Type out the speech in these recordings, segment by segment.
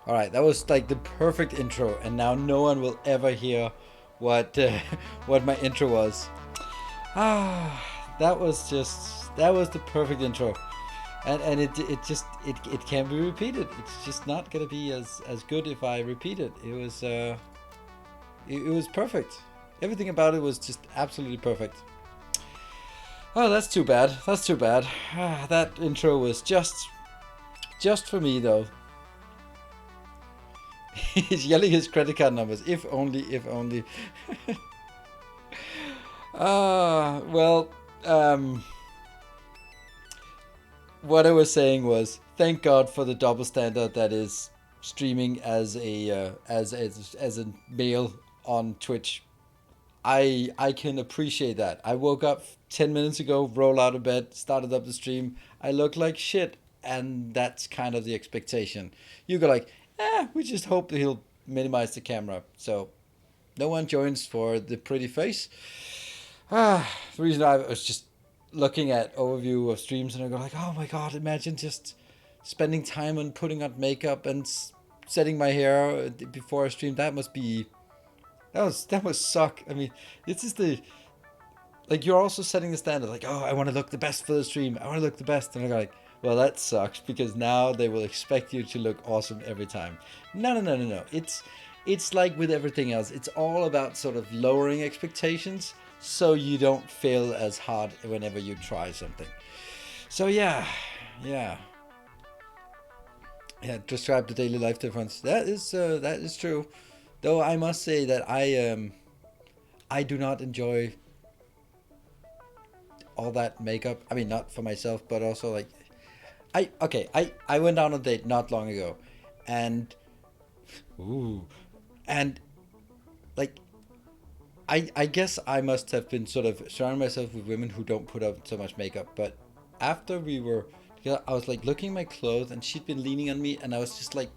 All right, that was like the perfect intro, and now no one will ever hear what what my intro was. Ah, that was the perfect intro, and it can't be repeated. It's just not gonna be as good if I repeat it. It was perfect. Everything about it was just absolutely perfect. Oh, that's too bad. That's too bad. That intro was just for me though. He's yelling his credit card numbers. If only, if only. Well, what I was saying was, thank God for the double standard that is streaming as as a male on Twitch. I can appreciate that. I woke up 10 minutes ago, rolled out of bed, started up the stream. I look like shit, and that's kind of the expectation. You go like, we just hope that he'll minimize the camera, so no one joins for the pretty face. The reason I was just looking at overview of streams and I go like, oh my god, imagine just spending time on putting on makeup and setting my hair before a stream. That must be that must suck. I mean, this is the like you're also setting the standard. Like, oh, I want to look the best for the stream. I want to look the best, and I'm like, well, that sucks because now they will expect you to look awesome every time. No, no, no, no, no. It's like with everything else. It's all about sort of lowering expectations so you don't fail as hard whenever you try something. So yeah, yeah. Describe the daily life difference. That is true. Though I must say that I do not enjoy all that makeup. I mean, not for myself, but also like I went on a date not long ago, and ooh, and like I guess I must have been sort of surrounding myself with women who don't put up so much makeup. But after we were together, I was like looking at my clothes, and she'd been leaning on me, and I was just like,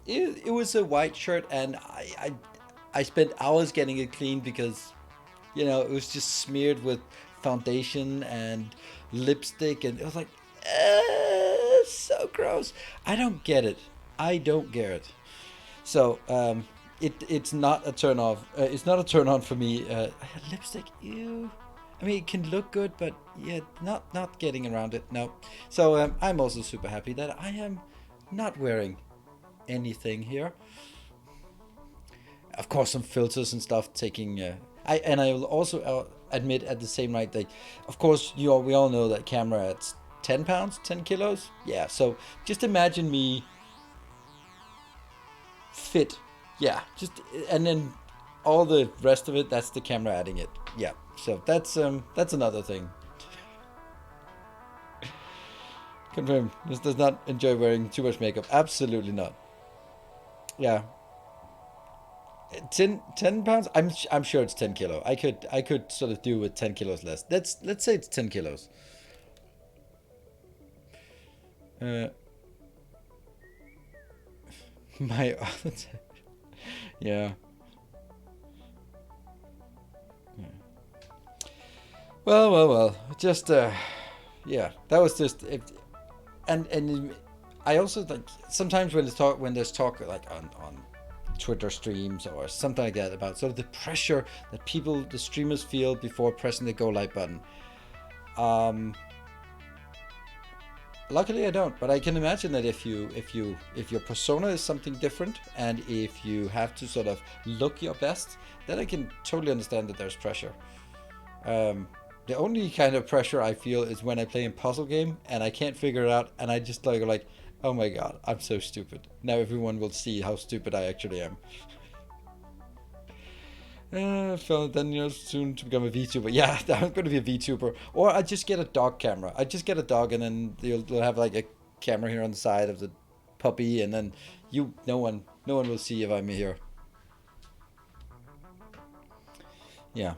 it was a white shirt, and I spent hours getting it clean because it was just smeared with foundation and lipstick, and it was like, so gross. I don't get it. I don't get it. So it's not a turn off. It's not a turn on for me. Lipstick, ew. I mean, it can look good, but yeah, not getting around it. No. So I'm also super happy that I am not wearing anything here. Of course, some filters and stuff taking. I will also admit at the same night that, of course, we all know that camera at 10 pounds, 10 kilos. Yeah. So just imagine me fit. Yeah. Just and then all the rest of it, that's the camera adding it. Yeah. So that's another thing. Confirmed. This does not enjoy wearing too much makeup. Absolutely not. Yeah. 10 pounds. I'm sure it's 10 kilo. I could sort of do with 10 kilos less. Let's say it's 10 kilos. Uh, my yeah. Well. Just yeah, that was just it. And I also like sometimes when there's talk like on Twitter streams or something like that about sort of the pressure that the streamers feel before pressing the go live button. Um, Luckily, I don't, but I can imagine that if your persona is something different, and if you have to sort of look your best, then I can totally understand that there's pressure. Um, the only kind of pressure I feel is when I play a puzzle game and I can't figure it out, and I just like, oh my god, I'm so stupid. Now everyone will see how stupid I actually am. So then you're soon to become a VTuber. Yeah, I'm going to be a VTuber. Or I just get a dog camera. I just get a dog, and then you'll have like a camera here on the side of the puppy, and then no one will see if I'm here. Yeah.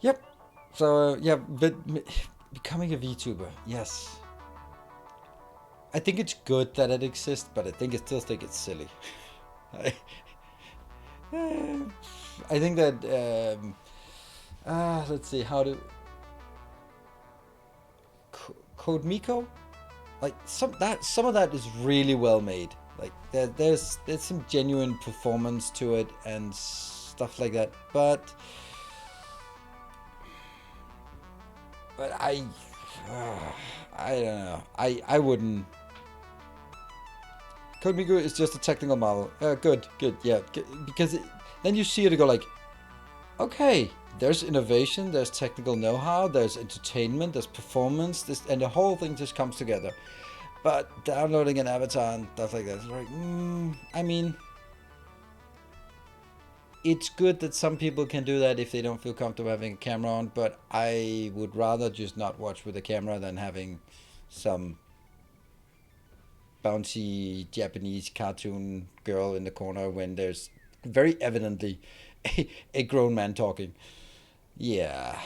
Yep. So yeah, but becoming a VTuber, yes. I think it's good that it exists, but I still think it's silly. I, I think that let's see how to Code Miko, like some of that is really well made. Like there's some genuine performance to it and stuff like that. But I don't know. I wouldn't. Code Miko is just a technical model. Good, yeah. Because then you see it and go like, okay, there's innovation, there's technical know-how, there's entertainment, there's performance, and the whole thing just comes together. But downloading an avatar and stuff like that is like, I mean, it's good that some people can do that if they don't feel comfortable having a camera on, but I would rather just not watch with a camera than having some bouncy Japanese cartoon girl in the corner when there's very evidently a grown man talking. Yeah.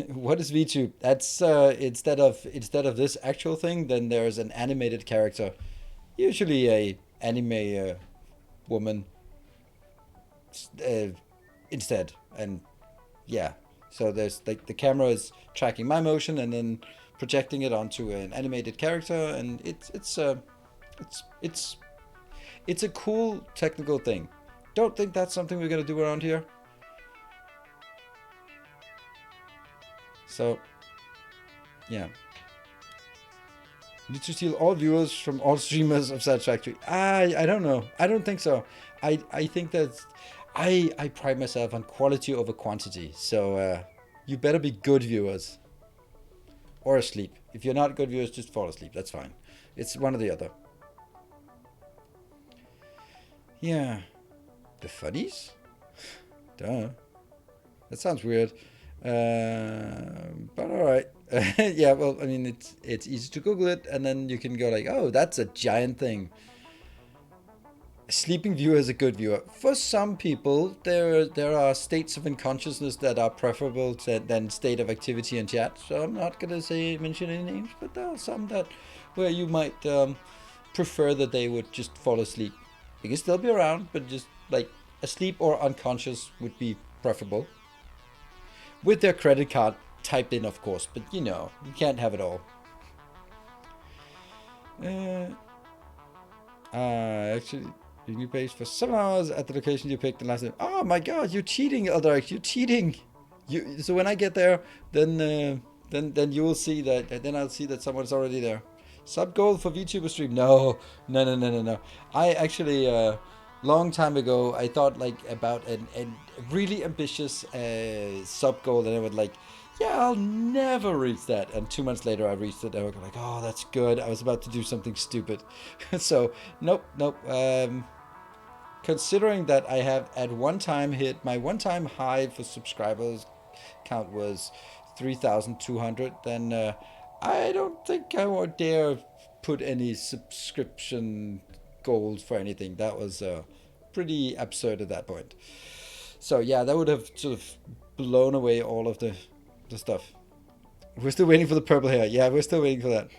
What is VTube? That's instead of this actual thing, then there's an animated character, usually a anime woman uh, instead, and yeah. So there's like the camera is tracking my motion and then projecting it onto an animated character, and it's it's a cool technical thing. Don't think that's something we're gonna do around here. So yeah. Need to steal all viewers from all streamers of Satisfactory. I don't know. I don't think so. I think that I pride myself on quality over quantity. So you better be good viewers or asleep. If you're not good viewers, just fall asleep. That's fine. It's one or the other. Yeah. The funnies? Duh. That sounds weird. But all right. Yeah, well, I mean, it's easy to Google it, and then you can go like, oh, that's a giant thing. A sleeping viewer is a good viewer. For some people, there are states of unconsciousness that are preferable than state of activity and chat. So I'm not gonna mention any names, but there are some that where you might prefer that they would just fall asleep. They can still be around, but just like asleep or unconscious would be preferable. With their credit card typed in, of course, but you know, you can't have it all. Actually, you paid for 7 hours at the location you picked the last time. Oh my god, you're cheating, Eldarek, you're cheating. So when I get there, then you will see that. Then I'll see that someone's already there. Sub goal for VTuber stream? No. I actually long time ago I thought like about a really ambitious sub goal, and I would like, yeah, I'll never reach that. And 2 months later I reached it. I was like, oh, that's good. I was about to do something stupid. So nope. Considering that I have at one time hit my one-time high for subscribers count was 3,200, then I don't think I would dare put any subscription goals for anything. That was pretty absurd at that point. So yeah, that would have sort of blown away all of the stuff. We're still waiting for the purple hair. Yeah, we're still waiting for that.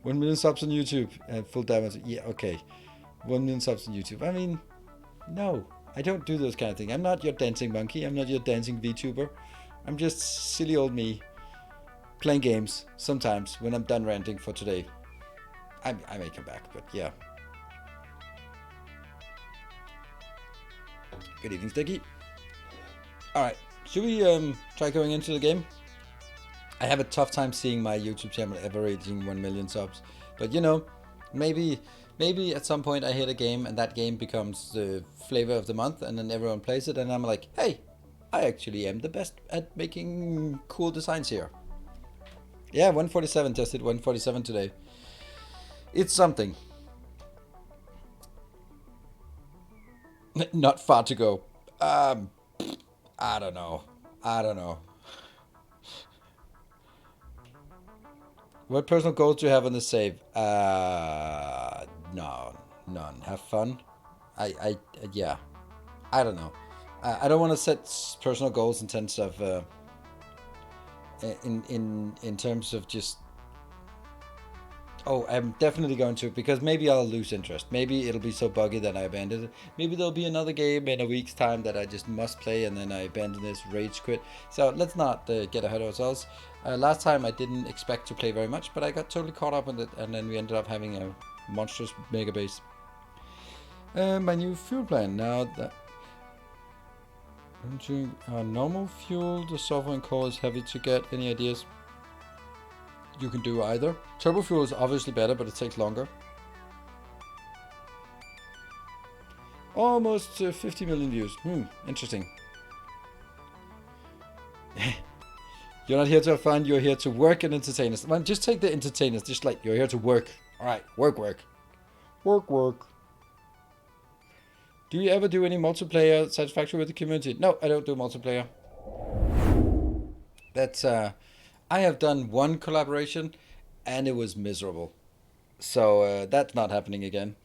1 million subs on YouTube and full damage. Yeah, okay. 1 million subs on YouTube. I mean, no, I don't do those kind of things. I'm not your dancing monkey. I'm not your dancing VTuber. I'm just silly old me playing games sometimes when I'm done ranting for today. I may come back, but yeah. Good evening, Sticky. Alright, should we try going into the game? I have a tough time seeing my YouTube channel ever reaching 1 million subs. But you know, maybe at some point I hit a game and that game becomes the flavor of the month and then everyone plays it and I'm like, hey, I actually am the best at making cool designs here. Yeah, 147, just hit 147 today. It's something. Not far to go. I don't know. What personal goals do you have on the save? No, none. Have fun. Yeah. I don't know. I don't want to set personal goals in terms of in terms of just. Oh, I'm definitely going to, because maybe I'll lose interest. Maybe it'll be so buggy that I abandon it. Maybe there'll be another game in a week's time that I just must play and then I abandon this, rage quit. So let's not get ahead of ourselves. Last time I didn't expect to play very much, but I got totally caught up in it and then we ended up having a monstrous mega base. My new fuel plan. Now that normal fuel, the software and core is heavy to get. Any ideas? You can do either. Turbo fuel is obviously better, but it takes longer. Almost 50 million views. Interesting. You're not here to have fun, you're here to work and entertain us. Man, just take the entertainers, just like you're here to work. Alright, work. Work. Do you ever do any multiplayer Satisfactory with the community? No, I don't do multiplayer. That's I have done one collaboration and it was miserable. So that's not happening again.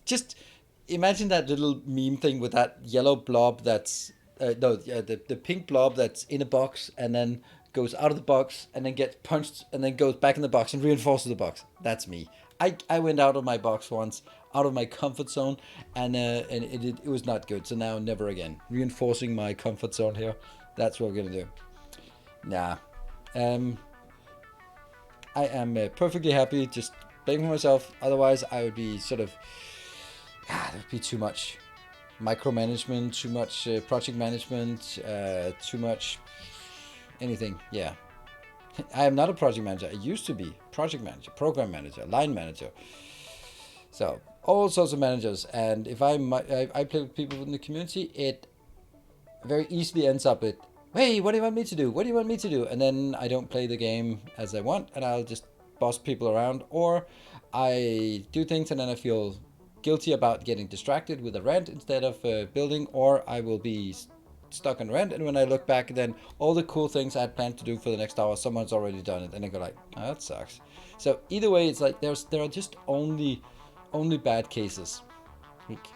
Just imagine that little meme thing with that yellow blob that's the pink blob that's in a box and then goes out of the box and then gets punched and then goes back in the box and reinforces the box. That's me. I went out of my box once, out of my comfort zone, and it was not good. So now never again. Reinforcing my comfort zone here. That's what we're gonna do. Nah. I am perfectly happy just playing for myself. Otherwise, I would be sort of. That would be too much micromanagement, too much project management, too much anything. Yeah. I am not a project manager. I used to be project manager, program manager, line manager. So all sorts of managers. And if I play with people in the community, it very easily ends up with, hey, what do you want me to do? What do you want me to do? And then I don't play the game as I want, and I'll just boss people around, or I do things and then I feel guilty about getting distracted with a rant instead of building, or I will be stuck on rent, and when I look back, then all the cool things I had planned to do for the next hour, someone's already done it, and I go like, oh, that sucks. So either way, it's like there are just only bad cases. Like,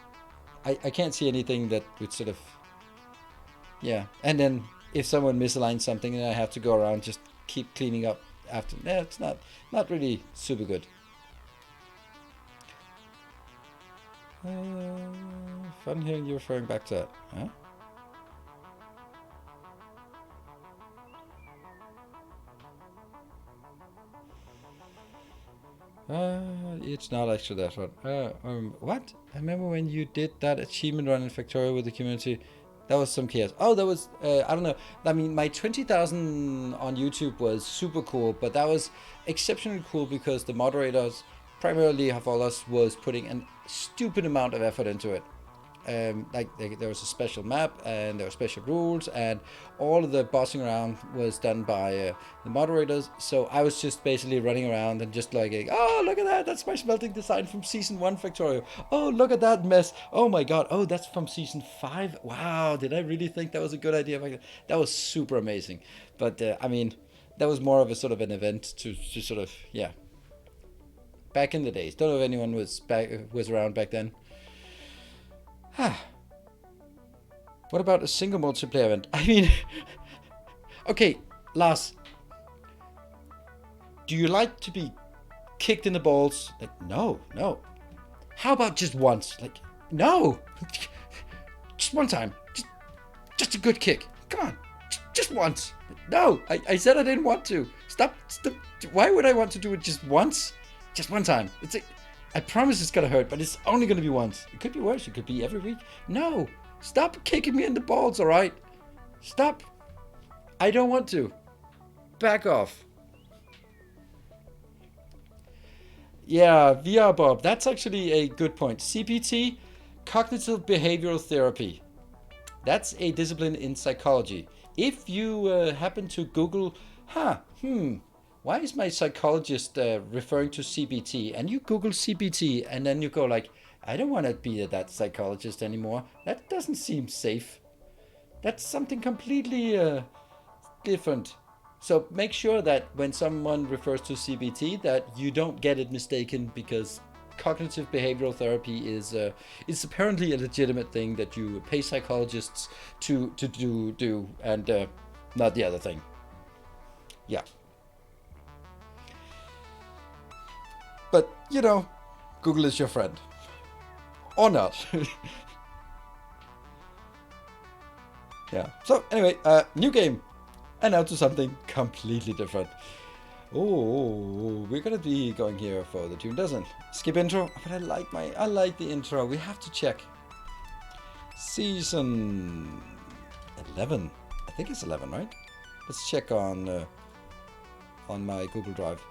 I can't see anything that would sort of, yeah. And then if someone misaligns something, then I have to go around just keep cleaning up after. Yeah, it's not really super good. Fun hearing you referring back to that, huh? It's not actually that one. What? I remember when you did that achievement run in Factorio with the community. That was some chaos. Oh, that was, I don't know. I mean, my 20,000 on YouTube was super cool, but that was exceptionally cool because the moderators, primarily Havolas, was putting a stupid amount of effort into it. There was a special map and there were special rules, and all of the bossing around was done by the moderators. So I was just basically running around and just like, oh, look at that, that's my smelting design from season 1 Factorio. Oh, look at that mess. Oh my god, oh, that's from season 5. Wow, did I really think that was a good idea? That was super amazing. But I mean, that was more of a sort of an event to sort of, yeah, back in the days. Don't know if anyone was around back then. What about a single multiplayer event? I mean, okay, Lars, do you like to be kicked in the balls? Like, no. How about just once? Like, No! Just one time. Just a good kick. Come on. Just once. No! I said I didn't want to. Stop. Why would I want to do it just once? Just one time. I promise it's gonna hurt, but it's only gonna be once. It could be worse. It could be every week. No! Stop kicking me in the balls, alright? Stop. I don't want to. Back off. Yeah, VR Bob. That's actually a good point. CBT, cognitive behavioral therapy. That's a discipline in psychology. If you happen to Google, why is my psychologist referring to CBT? And you Google CBT, and then you go like, I don't want to be that psychologist anymore. That doesn't seem safe. That's something completely different. So make sure that when someone refers to CBT, that you don't get it mistaken, because cognitive behavioral therapy is apparently a legitimate thing that you pay psychologists to do, and not the other thing. Yeah. But Google is your friend, or not. Yeah. So anyway, new game. And now to something completely different. Oh, we're gonna be going here for the tune doesn't. Skip intro, but I like the intro. We have to check. Season 11. I think it's 11, right? Let's check on my Google Drive.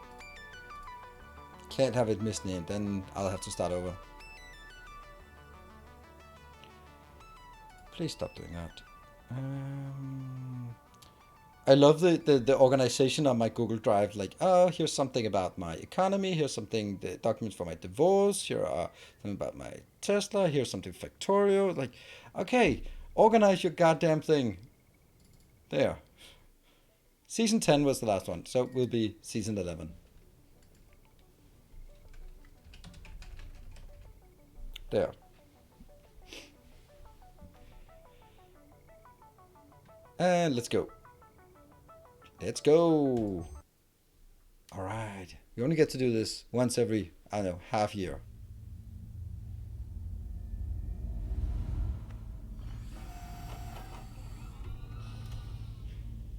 Can't have it misnamed, then I'll have to start over. Please stop doing that. I love the organization on my Google Drive. Like, oh, here's something about my economy. Here's something, the documents for my divorce. Here are something about my Tesla. Here's something factorial. Like, okay, organize your goddamn thing. There. Season 10 was the last one, so it will be season 11. There. And let's go. Let's go. All right. We only get to do this once every, I don't know, half year.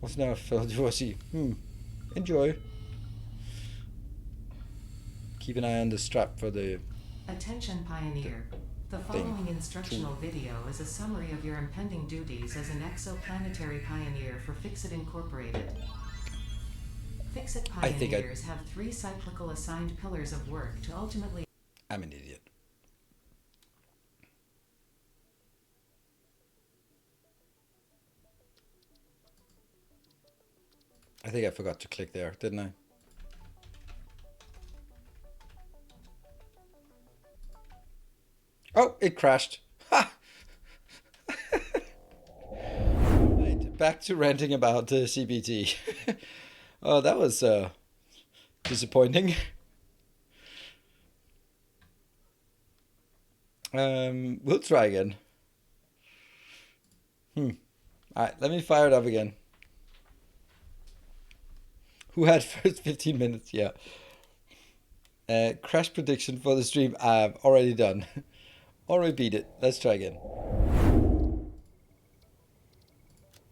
What's now Phil Divorcee? Enjoy. Keep an eye on the strap for the... Attention Pioneer. The following instructional video is a summary of your impending duties as an exoplanetary pioneer for Fixit Incorporated. Fixit pioneers have 3 cyclical assigned pillars of work to ultimately... I'm an idiot. I think I forgot to click there, didn't I? Oh, it crashed. Ha! Right, back to ranting about CBT. Oh, that was disappointing. We'll try again. Alright, let me fire it up again. Who had first 15 minutes? Yeah. Crash prediction for the stream. I've already done. Already beat it. Let's try again.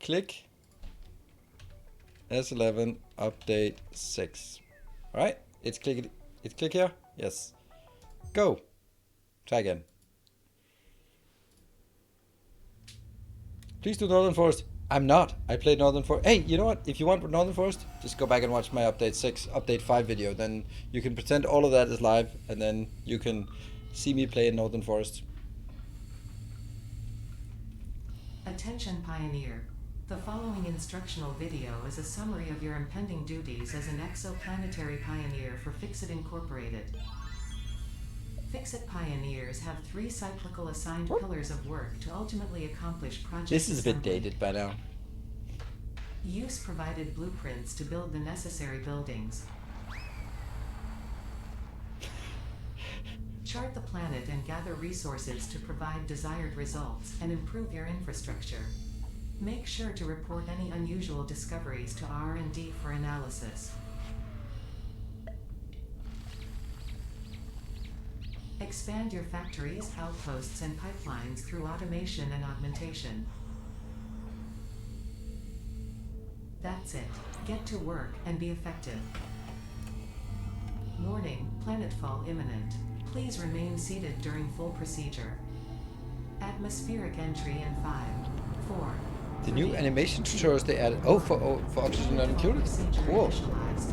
Click. S11 update 6. Alright, it's click here. Yes. Go. Try again. Please do Northern Forest. I'm not. I played Northern Forest. Hey, you know what? If you want Northern Forest, just go back and watch my update 6, update 5 video. Then you can pretend all of that is live, and then you can see me play in Northern Forest. Attention Pioneer. The following instructional video is a summary of your impending duties as an exoplanetary pioneer for Fixit Incorporated. Fixit pioneers have 3 cyclical assigned pillars of work to ultimately accomplish project This is a bit assembly. dated by now. Use provided blueprints to build the necessary buildings. Chart the planet and gather resources to provide desired results and improve your infrastructure. Make sure to report any unusual discoveries to R&D for analysis. Expand your factories, outposts, and pipelines through automation and augmentation. That's it. Get to work and be effective. Warning, planetfall imminent. Please remain seated during full procedure. Atmospheric entry in 5, 4. The new animation tutorials they added. Oh, for oxygen not included. Cool. Initialized.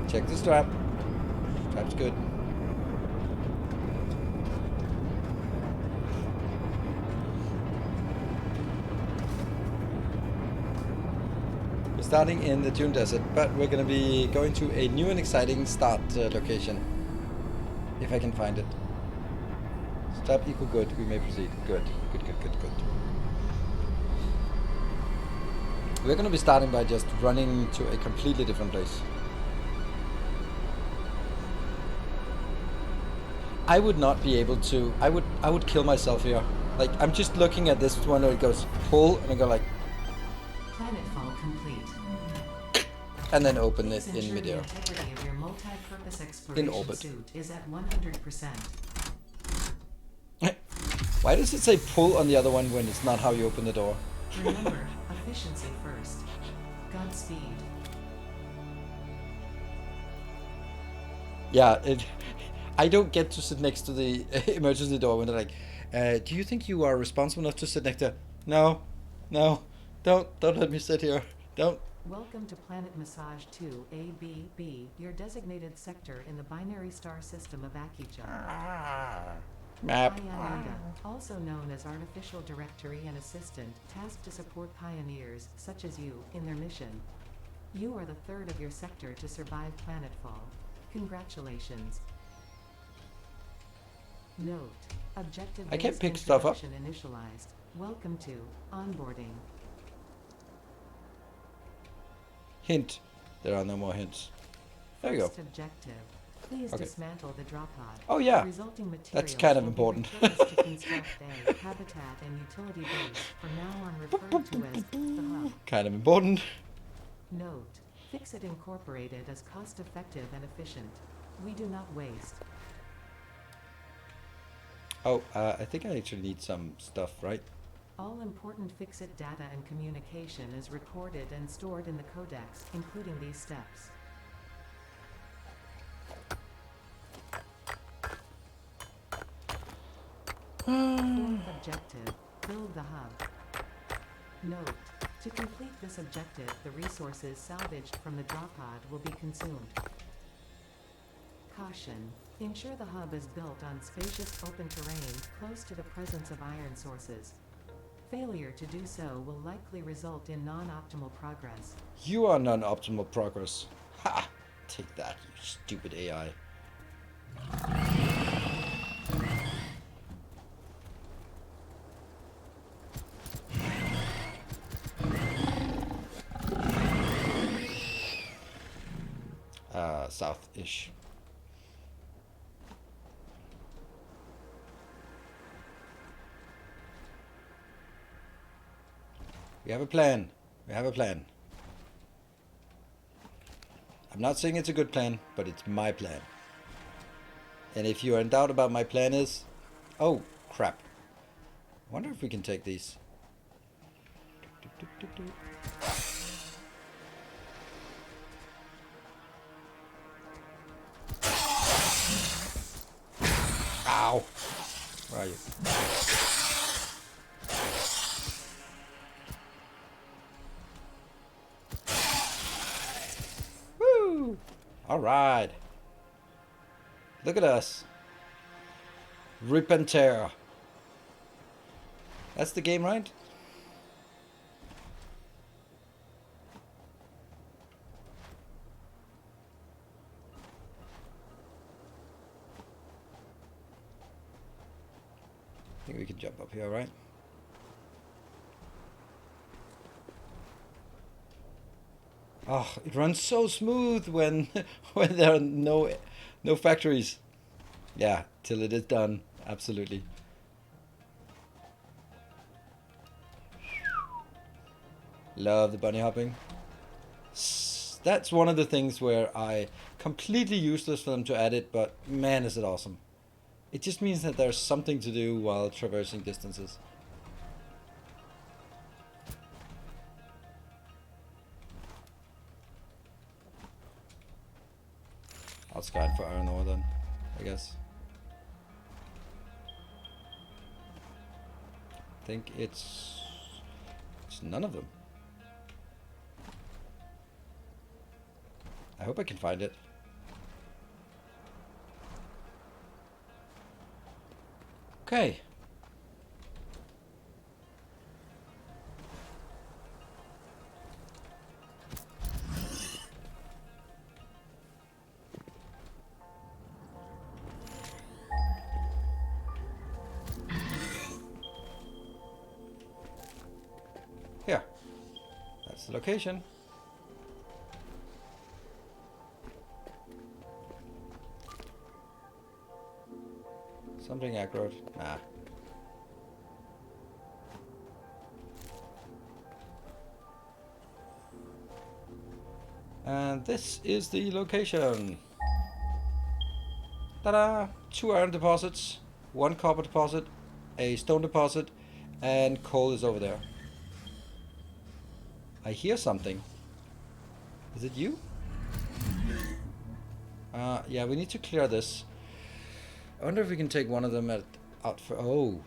Check the strap. Strap's good. We're starting in the Dune Desert, but we're gonna be going to a new and exciting start location. If I can find it. Strap equal good, we may proceed. Good. Good. We're gonna be starting by just running to a completely different place. I would not be able to. I would kill myself here. Like, I'm just looking at this one where it goes pull, and I go like, Planetfall complete. and then open Please it in ensure the midair. integrity of your multi-purpose exploration orbit. suit is at 100%. Why does it say pull on the other one when it's not how you open the door? Remember, efficiency first. Godspeed. Yeah, I don't get to sit next to the emergency door when they're like, do you think you are responsible enough to sit next to? No, don't let me sit here. Don't. Welcome to Planet Massage 2 ABB, your designated sector in the binary star system of Akija. Map. Pioneer, also known as Artificial Directory and Assistant, tasked to support pioneers, such as you, in their mission. You are the third of your sector to survive planetfall. Congratulations. Note, objective I can't pick stuff up. initialized. Welcome to onboarding. Hint. There are no more hints. There you go. First objective. Please Okay. dismantle the drop pod. Oh yeah. Resulting materials That's kind of will be important. repurposed to construct a habitat and utility base, from now on referred to as the hub. Kind of important. Note, Fixit Incorporated is cost-effective and efficient. We do not waste. Oh, I think I actually need some stuff, right? All important Fixit data and communication is recorded and stored in the codex, including these steps. Fourth objective, build the hub. Note, to complete this objective, the resources salvaged from the drop pod will be consumed. Caution, ensure the hub is built on spacious open terrain, close to the presence of iron sources. Failure to do so will likely result in non-optimal progress. You are non-optimal progress. Ha! Take that, you stupid AI. South-ish. We have a plan. We have a plan. I'm not saying it's a good plan, but it's my plan. And if you're in doubt about my plan is... Oh, crap. I wonder if we can take these. Ow! Where are you? Woo! Alright. Look at us. Rip and tear. That's the game, right? I think we can jump up here, right? Oh, it runs so smooth when when there are no factories. Yeah, till it is done. Absolutely. Love the bunny hopping. That's one of the things where I completely useless for them to add it, but man, is it awesome. It just means that there's something to do while traversing distances. I'll scan for iron ore then, I guess. I think it's none of them. I hope I can find it. Okay. Here. That's the location. Something aggroed. Nah. And this is the location. Ta-da! 2 iron deposits, 1 copper deposit, a stone deposit, and coal is over there. I hear something. Is it you? Yeah, we need to clear this. I wonder if we can take one of them out for... Oh.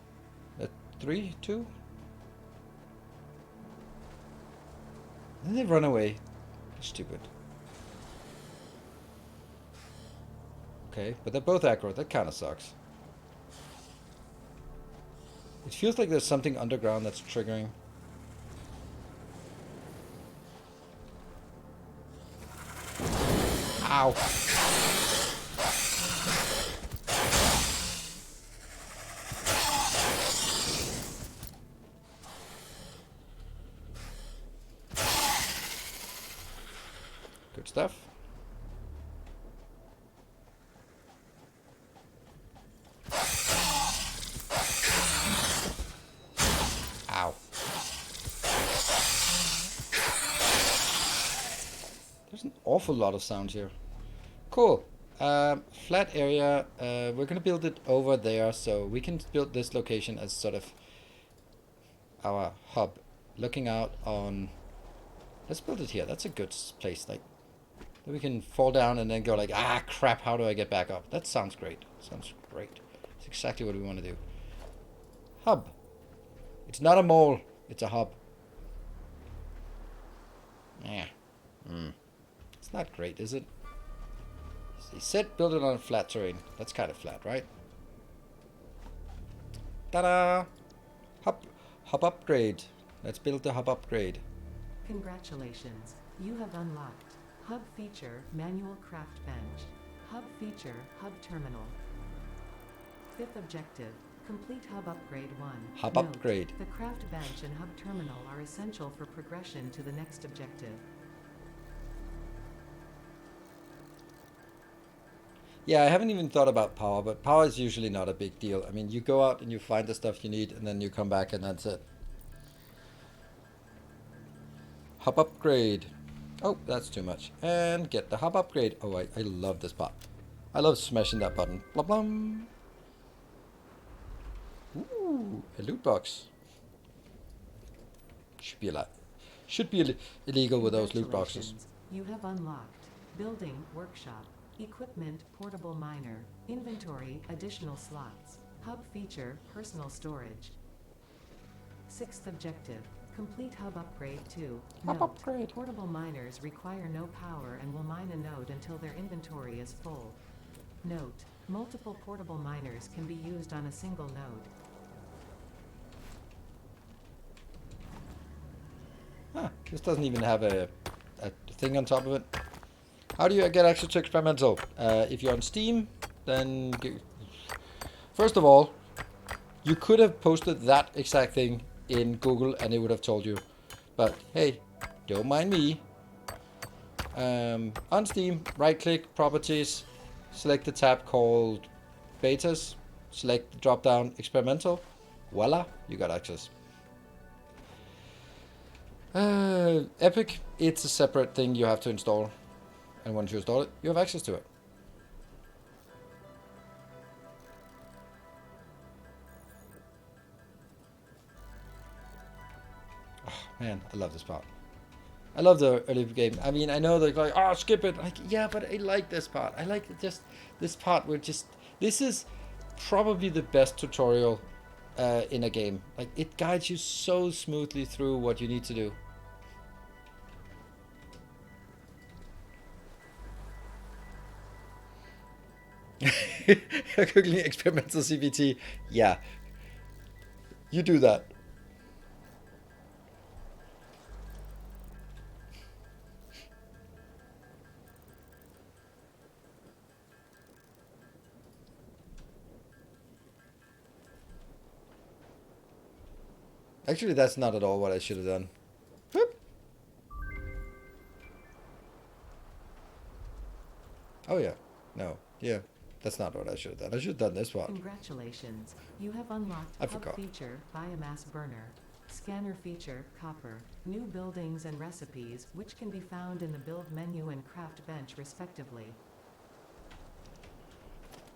At 3, 2? Then they run away. Stupid. Okay, but they're both aggro. That kind of sucks. It feels like there's something underground that's triggering. Ow. Good stuff. Ow. There's an awful lot of sound here. Cool. Flat area. We're gonna build it over there, so we can build this location as sort of our hub, looking out on. Let's build it here. That's a good place. Like, then we can fall down and then go like, ah, crap. How do I get back up? That sounds great. Sounds great. It's exactly what we want to do. Hub. It's not a mole. It's a hub. Yeah. It's not great, is it? He said build it on a flat terrain. That's kind of flat, right? Ta-da! Hub upgrade. Let's build the hub upgrade. Congratulations, you have unlocked Hub Feature Manual Craft Bench. Hub Feature Hub Terminal. 5th objective, complete Hub Upgrade 1. Hub Note, upgrade. the craft bench and hub terminal are essential for progression to the next objective. Yeah, I haven't even thought about power, but power is usually not a big deal. I mean, you go out and you find the stuff you need, and then you come back and that's it. Hub upgrade. Oh, that's too much. And get the hub upgrade. Oh, I love this part. I love smashing that button. Blah blah. Ooh, a loot box. Should be illegal with those loot boxes. You have unlocked Building Workshop. Equipment Portable Miner. Inventory Additional slots. Hub Feature Personal Storage. 6th objective, complete Hub Upgrade 2. Hub upgrade. Portable miners require no power and will mine a node until their inventory is full. Note, multiple portable miners can be used on a single node. Huh, this doesn't even have a thing on top of it. How do you get access to experimental? If you're on Steam, then first of all, you could have posted that exact thing in Google and it would have told you. But hey, don't mind me. On Steam, right-click, Properties, select the tab called Betas, select the drop-down Experimental. Voila, you got access. Epic, it's a separate thing you have to install. And once you install it, you have access to it. Oh, man, I love this part. I love the early game. I mean, I know they're like, oh, skip it. Like, yeah, but I like this part. I like just this part where just this is probably the best tutorial in a game. Like, it guides you so smoothly through what you need to do. Cooking experimental CVT. Yeah, you do that. Actually, that's not at all what I should have done. Whoop. Oh yeah. No. Yeah. That's not what I should have done. I should have done this one. Congratulations, you have unlocked I Hub forgot. feature Biomass Burner, Scanner feature Copper, New Buildings and Recipes, which can be found in the Build menu and Craft bench respectively.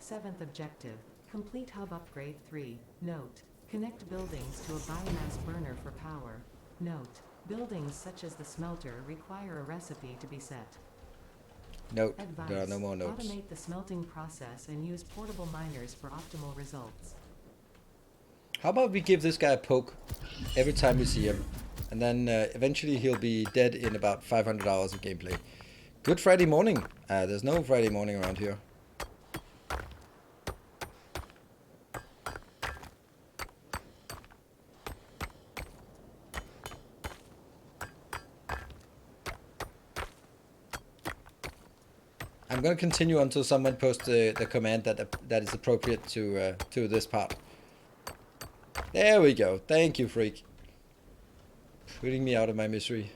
7th objective, complete Hub Upgrade 3. Note, connect buildings to a biomass burner for power. Note, buildings such as the smelter require a recipe to be set. Note. Advice, There are no more notes. automate the smelting process and use portable miners for optimal results. How about we give this guy a poke every time we see him, and then eventually he'll be dead in about 500 hours of gameplay. Good Friday morning. There's no Friday morning around here. I'm gonna continue until someone posts the command that is appropriate to this part. There we go. Thank you, freak. Putting me out of my misery.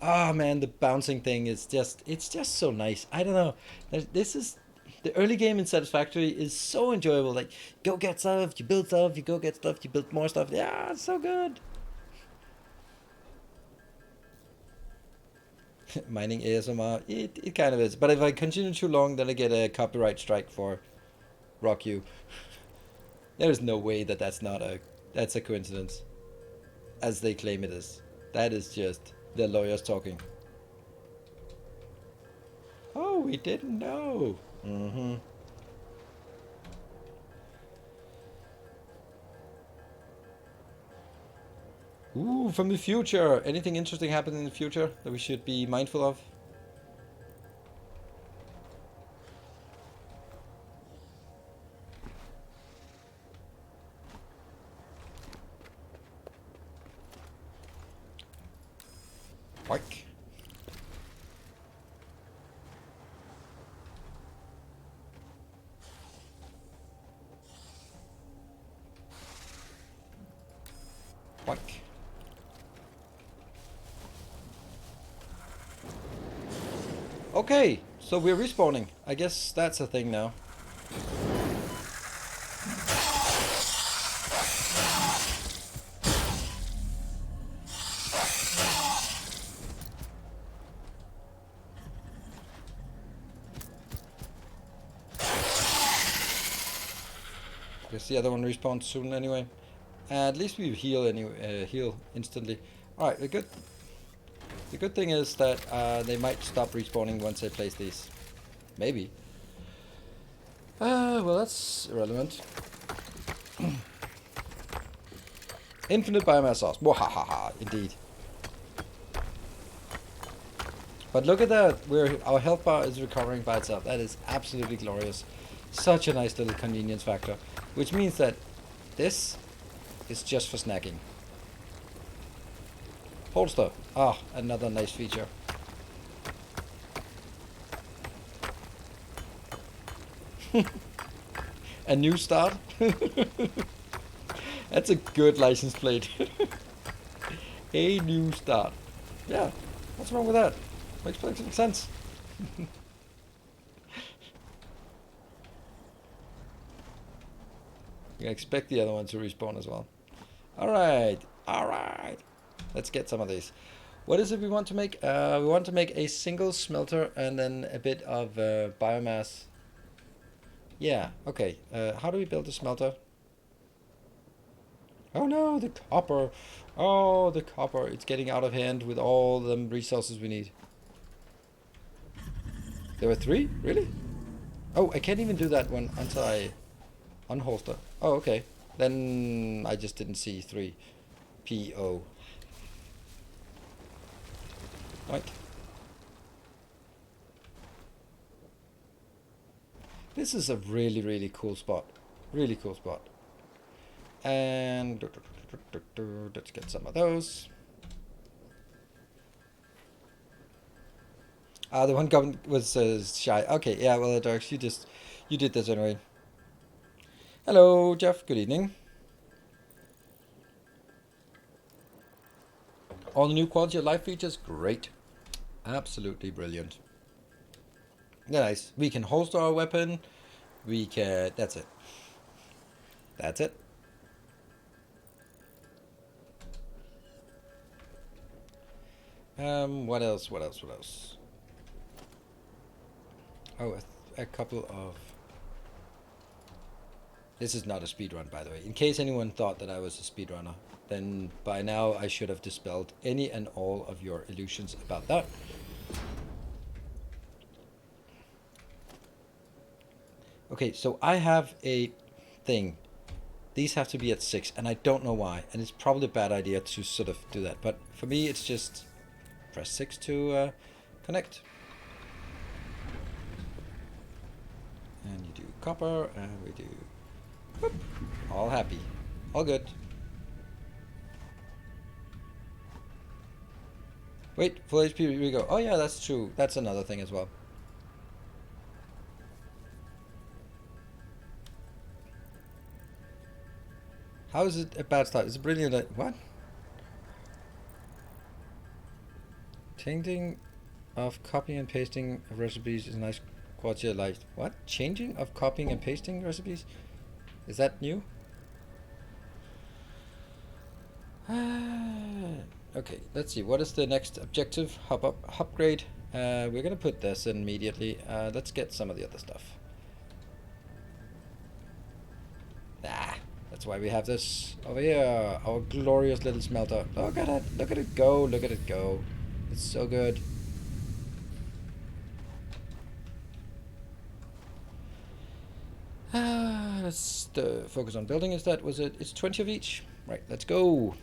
Ah, man, the bouncing thing is it's just so nice. I don't know. This is the early game in Satisfactory is so enjoyable. Like, go get stuff, you build stuff, you go get stuff, you build more stuff. Yeah, it's so good. Mining ASMR, it kind of is. But if I continue too long, then I get a copyright strike for Rock You. There is no way that that's a coincidence, as they claim it is. That is just the lawyers talking. Oh, we didn't know. Mm-hmm. Ooh, from the future. Anything interesting happen in the future that we should be mindful of? Oink. Oink. Okay, so we're respawning. I guess that's a thing now. Guess the other one respawns soon anyway. At least we heal anyway. Heal instantly. All right, the good thing is that they might stop respawning once I place these. Maybe. Well, that's irrelevant. Infinite biomass sauce. Wahahaha, indeed. But look at that, our health bar is recovering by itself. That is absolutely glorious. Such a nice little convenience factor. Which means that this is just for snacking. Holster. Ah, another nice feature. A new start? That's a good license plate. A new start. Yeah, what's wrong with that? Makes perfect sense. I expect the other one to respawn as well. Alright, alright. Let's get some of these. What is it we want to make? We want to make a single smelter and then a bit of biomass. Yeah, okay. How do we build a smelter? Oh no, the copper. Oh, the copper. It's getting out of hand with all the resources we need. There were 3? Really? Oh, I can't even do that one until I unholster. Oh, okay. Then I just didn't see 3. P-O. Like. This is a really, really cool spot. Really cool spot. And let's get some of those. The one goblin was shy. Okay, yeah, well, Darks, you did this anyway. Hello, Jeff. Good evening. All the new quality of life features, great. Absolutely brilliant. Yeah, nice. We can holster our weapon. We can. That's it. That's it. What else? What else? What else? Oh, a couple of. This is not a speedrun, by the way. In case anyone thought that I was a speedrunner, then by now I should have dispelled any and all of your illusions about that. Okay, so I have a thing. These have to be at 6, and I don't know why. And it's probably a bad idea to sort of do that. But for me, it's just press 6 to connect. And you do copper, and we do... Whoop, all happy. All good. Wait, full HP, we go. Oh yeah, that's true. That's another thing as well. How is it a bad start? It's a brilliant... What? Changing of copying and pasting of recipes is a nice quality of life. What? Changing of copying and pasting recipes? Is that new? Okay, let's see. What is the next objective? Upgrade. We're gonna put this in immediately. Let's get some of the other stuff. That's why we have this over here. Our glorious little smelter. Look at it. Look at it go. Look at it go. It's so good. Let's focus on building instead. Was it? It's 20 of each. Right, let's go.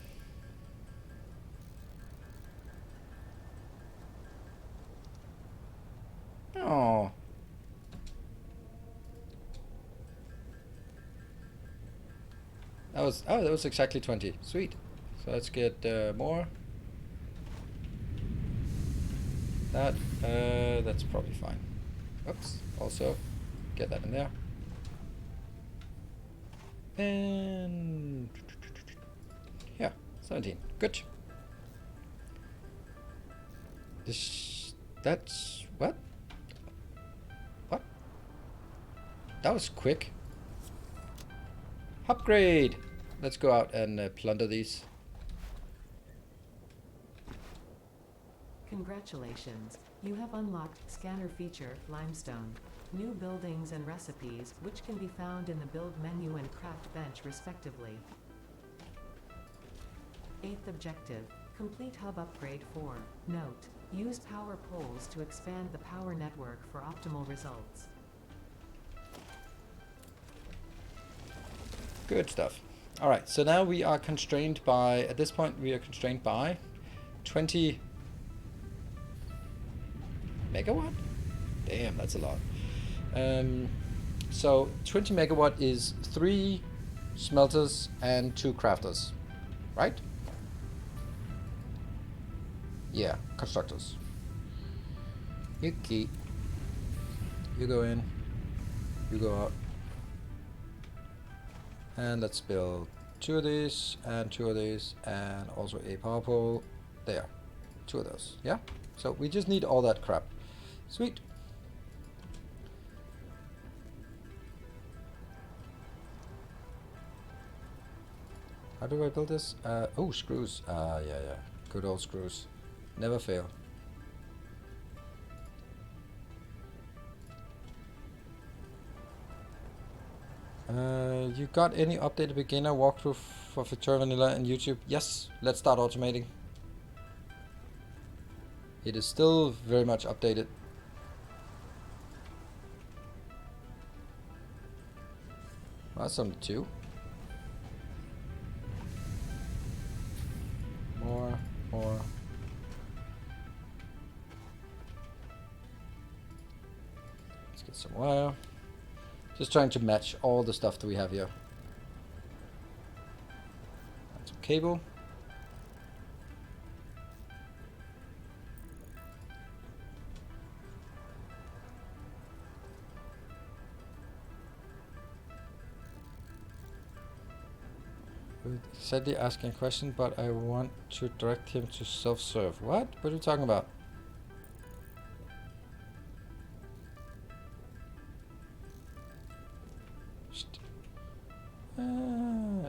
Oh. That was exactly 20. Sweet. So let's get more. That's probably fine. Oops. Also, get that in there. And yeah, 17. Good. That's what? What? That was quick. Upgrade. Let's go out and plunder these. Congratulations, you have unlocked Scanner feature, Limestone. New buildings and recipes, which can be found in the build menu and craft bench respectively. 8th objective, complete hub upgrade 4. Note, use power poles to expand the power network for optimal results. Good stuff. All right, so now we are constrained by, at this point, we are constrained by 20 megawatt? Damn, that's a lot. So 20 megawatt is 3 smelters and 2 crafters, right? Yeah, constructors. Yuki. You go in, you go out. And let's build 2 of these, and 2 of these, and also a power pole. There. 2 of those, yeah? So we just need all that crap. Sweet. How do I build this? Oh, screws. Yeah. Good old screws. Never fail. You got any updated beginner walkthrough for VTubing Vanilla and YouTube? Yes, let's start automating. It is still very much updated. Well, that's only 2. More. Let's get some wire. Just trying to match all the stuff that we have here. And some cable. Sadly asking a question, but I want to direct him to self-serve. What? What are you talking about?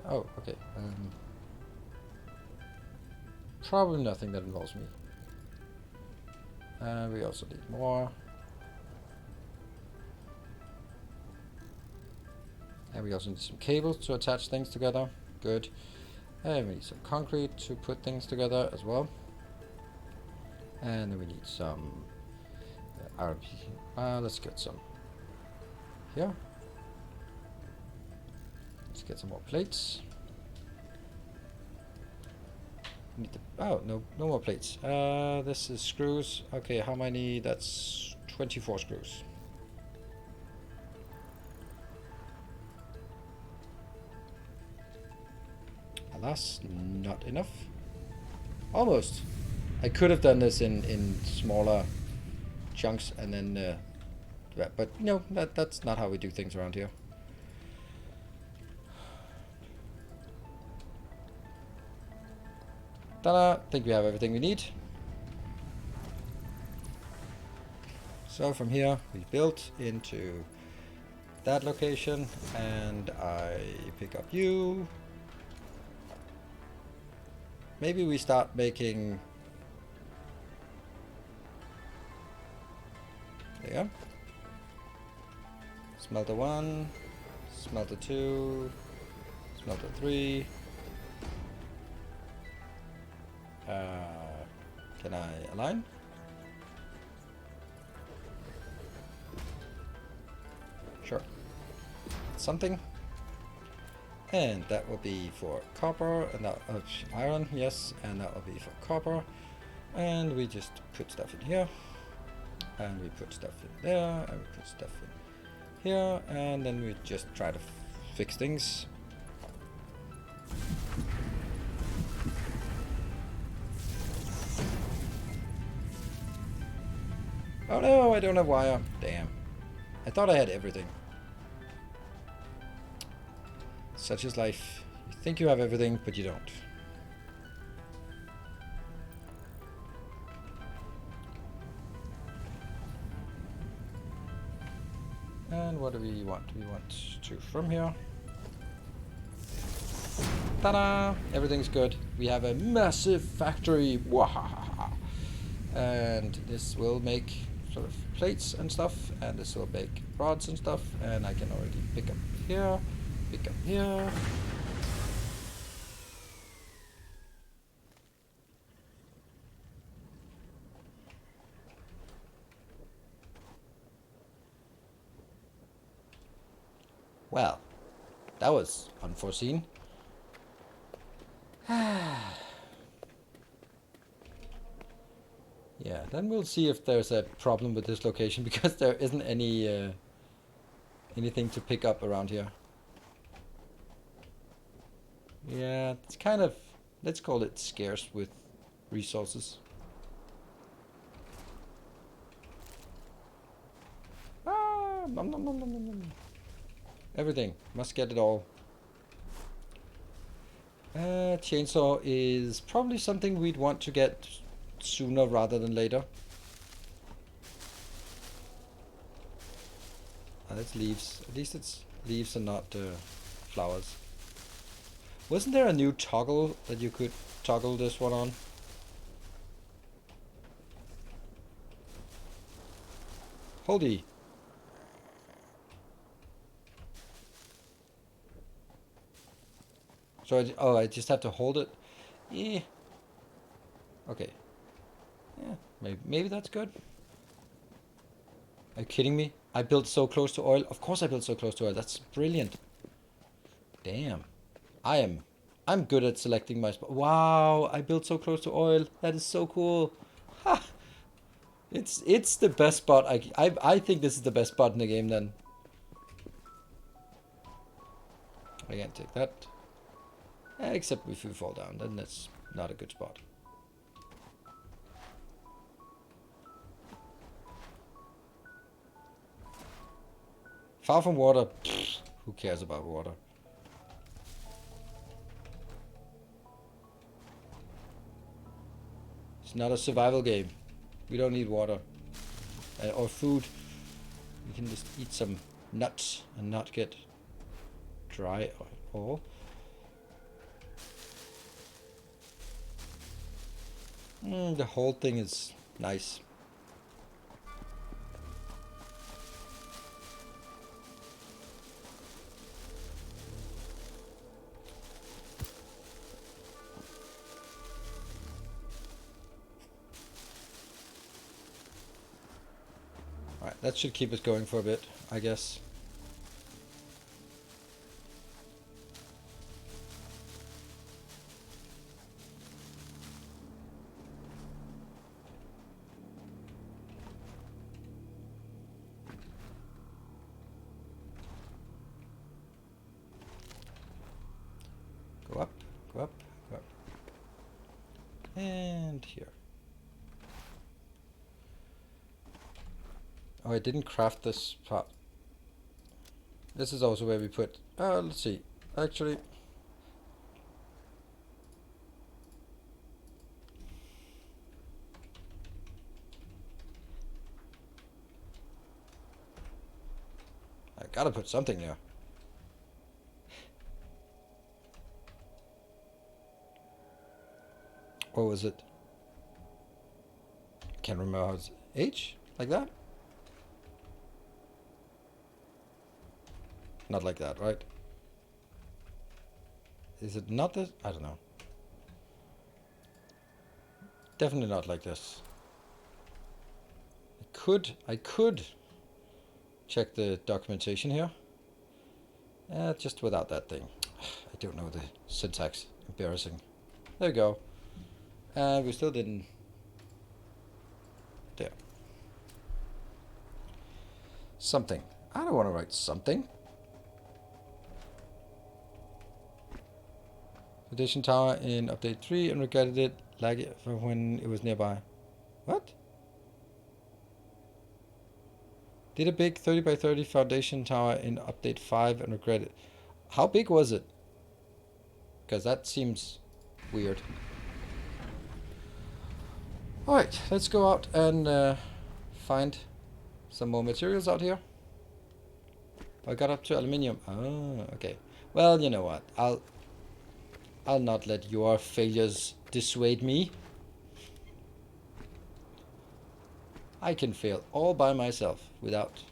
Oh, okay. Probably nothing that involves me. We also need more. And we also need some cables to attach things together. Good. And we need some concrete to put things together as well. And then we need some RP. Let's get some here. Let's get some more plates. Need the, oh, no more plates. This is screws. Okay, how many? That's 24 screws. Alas, not enough. Almost. I could have done this in smaller chunks and then, but no, that's not how we do things around here. Ta-da! I think we have everything we need. So from here we built into that location, and I pick up you. Maybe we start making. There you go. Smelter 1, smelter 2, smelter 3. Can I align? Sure. Something. And that will be for copper, and that iron, yes, and that will be for copper. And we just put stuff in here, and we put stuff in there, and we put stuff in here, and then we just try to fix things. Oh no, I don't have wire. Damn. I thought I had everything. Such is life. You think you have everything, but you don't. And what do we want? We want to from here. Ta-da! Everything's good. We have a massive factory. Wahahaha. And this will make sort of plates and stuff, and this will make rods and stuff, and I can already pick up here, pick up here. Well, that was unforeseen. Yeah, then we'll see if there's a problem with this location, because there isn't any anything to pick up around here. Yeah, it's kind of, let's call it scarce with resources. Nom, nom, nom, nom, nom, nom. Everything, must get it all. Chainsaw is probably something we'd want to get sooner rather than later. That's leaves. At least it's leaves and not flowers. Wasn't there a new toggle that you could toggle this one on? Holy. So I just have to hold it. Yeah. Okay. Yeah. Maybe that's good. Are you kidding me? I built so close to oil. Of course I built so close to oil. That's brilliant. Damn. I am. I'm good at selecting my spot. Wow, I built so close to oil. That is so cool. Ha! It's the best spot. I think this is the best spot in the game then. I can't take that. Except if we fall down, then that's not a good spot. Far from water. Pfft, who cares about water? It's not a survival game. We don't need water. Or food. We can just eat some nuts and not get dry or the whole thing is nice. Alright, that should keep us going for a bit, I guess. Go up, go up, go up. And here. Oh, I didn't craft this part. This is also where we put... let's see. Actually... I gotta put something there. What was it? Can't remember how it's... H? Like that? Not like that, right? Is it not this? I don't know. Definitely not like this. I could check the documentation here. Just without that thing. I don't know the syntax. Embarrassing. There we go. And we still didn't... There. Something. I don't want to write something. Foundation tower in update 3 and regretted it like it from when it was nearby. What? Did a big 30 by 30 foundation tower in update 5 and regret it. How big was it? Because that seems weird. Alright, let's go out and find some more materials out here. I got up to aluminium. Oh, okay. Well, you know what? I'll not let your failures dissuade me. I can fail all by myself without...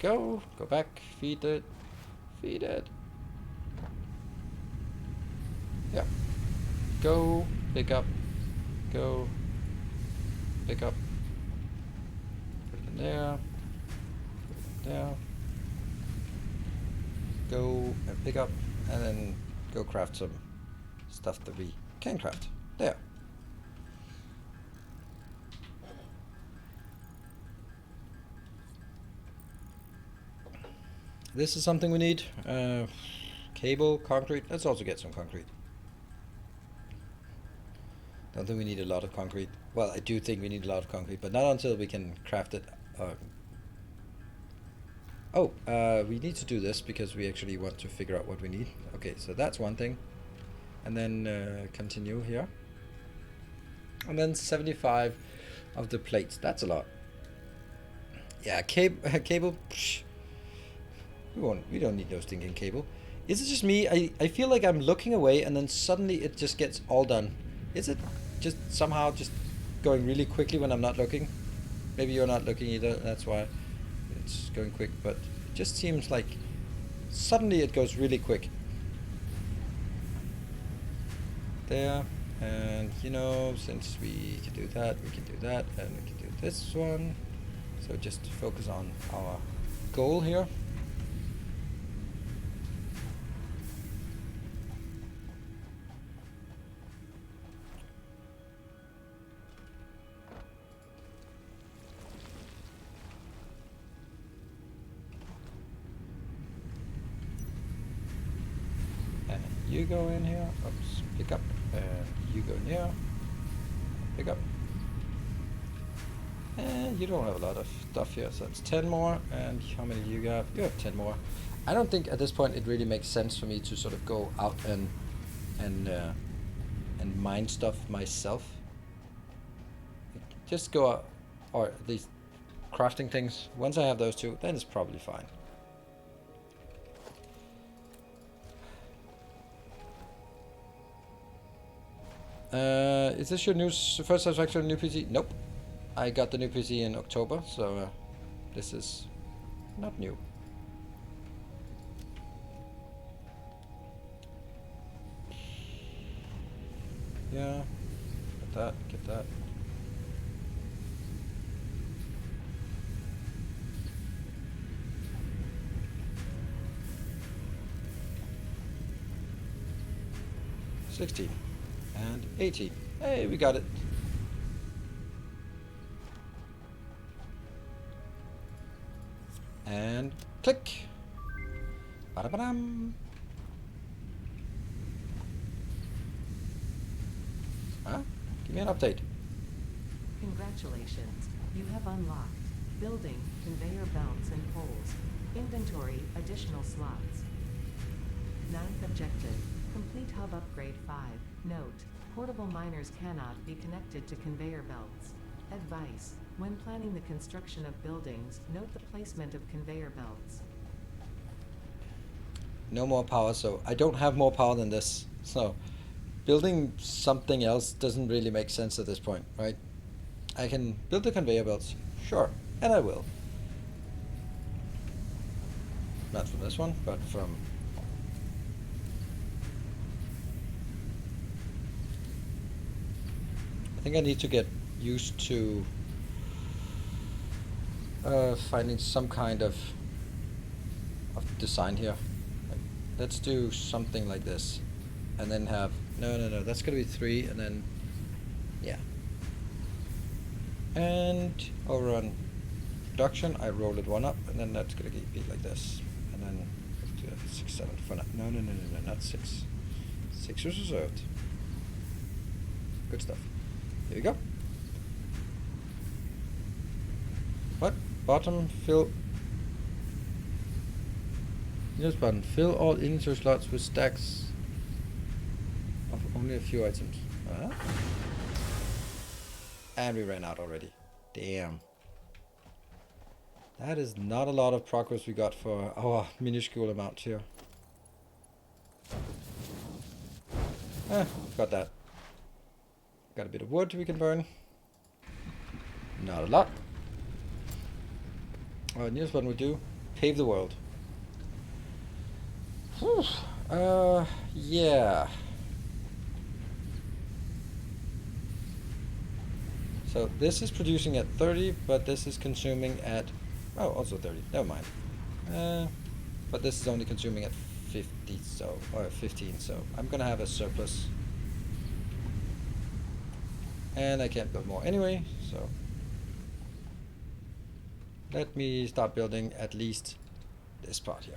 Go back, feed it, feed it. Yeah. Go, pick up, go, pick up. Put it in there, put it in there. Go and pick up, and then go craft some stuff that we can craft. There. This is something we need. Cable, concrete. Let's also get some concrete. Don't think we need a lot of concrete. Well, I do think we need a lot of concrete, but not until we can craft it. Oh, we need to do this because we actually want to figure out what we need. Okay, so that's one thing. And then continue here. And then 75 of the plates. That's a lot. Yeah, cable. Psh, we don't need no stinking cable. Is it just me? I feel like I'm looking away and then suddenly it just gets all done. Is it just somehow just going really quickly when I'm not looking? Maybe you're not looking either, that's why it's going quick, but it just seems like suddenly it goes really quick. There, and you know, since we can do that, we can do that, and we can do this one. So just focus on our goal here. And you go in here, oops, pick up, and you go in here, pick up. And you don't have a lot of stuff here, so it's 10 more, and how many do you have? You have 10 more. I don't think at this point it really makes sense for me to sort of go out and mine stuff myself. Just go out, or at least crafting things. Once I have those two, then it's probably fine. Is this your first Satisfactory new PC? Nope. I got the new PC in October, so this is not new. Yeah, get that. $16 and $18. Hey, we got it. And click. Ba-da-ba-dam. Huh? Give me an update. Congratulations. You have unlocked building, conveyor belts and poles. Inventory, additional slots. 9th objective. Complete hub upgrade 5. Note. Portable miners cannot be connected to conveyor belts. Advice. When planning the construction of buildings, note the placement of conveyor belts. No more power, so I don't have more power than this. So building something else doesn't really make sense at this point, right? I can build the conveyor belts, sure, and I will. Not from this one, but from... I think I need to get used to finding some kind of design here. Like, let's do something like this, and then have no. That's gonna be 3, and then yeah. And over on production, I roll it 1 up, and then that's gonna be like this, and then let's do 6, 7 for now. No, not 6. 6 is reserved. Good stuff. Here we go. What? Bottom fill. Yes, button. Fill all inventory slots with stacks of only a few items. And we ran out already. Damn. That is not a lot of progress we got for our minuscule amount here. Got that. Got a bit of wood we can burn. Not a lot. Newest one we do. Pave the world. Whew. Yeah. So this is producing at 30, but this is consuming at... Oh, also 30. Never mind. But this is only consuming at 50, so... Or 15, so I'm gonna have a surplus. And I can't build more anyway, so... Let me start building at least this part here.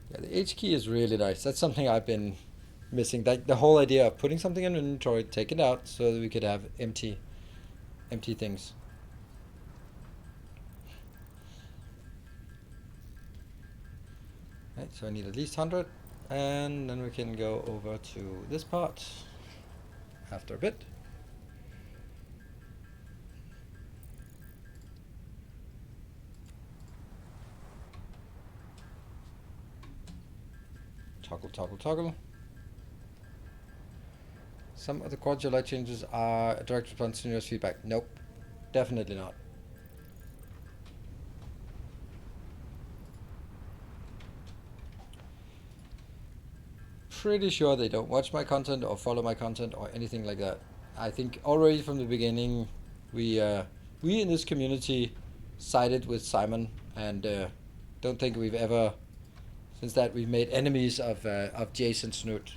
Yeah, the H key is really nice. That's something I've been missing. Like the whole idea of putting something in inventory, take it out, so that we could have empty things. Right, so I need at least 100, and then we can go over to this part after a bit. Toggle, toggle, toggle. Some of the quality of light changes are a direct response to nearest feedback. Nope, definitely not. Pretty sure they don't watch my content or follow my content or anything like that. I think already from the beginning, we in this community sided with Simon, and don't think we've ever, since that, we've made enemies of Jason Snoot.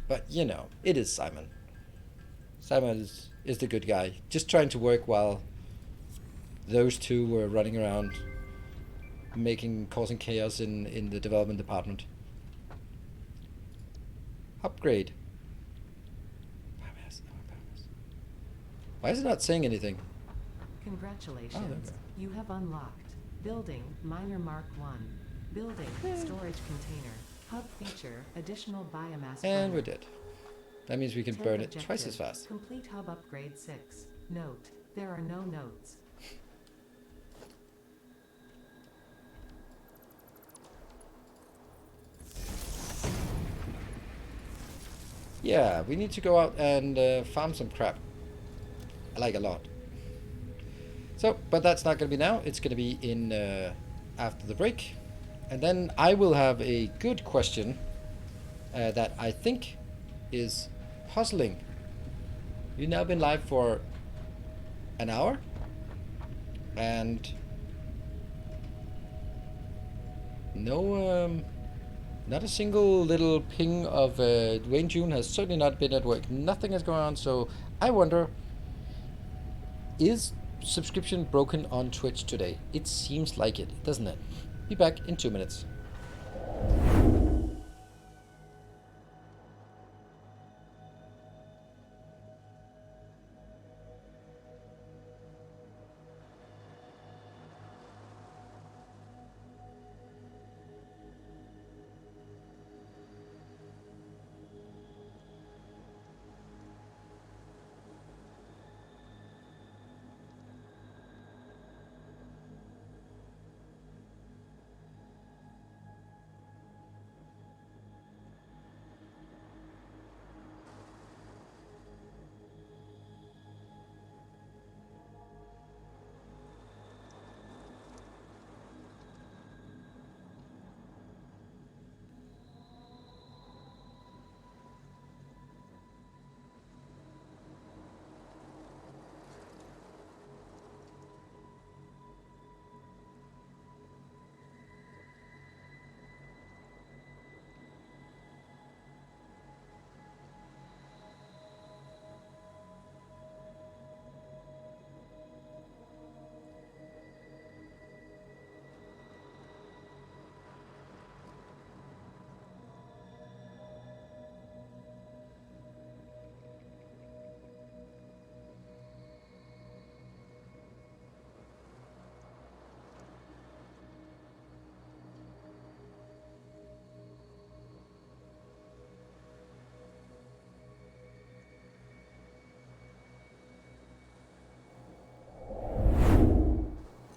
But you know, it is Simon. Simon is the good guy, just trying to work while those two were running around causing chaos in the development department. Upgrade. Why is it not saying anything? Congratulations. You have unlocked Building Miner Mark 1. Building Storage Container. Hub feature additional biomass. And we're dead. That means we can burn it objective, twice as fast. Complete hub upgrade 6. Note, there are no notes. Yeah, we need to go out and farm some crap. I like a lot. So, but that's not going to be now. It's going to be in after the break. And then I will have a good question that I think is puzzling. You've now been live for an hour. And no... not a single little ping of Dwayne June has certainly not been at work. Nothing is going on, so I wonder, is subscription broken on Twitch today? It seems like it, doesn't it? Be back in 2 minutes.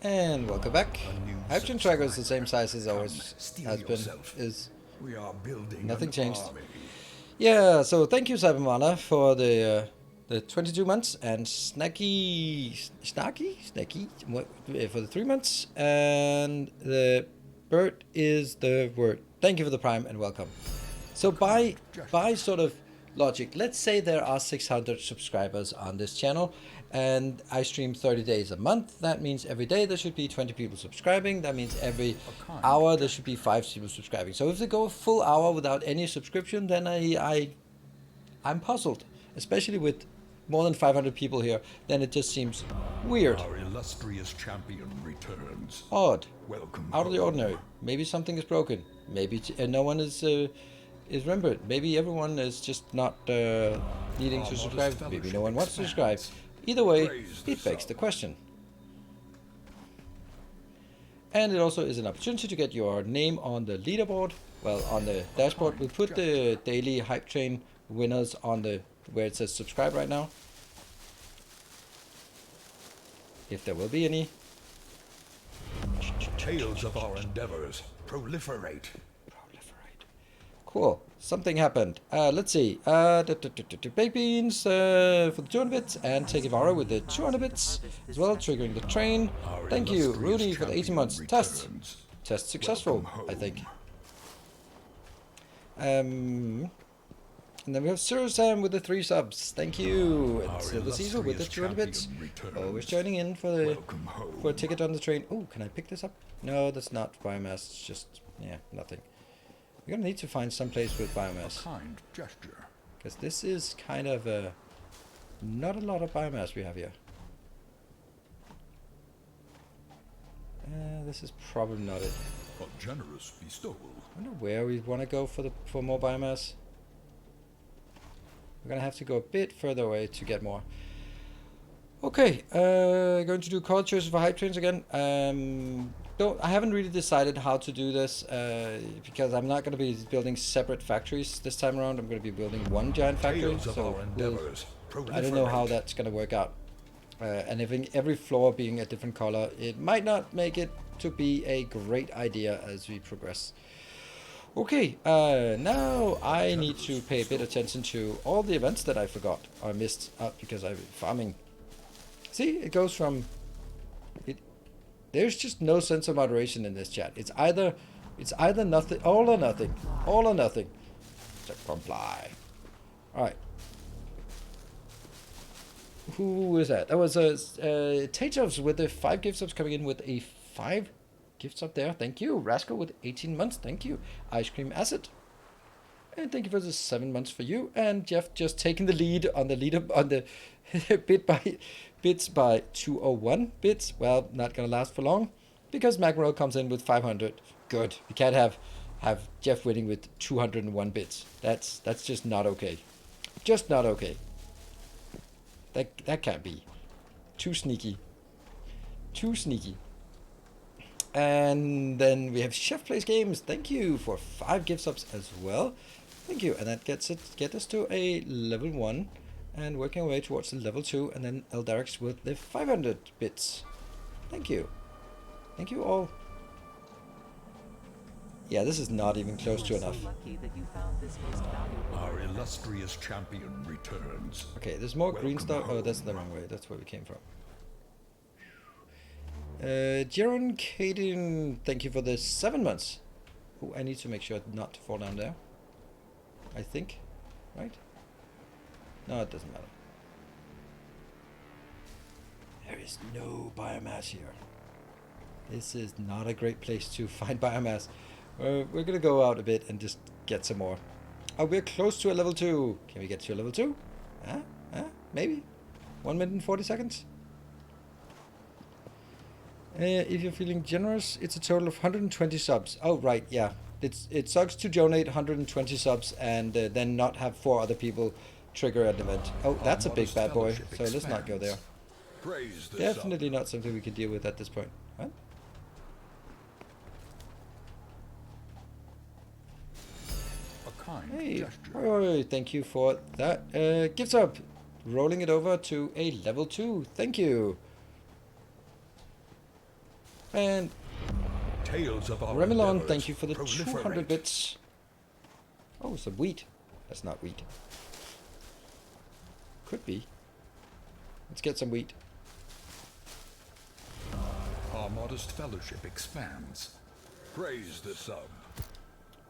And welcome back. Action tracker is the same size as always has been. We are building Nothing changed. Army. Yeah, so thank you Cybermana for the 22 months, and Snacky for the 3 months, and the bird is the word. Thank you for the prime and welcome. So by sort of logic, let's say there are 600 subscribers on this channel, and I stream 30 days a month. That means every day there should be 20 people subscribing. That means every hour there should be 5 people subscribing. So if they go a full hour without any subscription, then I'm puzzled, especially with more than 500 people here. Then it just seems weird. Our illustrious champion returns. Odd. Welcome. Out of the ordinary. Maybe something is broken. Maybe no one is is remember, maybe everyone is just not needing to subscribe. Maybe no one wants to subscribe. Either way, it begs the question. And it also is an opportunity to get your name on the leaderboard. Well, on the dashboard. We'll put the daily hype train winners on the where it says subscribe right now. If there will be any. Tales of our endeavors proliferate. Cool. Something happened. Let's see. Baked beans for the 200 bits, and Tekivara with the 200 bits as well, triggering the train. Thank you, Rudy, for the 18 months. Test successful, I think. And then we have Sir Sam with the 3 subs. Thank you. And Silver Caesar with the 200 bits. Always joining in for a ticket on the train. Oh, can I pick this up? No, that's not biomass. It's just, yeah, nothing. We're gonna need to find some place with biomass. Kind gesture. Because this is kind of not a lot of biomass we have here. This is probably not it. A generous bestowal. I wonder where we want to go for more biomass. We're gonna have to go a bit further away to get more. Okay, going to do call choices for hype trains again. I haven't really decided how to do this because I'm not going to be building separate factories this time around. I'm going to be building one giant factory, so I don't know how that's going to work out. And if every floor being a different color, it might not make it to be a great idea as we progress. Okay, now I need to pay a bit attention to all the events that I forgot or missed out because I've been farming. See, it goes from... There's just no sense of moderation in this chat. It's either nothing, all or nothing, all or nothing. So comply. All right. Who is that? That was Tatovs with the 5 gift subs coming in with a 5 gift sub there. Thank you. Rascal with 18 months. Thank you. Ice Cream Acid. And thank you for the 7 months for you. And Jeff just taking the lead on the bits by 201 bits. Well, not gonna last for long because Macro comes in with 500. Good. We can't have Jeff winning with 201 bits. That's just not okay. Just not okay. That can't be. Too sneaky. Too sneaky. And then we have Chef Plays Games. Thank you for 5 gift subs as well. Thank you. And that gets us to a level 1. And working our way towards the level 2, and then Eldarix with the 500 bits. Thank you. Thank you all. Yeah, this is not even close to enough. Our illustrious champion returns. Okay, there's more green stuff. Oh, that's the wrong way. That's where we came from. Jeron Caden, thank you for the 7 months. Oh, I need to make sure not to fall down there. I think. Right? No, it doesn't matter. There is no biomass here. This is not a great place to find biomass. We're gonna go out a bit and just get some more. Oh, we're close to a level 2. Can we get to a level 2? Maybe. 1 minute and 40 seconds. If you're feeling generous, it's a total of 120 subs. Oh, right, yeah. It sucks to donate 120 subs and then not have 4 other people trigger an event. Oh, that's a big bad boy. So let's not go there. Definitely not something we can deal with at this point. What? Hey, oh, thank you for that. Gift sub. Rolling it over to a level 2. Thank you. And Remilon, thank you for the 200 bits. Oh, some wheat. That's not wheat. Could be. Let's get some wheat. Our modest fellowship expands. Praise the sub.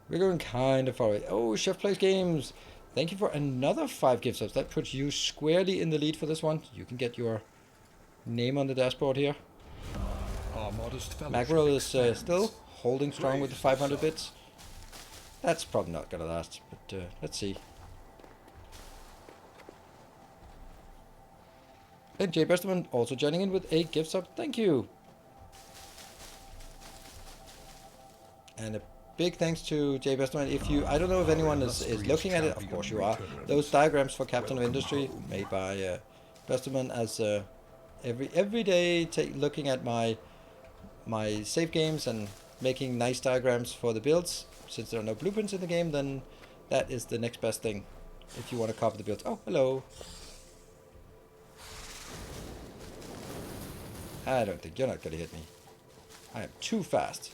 We're going kind of far away. Oh, Chef Plays Games. Thank you for another 5 gift subs. That puts you squarely in the lead for this one. You can get your name on the dashboard here. Our modest fellowship Macro is still holding strong with the 500 bits. That's probably not going to last, but let's see. And Jay Besterman also joining in with a gift sub. Thank you. And a big thanks to Jay Besterman. If you, I don't know if anyone is looking at it. Of course you are. Those diagrams for Captain of Industry made by Besterman as every day looking at my save games and making nice diagrams for the builds. Since there are no blueprints in the game, then that is the next best thing if you want to copy the builds. Oh, hello. I don't think you're not going to hit me. I am too fast.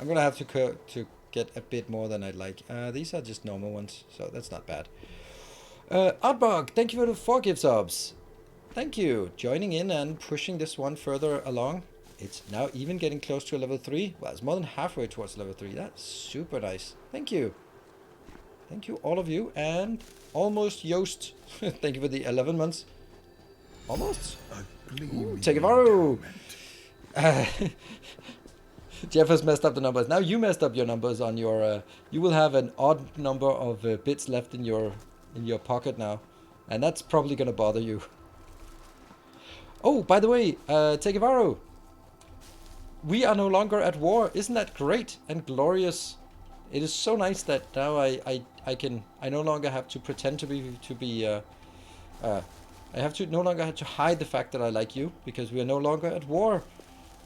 I'm going to have to get a bit more than I'd like. These are just normal ones, so that's not bad. Artbog, thank you for the 4 gift subs. Thank you. Joining in and pushing this one further along. It's now even getting close to a level 3. Well, it's more than halfway towards level 3. That's super nice. Thank you. Thank you, all of you. And almost Yost. Thank you for the 11 months. Almost. Take it, Varu. Jeff has messed up the numbers. Now you messed up your numbers on your... you will have an odd number of bits left in your pocket now. And that's probably going to bother you. Oh, by the way, Tegevaru, we are no longer at war. Isn't that great and glorious? It is so nice that now I no longer have to pretend to be I have to no longer have to hide the fact that I like you, because we are no longer at war.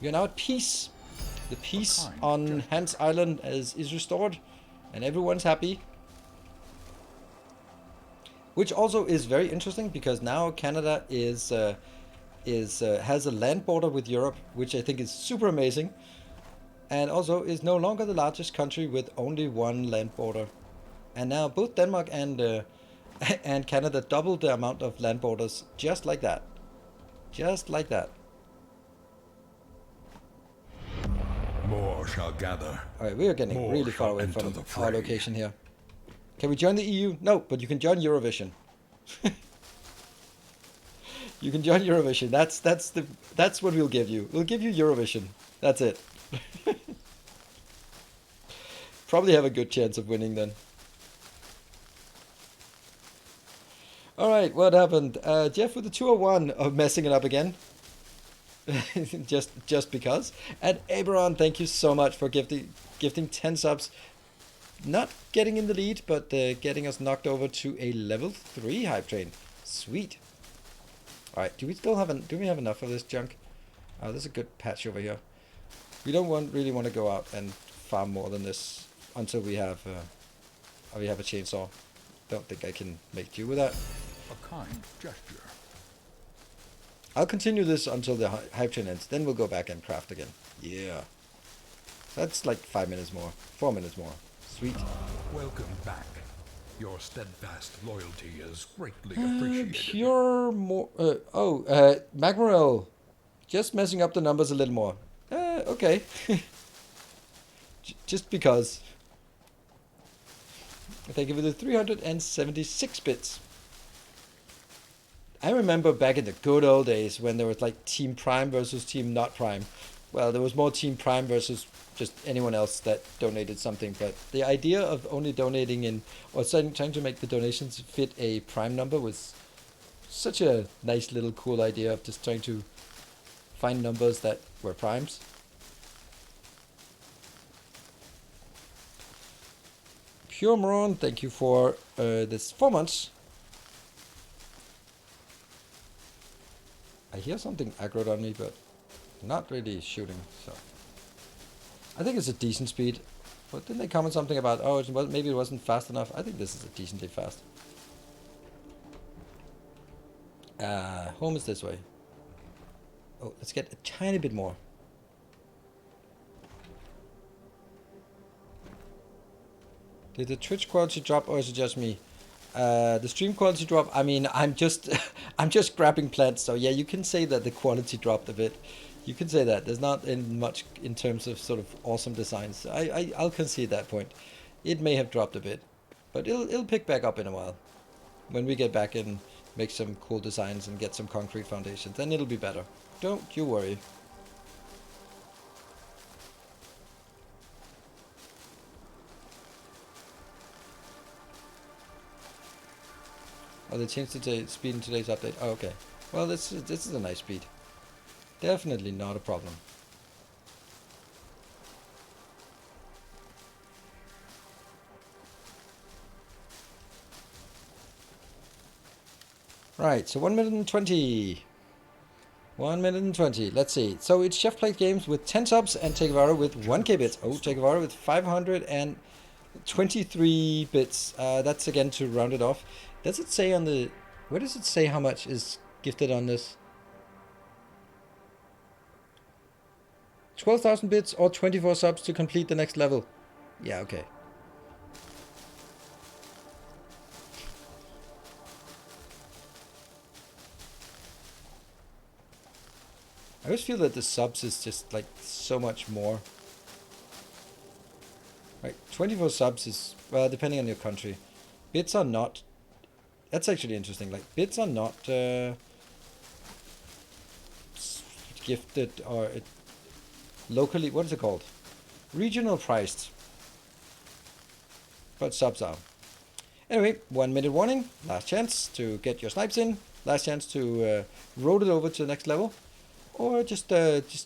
We are now at peace. The peace on Hans Island is restored, and everyone's happy. Which also is very interesting, because now Canada has a land border with Europe, which I think is super amazing, and also is no longer the largest country with only one land border. And now both Denmark and Canada doubled the amount of land borders, just like that. Just like that. More shall gather. Alright, we are getting really far away from our location here. Can we join the EU? No, but you can join Eurovision. You can join Eurovision. That's what we'll give you. We'll give you Eurovision. That's it. Probably have a good chance of winning then. Alright, what happened? Jeff with the 201 of messing it up again. just because. And Aberon, thank you so much for gifting 10 subs. Not getting in the lead, but getting us knocked over to a level 3 hype train. Sweet. Alright, do we have enough of this junk? Oh, there's a good patch over here. We don't really want to go out and farm more than this until we have a chainsaw. Don't think I can make do with that. A kind gesture. I'll continue this until the hype train ends, then we'll go back and craft again. Yeah. That's like 5 minutes more. 4 minutes more. Sweet. Welcome back. Your steadfast loyalty is greatly appreciated. Magmarel. Just messing up the numbers a little more. Okay. Just because. Thank you for the 376 bits. I remember back in the good old days when there was like Team Prime versus Team Not Prime. Well, there was more Team Prime versus just anyone else that donated something, but the idea of only donating in, or trying to make the donations fit a Prime number was such a nice little cool idea of just trying to find numbers that were primes. Pure Moron, thank you for this 4 months. I hear something aggroed on me, but not really shooting, so I think it's a decent speed. But didn't they comment something about, oh, maybe it wasn't fast enough? I think this is a decently fast. Home is this way. Oh, let's get a tiny bit more. Did the Twitch quality drop, or is it just me? The stream quality drop, I mean, I'm just grabbing plants, so yeah, you can say that the quality dropped a bit. You can say that. There's not much in terms of sort of awesome designs. I'll concede that point. It may have dropped a bit, but it'll pick back up in a while. When we get back and make some cool designs and get some concrete foundations, then it'll be better. Don't you worry. Oh, they changed the speed in today's update. Oh, okay. Well, this is a nice speed. Definitely not a problem. Right, so 1 minute and 20. 1 minute and 20. Let's see. So it's Chef Plays Games with 10 subs and Che Guevara with 1k bits. Oh, Che Guevara with 523 bits. That's again to round it off. Does it say on the... Where does it say how much is gifted on this? 12,000 bits or 24 subs to complete the next level. Yeah, okay. I always feel that the subs is just like so much more. Right, 24 subs is, well, depending on your country. Bits are not, that's actually interesting. Like, bits are not gifted or locally, what is it called? Regional priced. But subs are. Anyway, 1 minute warning. Last chance to get your snipes in. Last chance to roll it over to the next level. Or just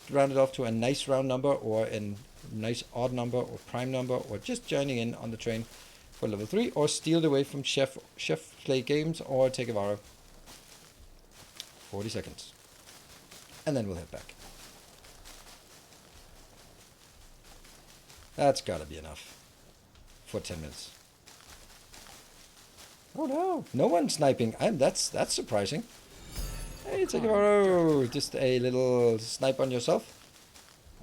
round it off to a nice round number or a nice odd number or prime number, or just joining in on the train for level 3, or steal it away from Chef Play Games or Che Guevara. 40 seconds. And then we'll head back. That's gotta be enough for 10 minutes. Oh no, no one's sniping. That's surprising. Hey, Che Guevara, just a little snipe on yourself.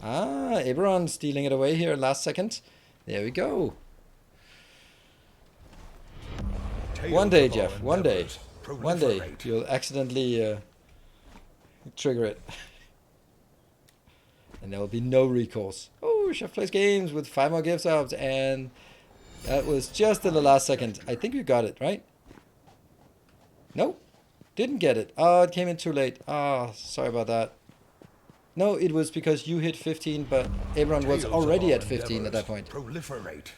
Ah, Eberron stealing it away here last second. There we go. One day, Jeff, one day. One day, you'll accidentally trigger it. And there will be no recourse. Oh, Chef Plays Games with 5 more gift subs, and that was just in the last second. I think you got it, right? Nope, didn't get it. Oh, it came in too late. Oh, sorry about that. No, it was because you hit 15, but everyone was already at 15 at that point. Proliferate.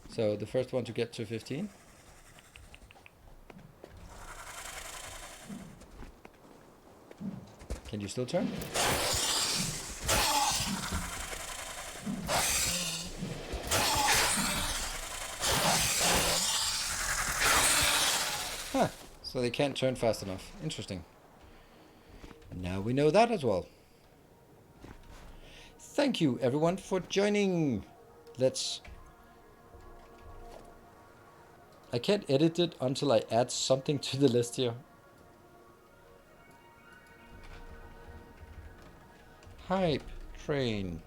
So the first one to get to 15. Can you still turn? Huh. So they can't turn fast enough. Interesting. Now we know that as well. Thank you everyone for joining. I can't edit it until I add something to the list here. Hype train.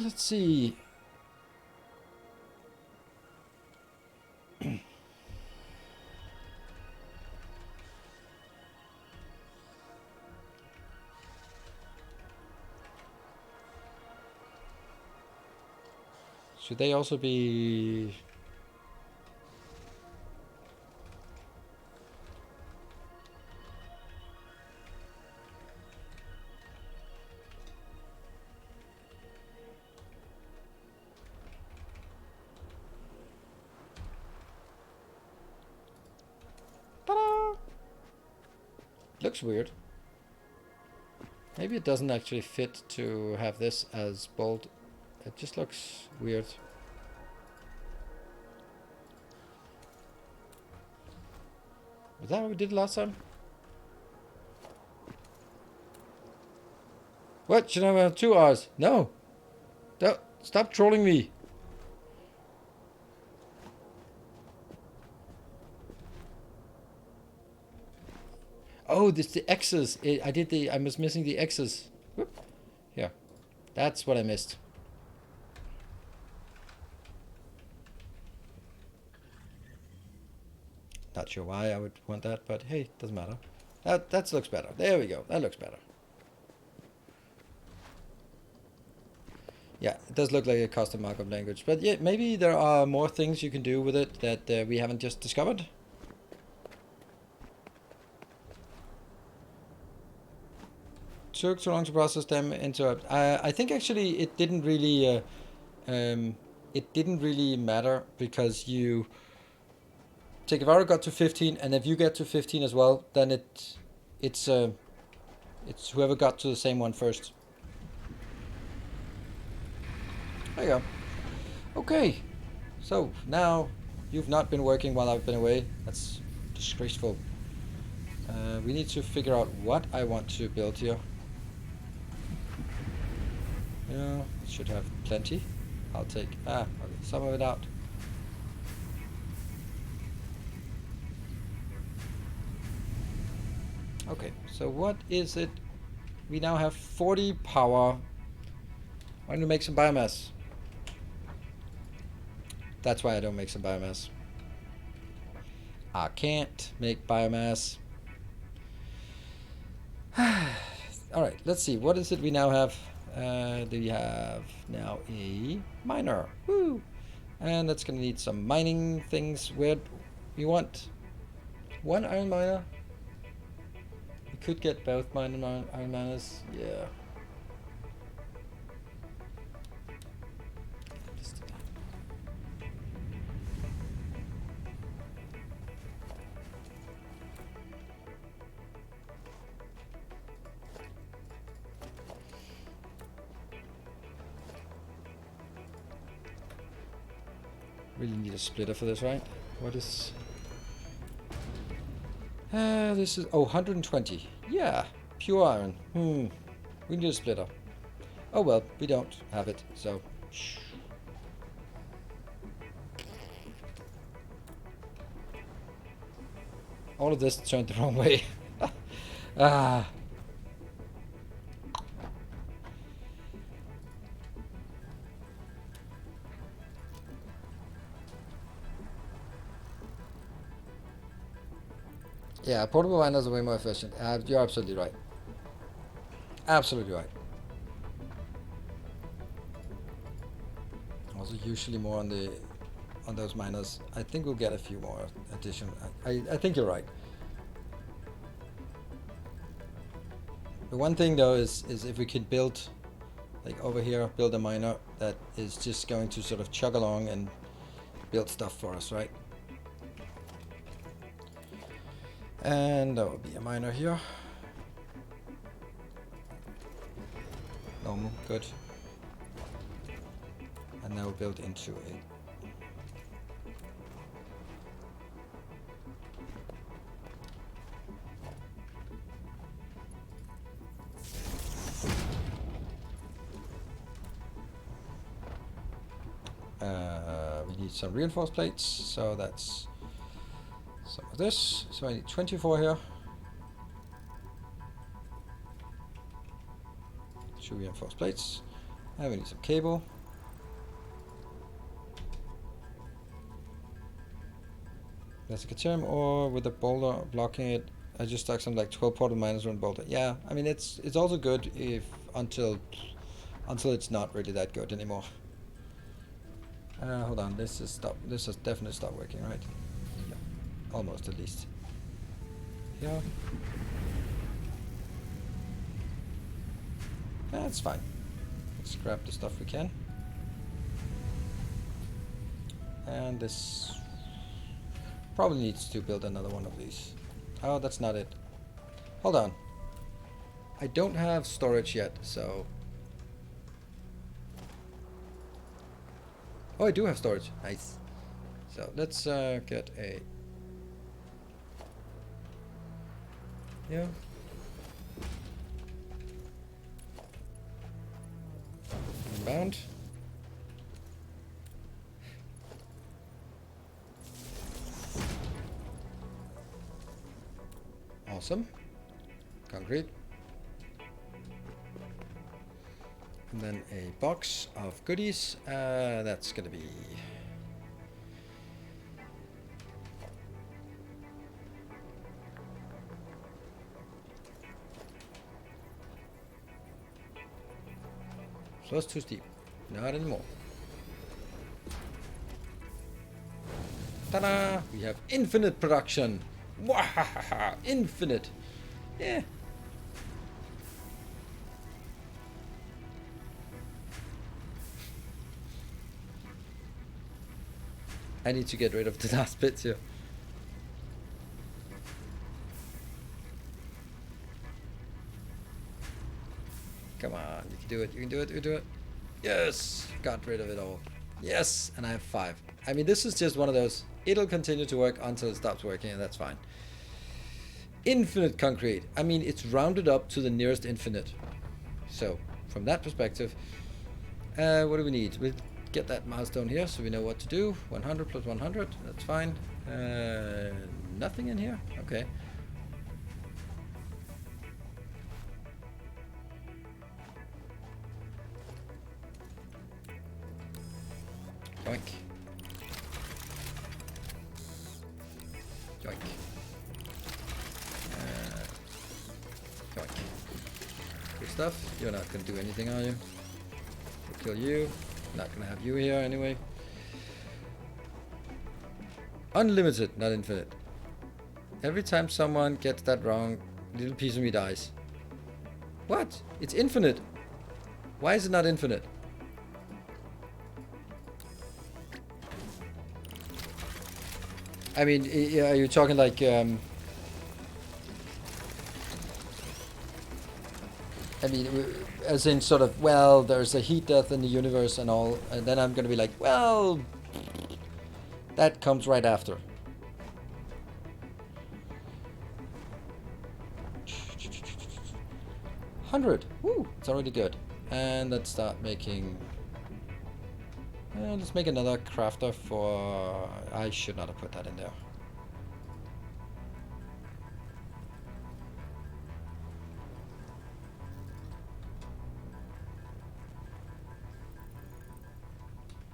Let's see. Should they also be... Ta-da! Looks weird. Maybe it doesn't actually fit to have this as bold. It just looks weird. Was that how we did last time? What? Should I have 2 hours? No! Don't, stop trolling me! Oh, this the X's. I was missing the X's. Whoop. Yeah. That's what I missed. Not sure why I would want that, but hey, doesn't matter. That looks better. There we go. That looks better. Yeah, it does look like a custom markup language. But yeah, maybe there are more things you can do with it that we haven't just discovered. Took too long to process them. Interrupt. I think actually it didn't really... it didn't really matter because you take if I got to 15, and if you get to 15 as well, then it's whoever got to the same one first. There you go. Okay, so now you've not been working while I've been away. That's disgraceful. We need to figure out what I want to build here. Yeah, should have plenty. I'll take some of it out. Okay, so what is it? We now have 40 power. Why don't we make some biomass? That's why I don't make some biomass. I can't make biomass. Alright, let's see. What is it we now have? We have now a miner. Woo! And that's going to need some mining things. Where we want one iron miner. We could get both iron miners. Yeah. Really need a splitter for this, right? What is... this is... Oh, 120. Yeah, pure iron. We need a splitter. Oh well, we don't have it, so... Shh. All of this turned the wrong way. Ah. Yeah, portable miners are way more efficient. You're absolutely right. Absolutely right. Also, usually more on those miners. I think we'll get a few more addition. I think you're right. The one thing though is if we could build, like over here, build a miner that is just going to sort of chug along and build stuff for us, right? And there will be a miner here. Normal, good. And now build into a... we need some reinforced plates, so that's some of this. So I need 24 here. 2 reinforced plates. And we need some cable. That's a good term, or with a boulder blocking it. I just stuck some like 12 portal miners on boulder. Yeah, I mean it's also good if until it's not really that good anymore. Hold on, this has definitely stopped working, right? Yeah, almost at least. Yeah. That's fine. Let's grab the stuff we can. And this probably needs to build another one of these. Oh, that's not it. Hold on. I don't have storage yet, so... Oh, I do have storage. Nice. So let's get a... Yeah. Inbound. Awesome. Concrete. And then a box of goodies. That's gonna be... So that's too steep. Not anymore. Ta-da! We have infinite production. Wahahaha! Infinite. Yeah. I need to get rid of the last bits here. Come on, you can do it, you can do it, you can do it. Yes, got rid of it all. Yes, and I have 5. I mean, this is just one of those, it'll continue to work until it stops working, and that's fine. Infinite concrete. I mean, it's rounded up to the nearest infinite. So, from that perspective, what do we need? We'll get that milestone here so we know what to do. 100 plus 100, that's fine. Nothing in here? Okay. Yoink. Yoink. Yoink. Good stuff. You're not going to do anything, are you? We'll kill you. Not going to have you here anyway. Unlimited, not infinite. Every time someone gets that wrong, a little piece of me dies. What? It's infinite. Why is it not infinite? I mean, are you talking like, I mean, as in sort of, well, there's a heat death in the universe and all, and then I'm going to be like, well, that comes right after. $100. Woo, it's already good. And let's start making... let's make another crafter for... I should not have put that in there.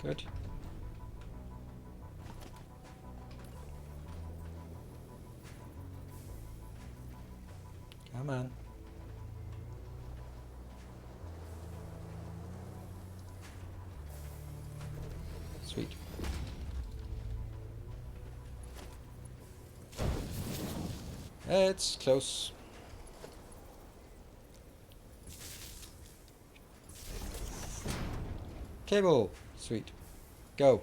Good. Come on. Sweet. It's close. Cable. Sweet. Go.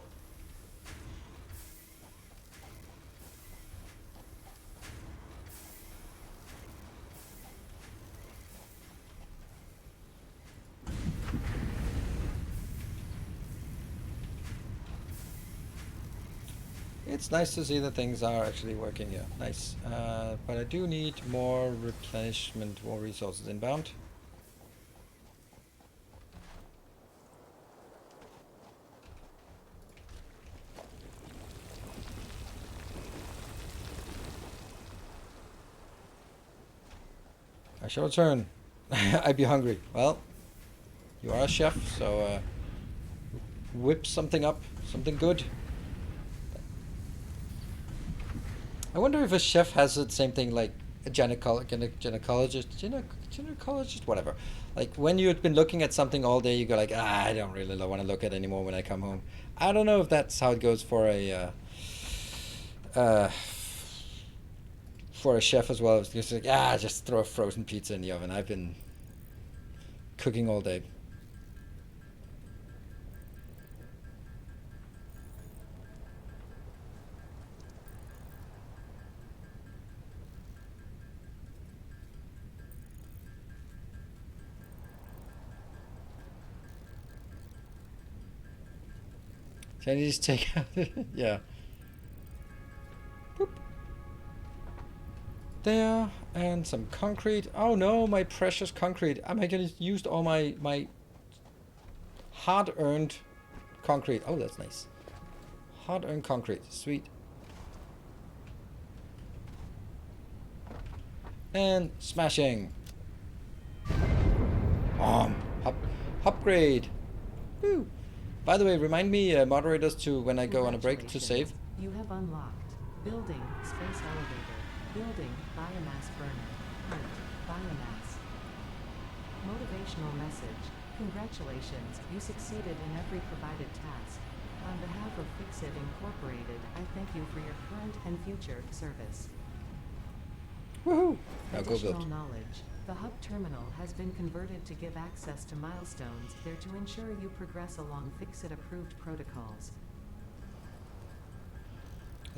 It's nice to see that things are actually working here. Nice. But I do need more replenishment, more resources inbound. I shall return. I'd be hungry. Well, you are a chef, so whip something up, something good. I wonder if a chef has the same thing like a gynecologist, whatever. Like when you've been looking at something all day, you go like, I don't really want to look at it anymore when I come home. I don't know if that's how it goes for a chef as well. It's just like, just throw a frozen pizza in the oven. I've been cooking all day. Can you just take out yeah. Boop. There, and some concrete. Oh no, my precious concrete. Am I gonna use all my hard-earned concrete? Oh, that's nice. Hard-earned concrete, sweet. And smashing. Upgrade. Woo. By the way, remind me, moderators, to when I go on a break to save. You have unlocked building space elevator, building biomass burner, hunt biomass. Motivational message. Congratulations, you succeeded in every provided task. On behalf of Fixit Incorporated, I thank you for your current and future service. Woohoo! Now go Additional build. knowledge. The hub terminal has been converted to give access to milestones there to ensure you progress along Fixit-approved protocols.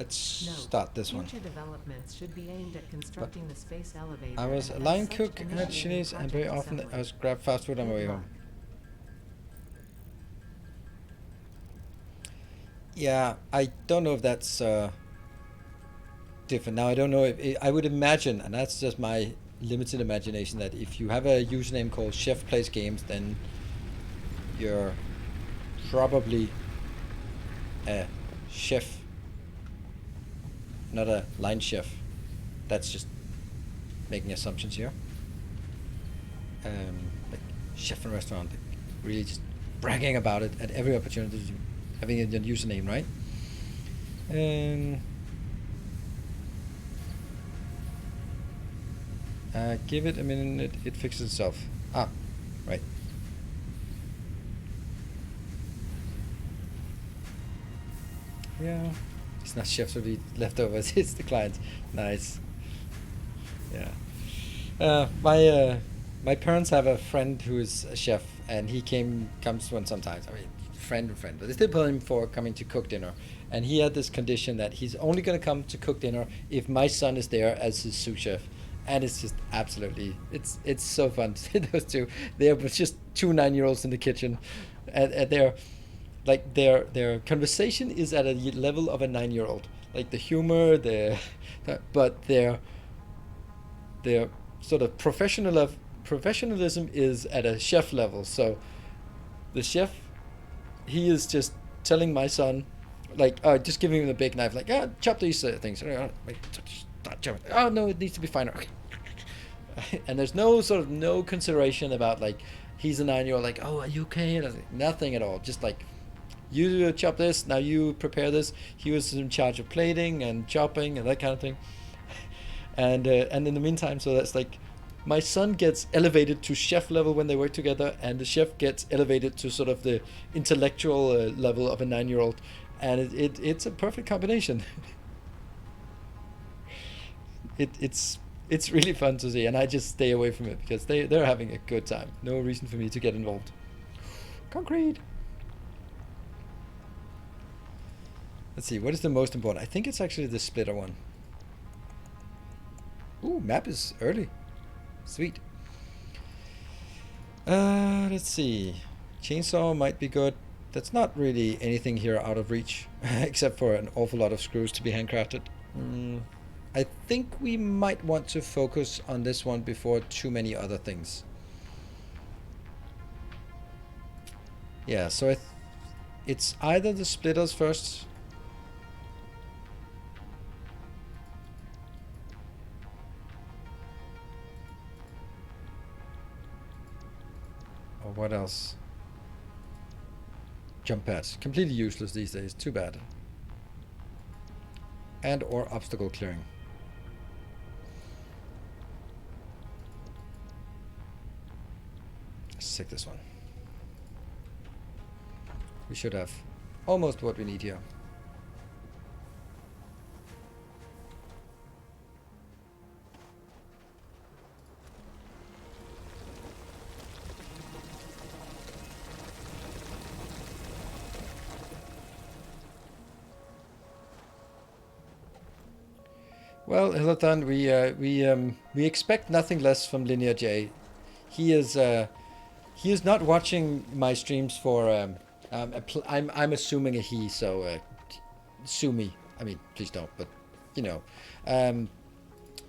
Let's Note, start this one. future developments should be aimed at constructing the space elevator. I was a and line as cook such, at initiating Chinese, and very project often I assembly. was grab fast food on my Good way luck. home. Yeah, I don't know if that's different. Now I don't know if I would imagine, and that's just my limited imagination, that if you have a username called Chef Plays Games, then you're probably a chef, not a line chef. That's just making assumptions here. Like chef in a restaurant, like really just bragging about it at every opportunity, having a username, right? Give it a minute, it fixes itself. Ah, right. Yeah, it's not chefs or the leftovers, it's the clients. Nice. Yeah. My parents have a friend who is a chef, and he comes one sometimes. I mean, friend, but they still pay him for coming to cook dinner. And he had this condition that he's only going to come to cook dinner if my son is there as his sous chef. And it's just absolutely, it's so fun to see those two. They're just two 9-year-olds in the kitchen, and they're like their conversation is at a level of a 9-year-old. Like the humor, but their sort of professionalism is at a chef level. So the chef, he is just telling my son, like, just giving him a big knife, like, chop these things. Wait, chop it. Oh no, it needs to be finer. And there's no consideration about like he's a 9-year-old, like, oh, are you okay? Nothing at all. Just like, you chop this, now you prepare this. He was in charge of plating and chopping and that kind of thing. And in the meantime, so that's like, my son gets elevated to chef level when they work together, and the chef gets elevated to sort of the intellectual level of a 9-year-old, and it's a perfect combination. It's really fun to see, and I just stay away from it because they're having a good time. No reason for me to get involved. Concrete. Let's see, what is the most important? I think it's actually the splitter one. Ooh, map is early. Sweet. Let's see. Chainsaw might be good. That's not really anything here out of reach, except for an awful lot of screws to be handcrafted. I think we might want to focus on this one before too many other things. Yeah, so it's either the splitters first. Or what else? Jump pads. Completely useless these days. Too bad. And or obstacle clearing. Let's take this one. We should have almost what we need here. Well, Hilatan, we expect nothing less from Linear J. He is not watching my streams for I'm assuming a he, so sue me. I mean, please don't, but you know,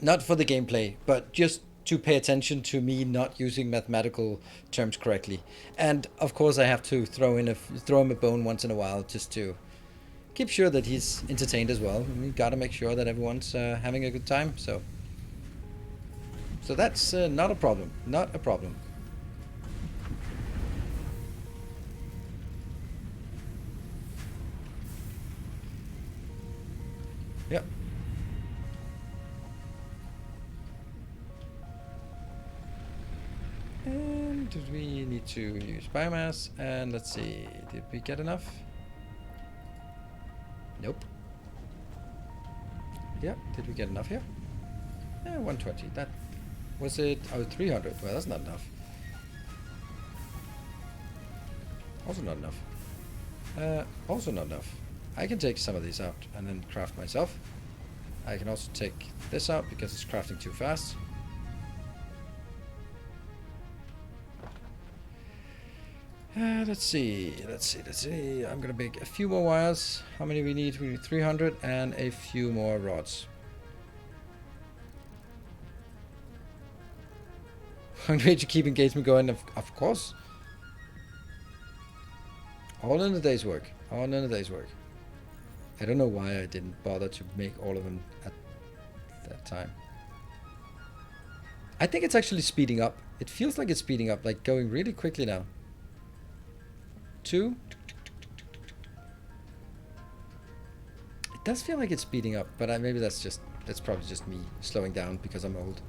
not for the gameplay, but just to pay attention to me not using mathematical terms correctly. And of course, I have to throw him a bone once in a while just to keep sure that he's entertained as well. We gotta make sure that everyone's having a good time. So that's not a problem. Not a problem. Yep. And did we need to use biomass? And let's see, did we get enough? Nope. Yeah, did we get enough here? Yeah, 120. That was it. Oh, 300. Well, that's not enough. Also not enough. Also not enough. I can take some of these out and then craft myself. I can also take this out because it's crafting too fast. Let's see. I'm gonna make a few more wires. How many we need? We need 300 and a few more rods. Hungry to keep engagement going, of course. All in a day's work. All in a day's work. I don't know why I didn't bother to make all of them at that time. I think it's actually speeding up. It feels like it's speeding up, like going really quickly now. 2. It does feel like it's speeding up, but maybe that's probably just me slowing down because I'm old.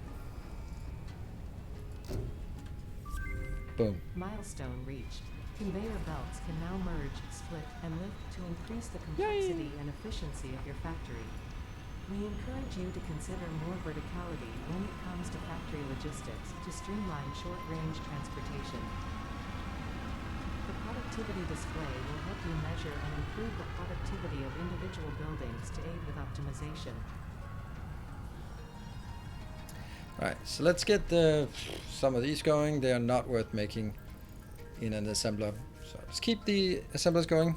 Boom. Milestone reached. Conveyor belts can now merge, split, and lift to increase the complexity and efficiency of your factory. We encourage you to consider more verticality when it comes to factory logistics to streamline short-range transportation. The productivity display will help you measure and improve the productivity of individual buildings to aid with optimization. Alright, so let's get some of these going. They are not worth making in an assembler. So let's keep the assemblers going.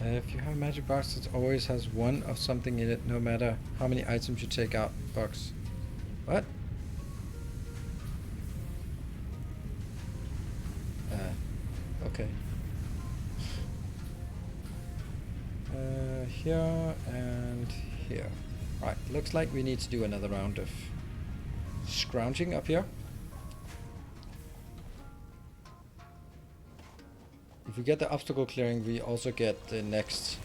If you have a magic box, it always has one of something in it, no matter how many items you take out. Box. What? Okay. Here and here. Right, looks like we need to do another round of scrounging up here. If we get the obstacle clearing, we also get the next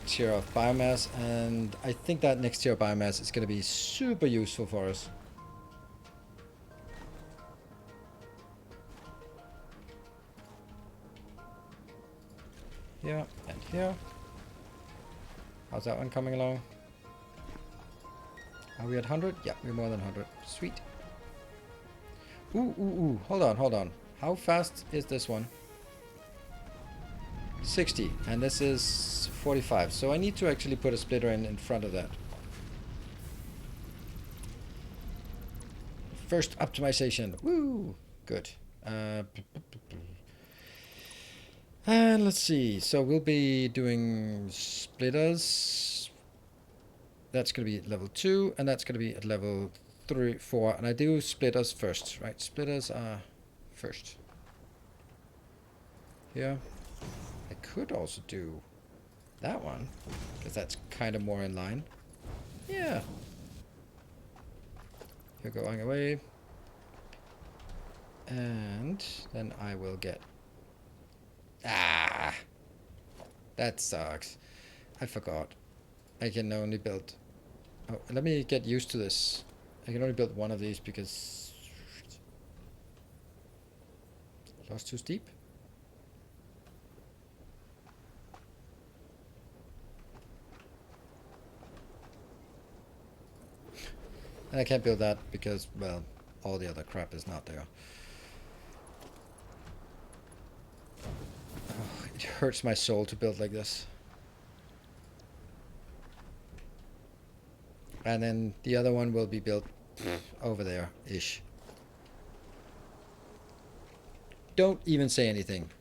tier of biomass, and I think that next tier of biomass is going to be super useful for us. Here and here. How's that one coming along? Are we at 100? Yeah, we're more than 100. Sweet. Ooh. Hold on. How fast is this one? 60. And this is 45. So I need to actually put a splitter in front of that. First optimization. Woo! Good. And let's see. So we'll be doing splitters. That's going to be at level 2, and that's going to be at level 3, 4. And I do splitters first, right? Splitters are first. Here. I could also do that one, because that's kind of more in line. Yeah. You're going away. And then I will get... Ah! That sucks. I forgot. I can only build... Oh, let me get used to this. I can only build one of these because... Lost too steep? And I can't build that because, well, all the other crap is not there. Oh, it hurts my soul to build like this. And then the other one will be built over there-ish. Don't even say anything.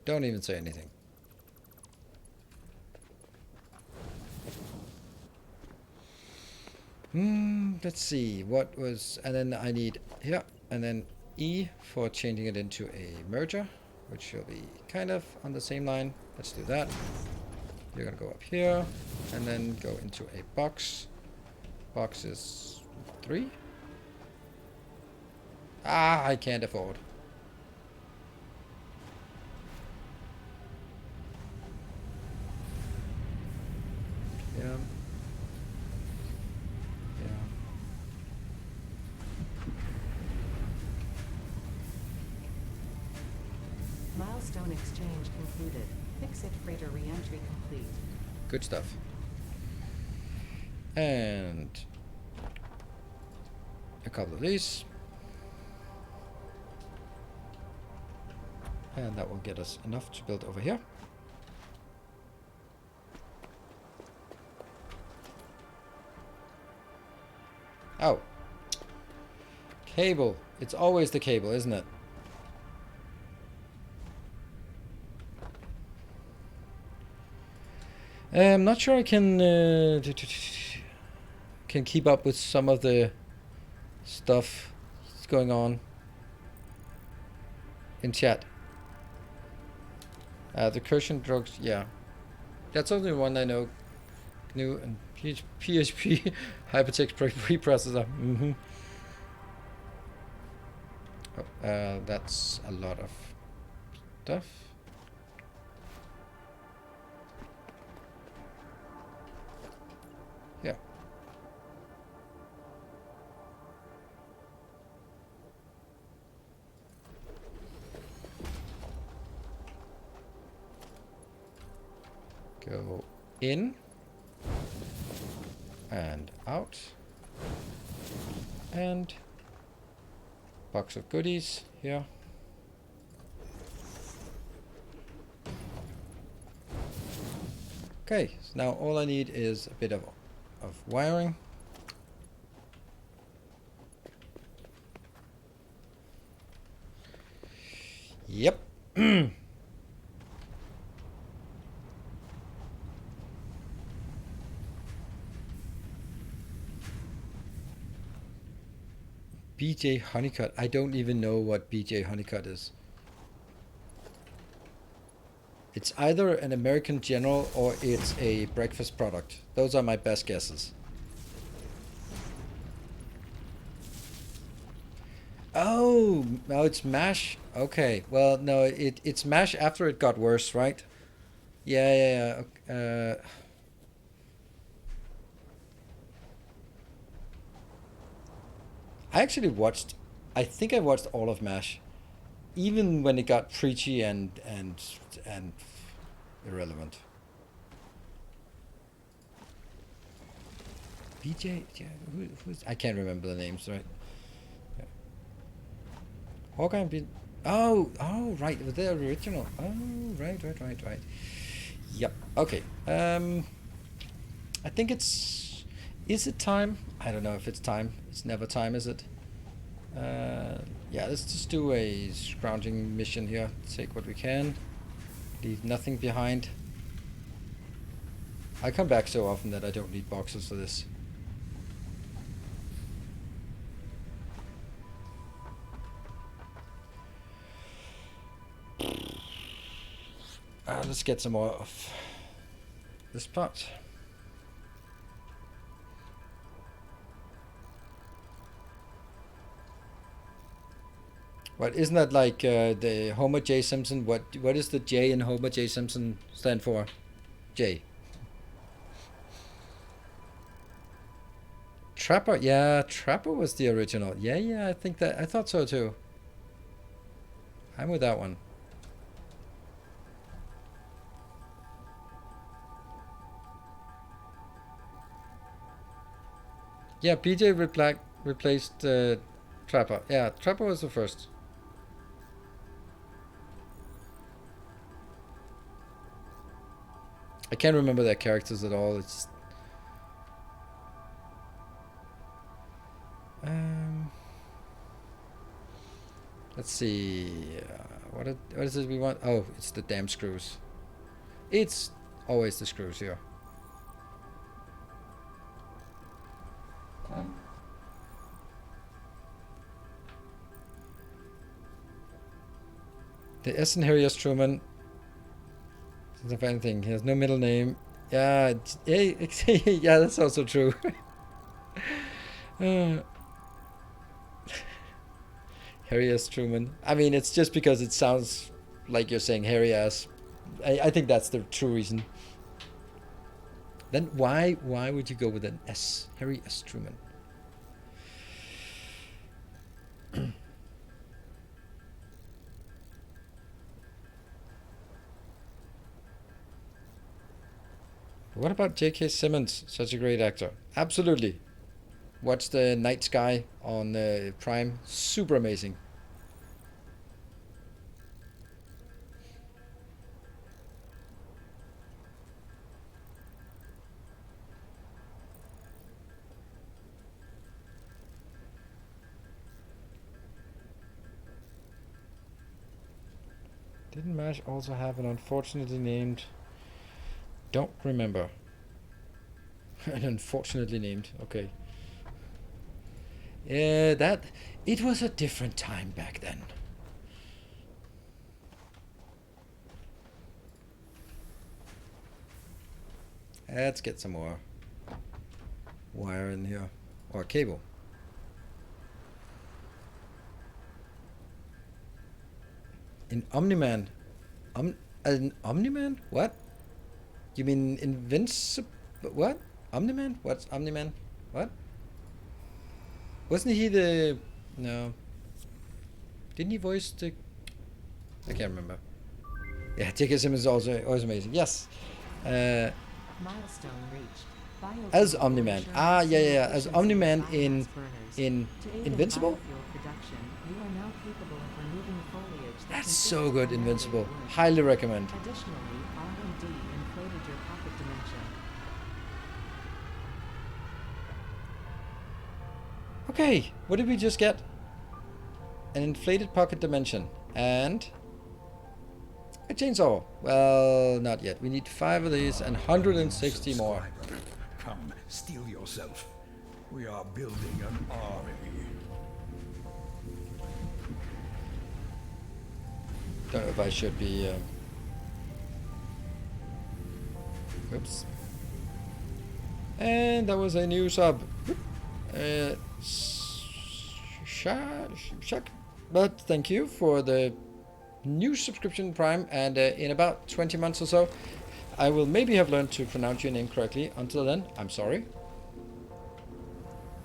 Don't even say anything. Let's see. What was... And then I need... Yeah. And then E for changing it into a merger, which will be kind of on the same line. Let's do that. You're going to go up here and then go into a box. Box is 3. Ah, I can't afford. Yeah. Yeah. Milestone exchange concluded. Fix-It freighter re-entry complete. Good stuff. And a couple of these. And that will get us enough to build over here. Oh. Cable. It's always the cable, isn't it? I'm not sure I can keep up with some of the stuff that's going on in chat. The Christian drugs, yeah. That's only one I know. GNU and PHP hypertext preprocessor. Mm-hmm. Oh, that's a lot of stuff. Yeah. Go in and out and box of goodies here. Okay, so now all I need is a bit of wiring. Yep. BJ Honeycutt. I don't even know what BJ Honeycutt is. It's either an American General or it's a breakfast product. Those are my best guesses. Oh, no, it's MASH. Okay, well, no, it's MASH after it got worse, right? Yeah. I actually watched. I think I watched all of MASH, even when it got preachy and irrelevant. BJ, yeah, who's? I can't remember the names, right? Yeah. Hawkeye and oh, right, the original. Oh, right. Yep. Okay. I think it's. Is it time? I don't know if it's time. It's never time, is it? Yeah, let's just do a scrounging mission here. Take what we can. Leave nothing behind. I come back so often that I don't need boxes for this. Let's get some more of this part. What isn't that like the Homer J. Simpson? What is the J in Homer J. Simpson stand for? J. Trapper, yeah, Trapper was the original. Yeah, I thought so too. I'm with that one. Yeah, PJ replaced Trapper. Yeah, Trapper was the first. I can't remember their characters at all. It's just, let's see. What is it we want? Oh, it's the damn screws. It's always the screws here. The S in Harry Truman. Doesn't have anything. He has no middle name. Yeah, yeah, that's also true. Harry S. Truman. I mean, it's just because it sounds like you're saying Harry S. I think that's the true reason. Then why would you go with an S? Harry S. Truman. What about J.K. Simmons? Such a great actor. Absolutely. Watch the Night Sky on Prime. Super amazing. Didn't MASH also have an unfortunately named... Don't remember. An unfortunately named. Okay. Yeah, that... It was a different time back then. Let's get some more wire in here. Or cable. An Omniman. An Omniman? What? You mean Invincible? What? Omniman? What's Omniman? What? Wasn't he the... No. Didn't he voice the... I can't remember. Yeah, J.K. Simmons is also amazing. Yes. Milestone reached. As Omni-Man. Ah, yeah. As Omni-Man in Invincible? That's so good, Invincible. Highly recommend. Additionally, R&D inflated your pocket dimension. Okay, what did we just get? An inflated pocket dimension. And... a chainsaw. Well, not yet. We need 5 of these and 160 more. Come, steel yourself. We are building an army. Don't know if I should be... Oops. And that was a new sub. Shak. But thank you for the new subscription Prime, and in about 20 months or so I will maybe have learned to pronounce your name correctly. Until then, I'm sorry.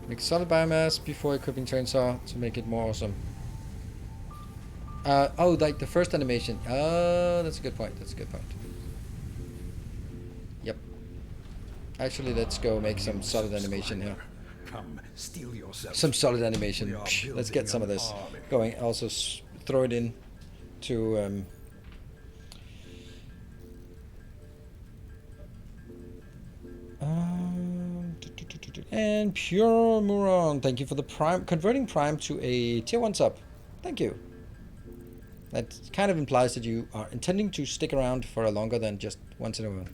Make solid biomass before equipping chainsaw to make it more awesome. Oh, like the first animation. Oh, that's a good point. Yep. Actually, let's go make some solid animation here. Come, steel yourself. Some solid animation. Let's get some of this going. Also throw it in to and Pure Muron, thank you for the Prime, converting Prime to a tier 1 sub. Thank you. That kind of implies that you are intending to stick around for a longer than just once in a while.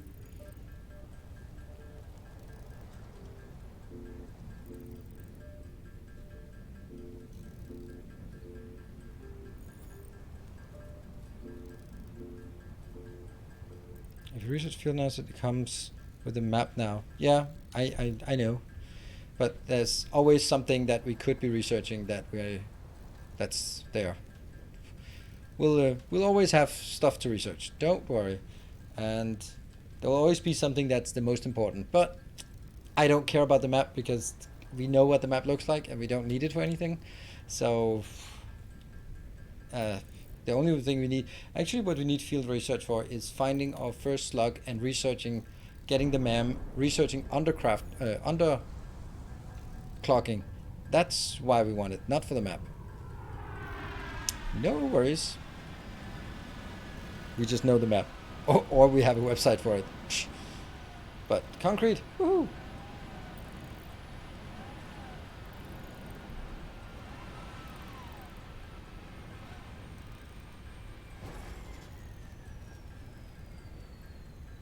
If you research field now, it comes with a map now. Yeah, I know, but there's always something that we could be researching that's there. We'll always have stuff to research. Don't worry, and there will always be something that's the most important. But I don't care about the map because we know what the map looks like and we don't need it for anything. So the only thing we need, actually what we need field research for, is finding our first slug and researching, getting the MAM, researching underclocking. That's why we want it, not for the map. No worries. We just know the map. Or we have a website for it. But concrete, woohoo!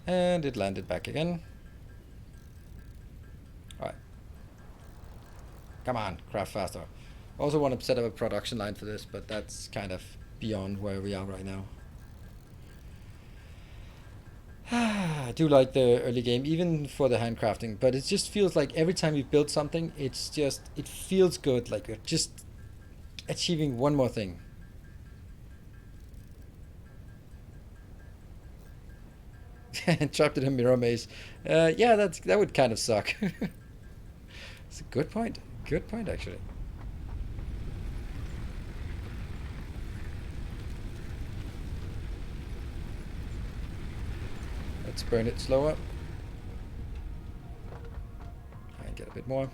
And it landed back again. Alright. Come on, craft faster. Also want to set up a production line for this, but that's kind of beyond where we are right now. I do like the early game, even for the handcrafting, but it just feels like every time you build something, it feels good, like you're just achieving one more thing. Trapped in a mirror maze. Yeah, that would kind of suck. It's a good point. Good point, actually. Let's burn it slower. bit more.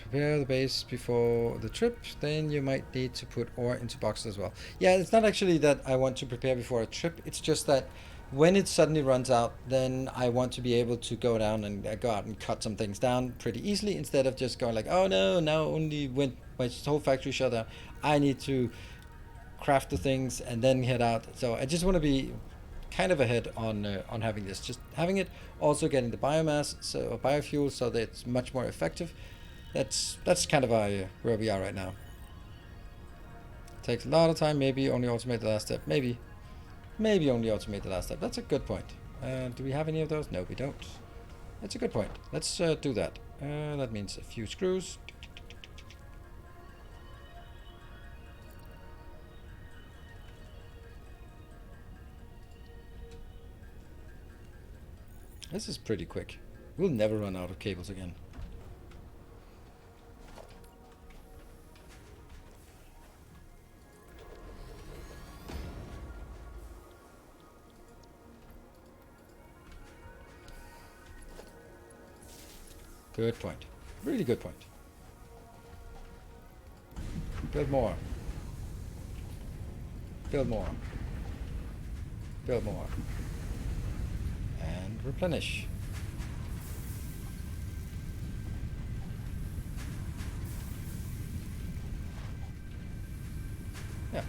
Prepare the base before the trip, then you might need to put ore into boxes as well. Yeah, it's not actually that I want to prepare before a trip, it's just that when it suddenly runs out, then I want to be able to go down and go out and cut some things down pretty easily, instead of just going like, oh no, now only when my whole factory shut down, I need to craft the things and then head out. So I just want to be kind of ahead on having this, just having it, also getting the biomass, so biofuel, so that it's much more effective. That's kind of where we are right now. Takes a lot of time. Maybe only automate the last step. Maybe only automate the last step. That's a good point. Do we have any of those? No, we don't. That's a good point. Let's do that. That means a few screws. This is pretty quick. We'll never run out of cables again. Good point. Really good point. Build more. Build more. Build more. And replenish. Yeah.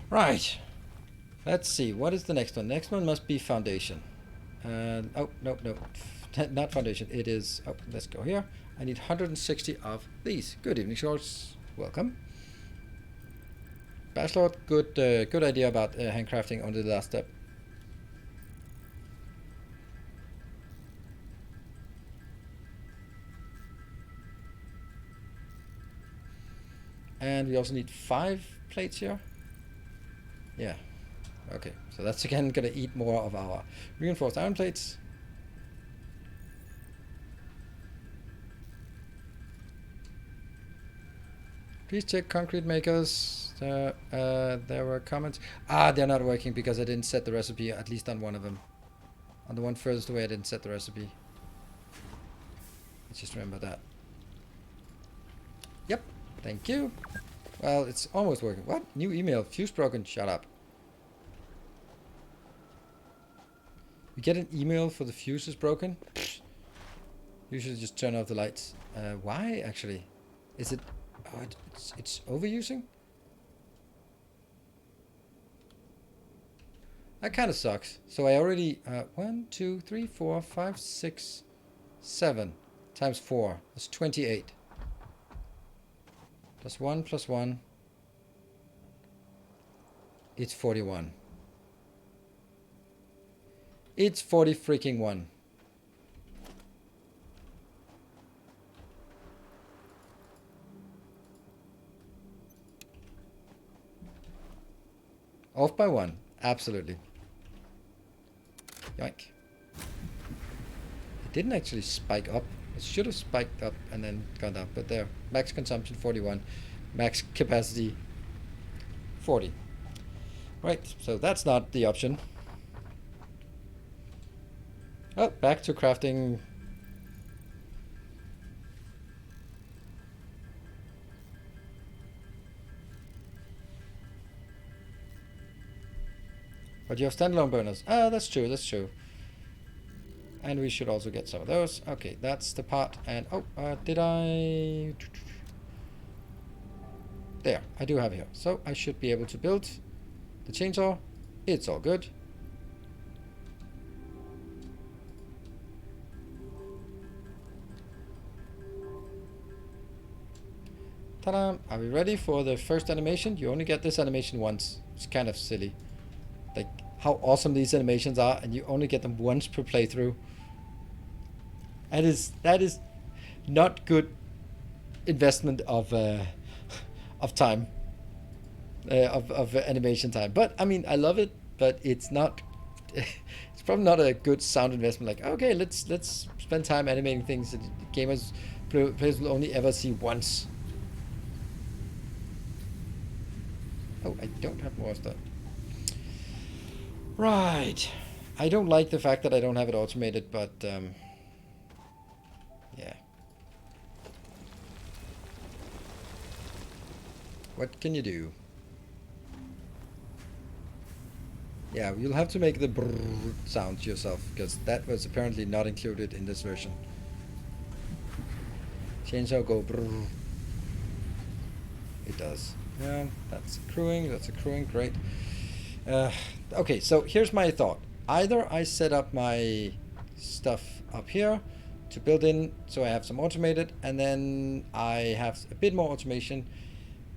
Right. Let's see. What is the next one? Next one must be foundation. Oh, no. Not foundation. It is... Oh, let's go here. I need 160 of these. Good evening, Shorts. Welcome. Bashlord, good idea about handcrafting only the last step. And we also need 5 plates here. Yeah. Okay. So that's again gonna eat more of our reinforced iron plates. Please check concrete makers. There were comments. They're not working because I didn't set the recipe, at least on one of them. On the one furthest away, I didn't set the recipe. Let's just remember that. Yep. Thank you. Well, it's almost working. What? New email. Fuse broken. Shut up. We get an email for the fuse is broken? Usually just turn off the lights. Why, actually? Is it... Oh, it's overusing? That kind of sucks. So I already... 1, 2, 3, 4, 5, 6, 7 times 4. That's 28. Plus 1 plus 1. It's 41. It's 40 freaking 1. Off by 1. Absolutely. Yoink. It didn't actually spike up. It should have spiked up and then gone down. But there. Max consumption 41. Max capacity 40. Right. So that's not the option. Oh, back to crafting. But you have standalone burners. Ah, that's true, that's true. And we should also get some of those. Okay, that's the part. And, oh, did I... There, I do have here. So I should be able to build the chainsaw. It's all good. Ta-da! Are we ready for the first animation? You only get this animation once. It's kind of silly. Like how awesome these animations are, and you only get them once per playthrough. That is not good investment of time, of animation time. But I mean, I love it, but it's not. It's probably not a good sound investment. Like, okay, let's spend time animating things that gamers players will only ever see once. Oh, I don't have more stuff. Right. I don't like the fact that I don't have it automated, but yeah. What can you do? Yeah, you'll have to make the brrr sound yourself, because that was apparently not included in this version. Chainsaw go brrr. It does. Yeah, that's accruing, great. Okay, so here's my thought. Either I set up my stuff up here to build in, so I have some automated, and then I have a bit more automation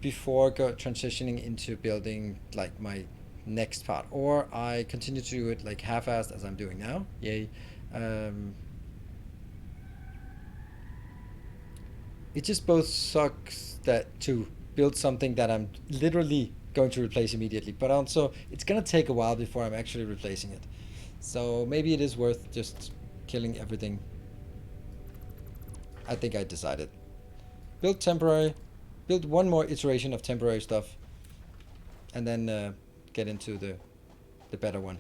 before transitioning into building like my next part, or I continue to do it like half-assed as I'm doing now. Yay. It just both sucks that to build something that I'm literally going to replace immediately, but also it's gonna take a while before I'm actually replacing it. So maybe it is worth just killing everything. I think I decided. Build temporary, build one more iteration of temporary stuff, and then get into the better one.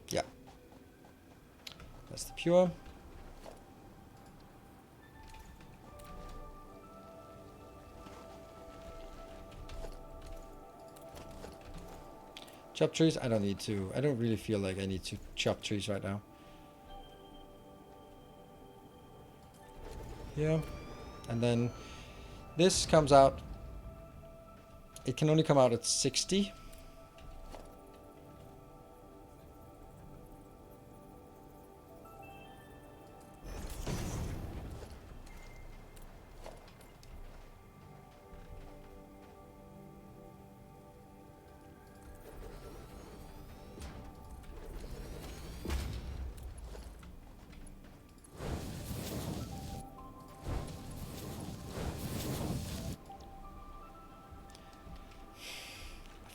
Yeah. That's the pure. Chop trees? I don't need to. I don't really feel like I need to chop trees right now. Yeah. And then this comes out. It can only come out at 60.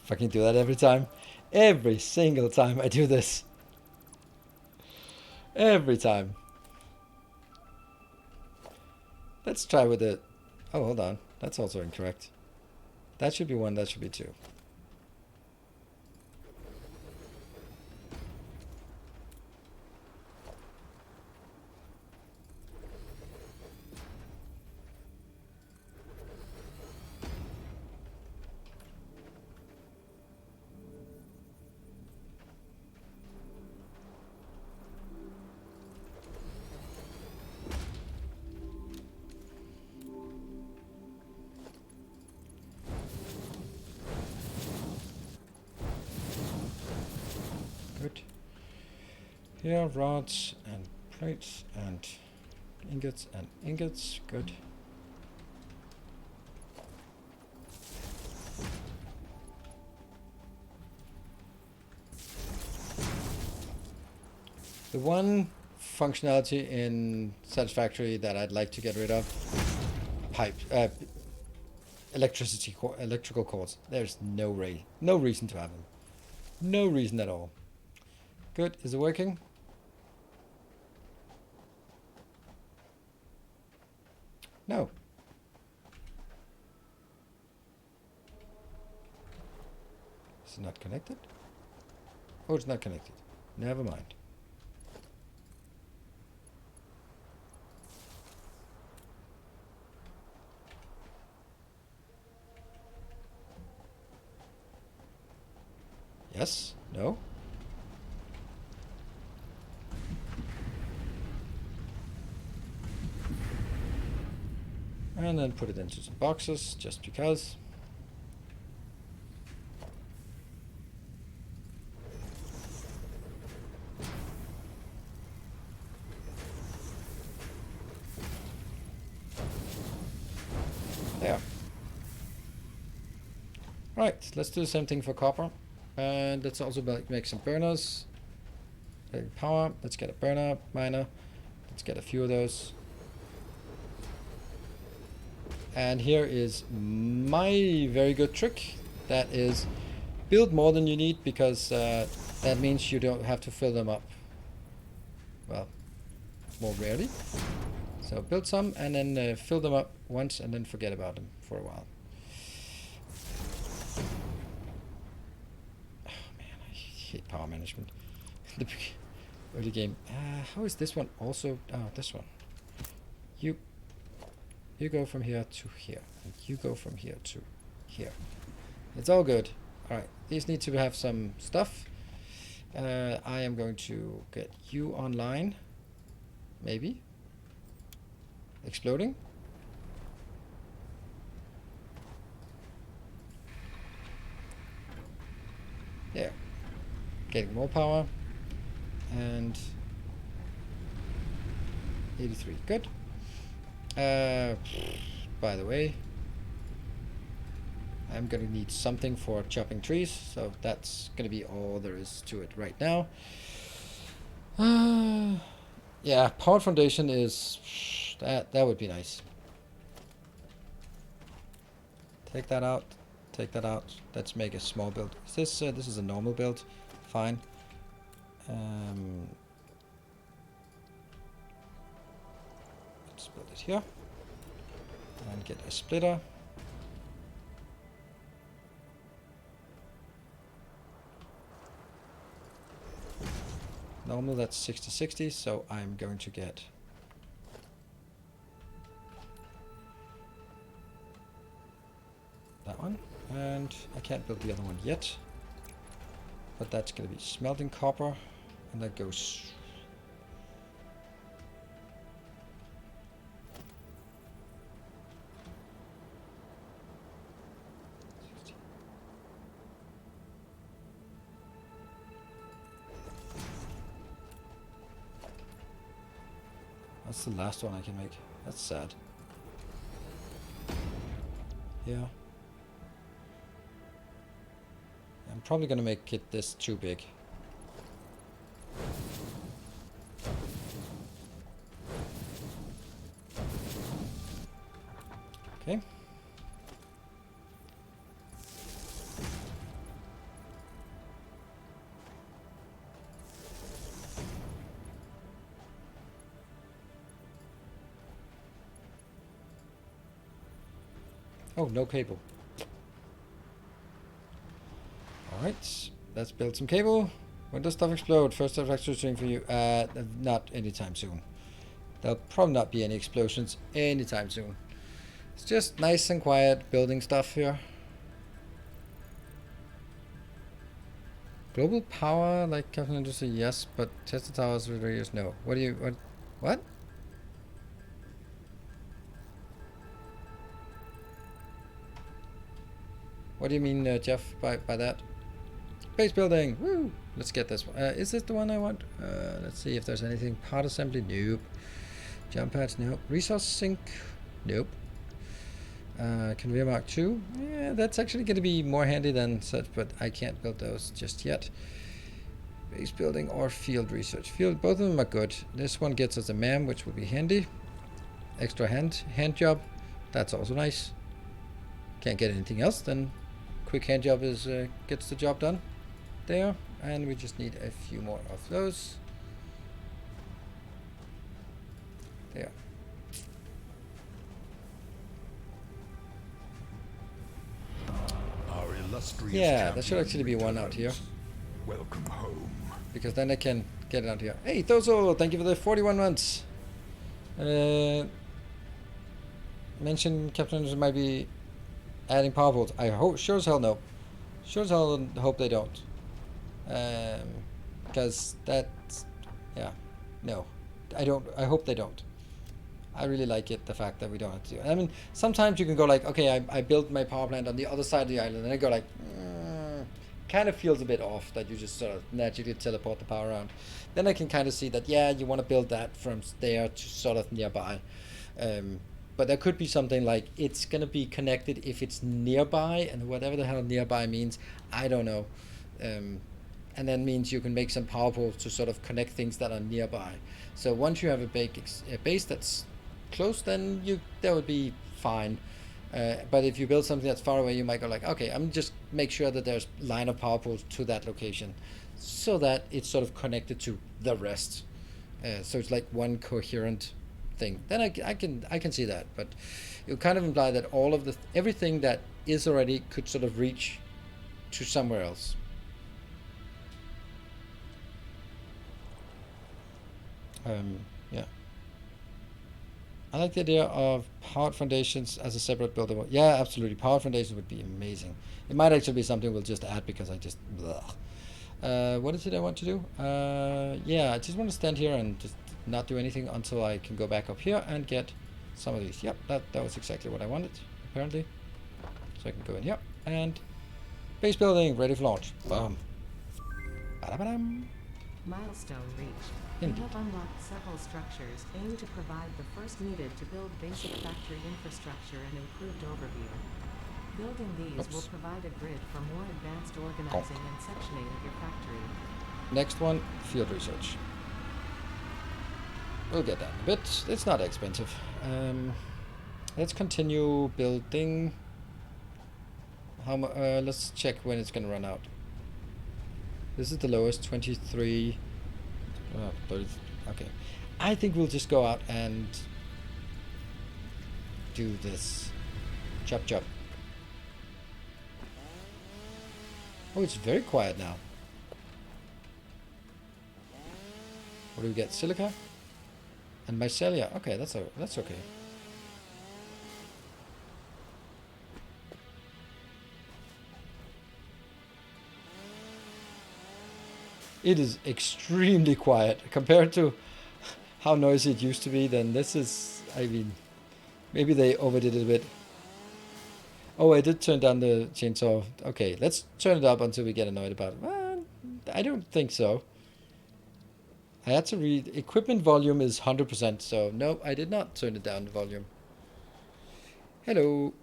Fucking do that every time. Every single time I do this. Every time. Let's try with it. Oh, hold on. That's also incorrect. That should be 1, that should be 2. Good. Here, rods and plates and ingots and ingots. Good. The one functionality in Satisfactory that I'd like to get rid of, electrical cords. There's no reason to have them. No reason at all. Good. Is it working? No. Is it not connected? Oh, it's not connected. Never mind. Yes? No? And then put it into some boxes, just because. There. Right, let's do the same thing for copper. And let's also make some burners. Power, let's get a burner, miner. Let's get a few of those. And here is my very good trick. That is build more than you need, because that means you don't have to fill them up. Well, more rarely. So build some and then fill them up once and then forget about them for a while. Oh man, I hate power management. the early game. How is this one also? Oh, this one. You go from here to here, and you go from here to here. It's all good. All right, these need to have some stuff. I am going to get you online. Maybe. Exploding. There. Getting more power. And 83. Good. By the way, I'm gonna need something for chopping trees, so that's gonna be all there is to it right now. Yeah, powered foundation is that would be nice. Take that out. Take that out. Let's make a small build. Is this this is a normal build? Fine. Let's build it here and get a splitter. Normal, that's 60-60, so I'm going to get that one, and I can't build the other one yet, but that's going to be smelting copper, and that goes That's the last one I can make. That's sad. Yeah. I'm probably gonna make it this too big. Okay. Oh, no cable. Alright, let's build some cable. When does stuff explode? First Satisfactory stream for you. Not anytime soon. There'll probably not be any explosions anytime soon. It's just nice and quiet building stuff here. Global power, like Captain Industry, yes, but Tesla towers with radios, no. What? What do you mean, Jeff, by that? Base building! Woo! Let's get this one. Is this the one I want? Let's see if there's anything. Part assembly? Nope. Jump pads? Nope. Resource sink? Nope. Conveyor Mark 2? Yeah, that's actually going to be more handy than such, but I can't build those just yet. Base building or field research? Field, both of them are good. This one gets us a MAM, which would be handy. Extra hand job. That's also nice. Can't get anything else, then quick hand job is gets the job done. There, and we just need a few more of those. There. Our illustrious Yeah, there should actually be one out here. Welcome home. Because then I can get it out here. Hey, Tozo, thank you for the 41 months. Mention Captain Anderson might be adding power poles. I hope, sure as hell no. Sure as hell hope they don't. Because that's, yeah, no. I hope they don't. I really like it, the fact that we don't have to do it. I mean, sometimes you can go like, okay, I built my power plant on the other side of the island, and I go like, kind of feels a bit off that you just sort of naturally teleport the power around. Then I can kind of see that, yeah, you want to build that from there to sort of nearby. But there could be something like, it's going to be connected if it's nearby, and whatever the hell nearby means, I don't know. And that means you can make some power poles to sort of connect things that are nearby. So once you have a base that's close, then that would be fine. But if you build something that's far away, you might go like, okay, I'm just make sure that there's line of power poles to that location, so that it's sort of connected to the rest. So it's like one coherent thing. Then I can see that, but you kind of imply that all of everything that is already could sort of reach to somewhere else. Yeah. I like the idea of powered foundations as a separate builder. Yeah, absolutely. Powered foundations would be amazing. It might actually be something we'll just add because I just... what is it I want to do? Yeah, I just want to stand here and just not do anything until I can go back up here and get some of these. Yep, that was exactly what I wanted, apparently. So I can go in here and... Base building, ready for launch. Boom. Ba-da-ba-dam. Milestone reached. Indeed. You have unlocked several structures aimed to provide the first needed to build basic factory infrastructure and improved overview. Building these will provide a grid for more advanced organizing and sectioning of your factory. Next one, field research. We'll get that in a bit. It's not expensive. Let's continue building. Let's check when it's gonna run out. This is the lowest, 23. 30. Okay. I think we'll just go out and do this. Chop chop. Oh, it's very quiet now. What do we get? Silica and mycelia. Okay, that's okay. It is extremely quiet compared to how noisy it used to be. Then this is, I mean, maybe they overdid it a bit. Oh, I did turn down the chainsaw. Okay, let's turn it up until we get annoyed about it. Well, I don't think so. I had to read. Equipment volume is 100%, so no, I did not turn it down the volume. Hello.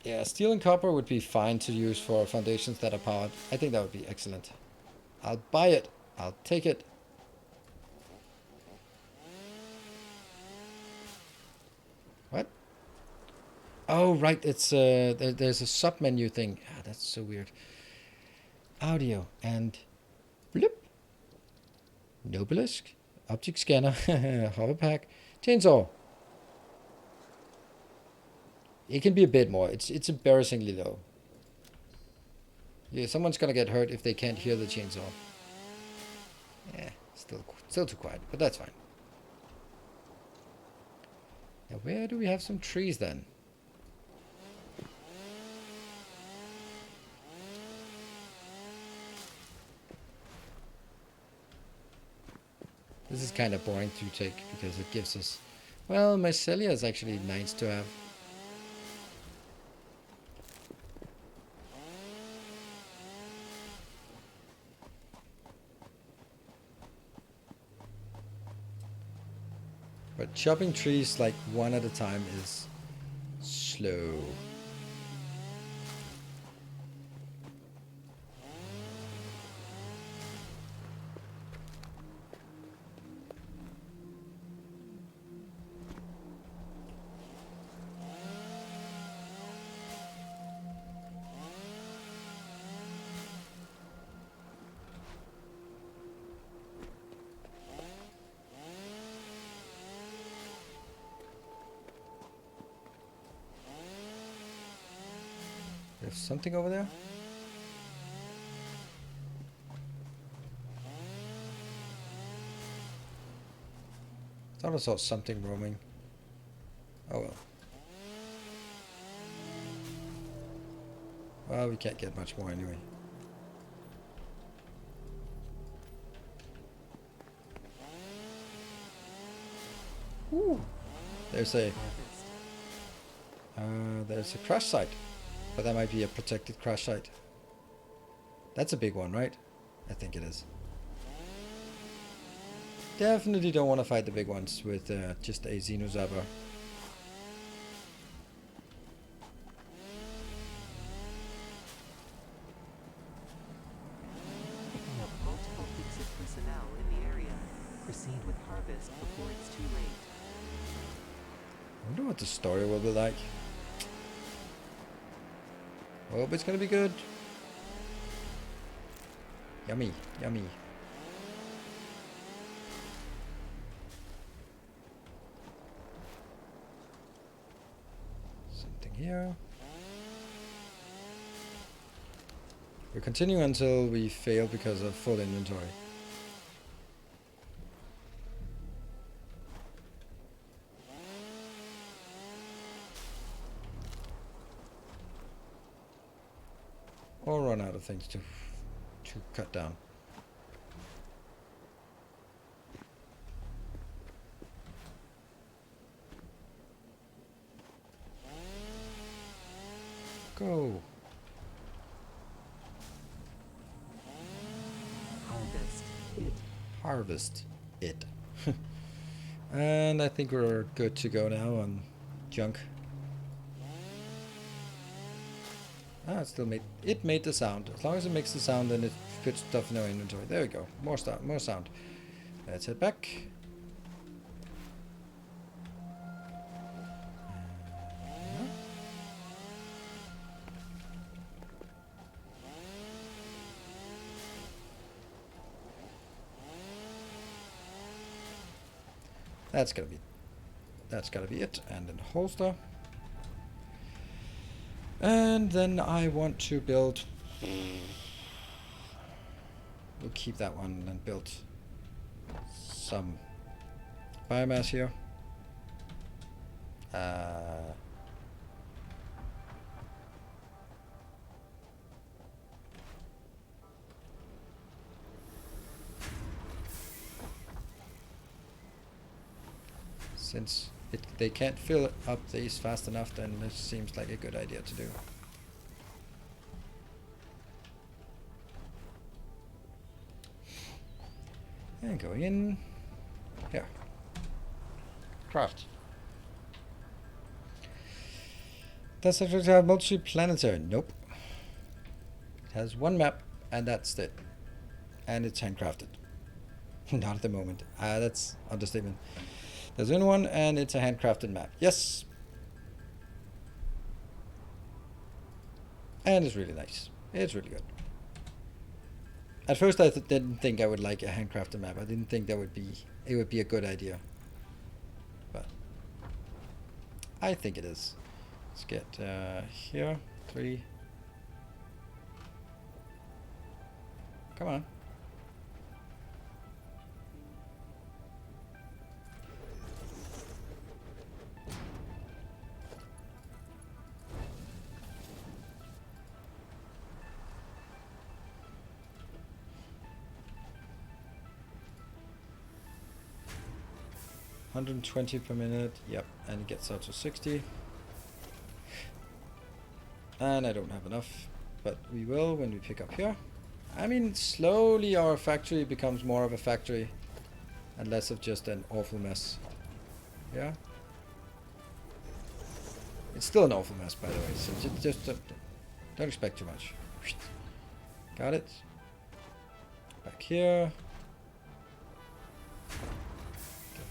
Yeah, steel and copper would be fine to use for foundations that are powered. I think that would be excellent. I'll buy it. I'll take it. What? Oh, right. It's there's a sub menu thing. Ah, that's so weird. Audio and blip. Nobelisk. Object scanner. Hover pack. Chainsaw. It can be a bit more. It's embarrassingly low. Yeah, someone's gonna get hurt if they can't hear the chainsaw. Yeah, still too quiet, but that's fine. Now, where do we have some trees then? This is kind of boring to take because it gives us... Well, mycelia is actually nice to have. But chopping trees like one at a time is slow. There's something over there? Thought I saw something roaming. Oh well. Well, we can't get much more anyway. Ooh. There's a crash site. But that might be a protected crash site. That's a big one, right? I think it is. Definitely don't want to fight the big ones with just a Xenozabra. Multiple Fixit personnel in the area. Proceed with harvest before it's too late. I wonder what the story will be like. Hope it's gonna be good. Yummy, yummy. Something here. We continue until we fail because of full inventory. Or run out of things to cut down. Go. Harvest it. Harvest it. And I think we're good to go now on junk. Ah, it still made the sound. As long as it makes the sound, then it puts stuff in our inventory. There we go. More sound. Let's head back. That's gotta be it. And then holster. And then I want to build. We'll keep that one and build some biomass here. Since they can't fill up these fast enough, then this seems like a good idea to do. And going in here. Craft. Does it have multi-planetary? Nope. It has one map, and that's it. And it's handcrafted. Not at the moment. That's understatement. There's only one, and it's a handcrafted map. Yes. And it's really nice. It's really good. At first, I didn't think I would like a handcrafted map. I didn't think it would be a good idea. But I think it is. Let's get here. 3. Come on. $120 per minute, yep, and it gets out to 60. And I don't have enough, but we will when we pick up here. I mean, slowly our factory becomes more of a factory and less of just an awful mess. Yeah? It's still an awful mess, by the way, so just don't expect too much. Got it. Back here.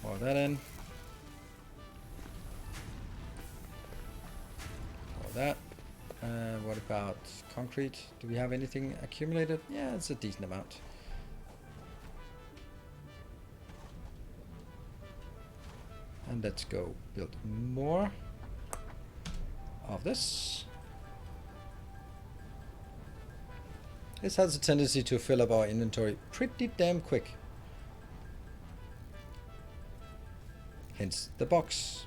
More of that in. More of that. What about concrete? Do we have anything accumulated? Yeah, it's a decent amount. And let's go build more of this. This has a tendency to fill up our inventory pretty damn quick. Hence the box.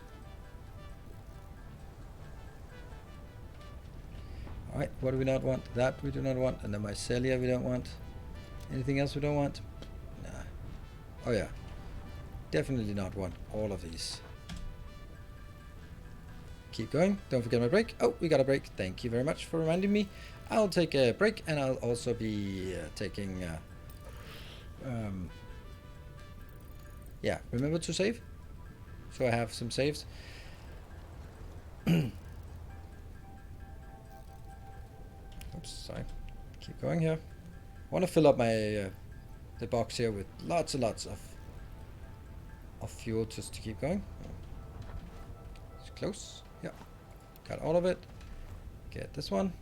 Alright, what do we not want? That we do not want. And the mycelia we don't want. Anything else we don't want? Nah. Oh yeah. Definitely not want all of these. Keep going. Don't forget my break. Oh, we got a break. Thank you very much for reminding me. I'll take a break, and I'll also be taking... yeah, remember to save? So I have some saves. Oops, sorry. Keep going here. I want to fill up my the box here with lots and lots of fuel just to keep going. It's close. Yeah, got all of it. Get this one.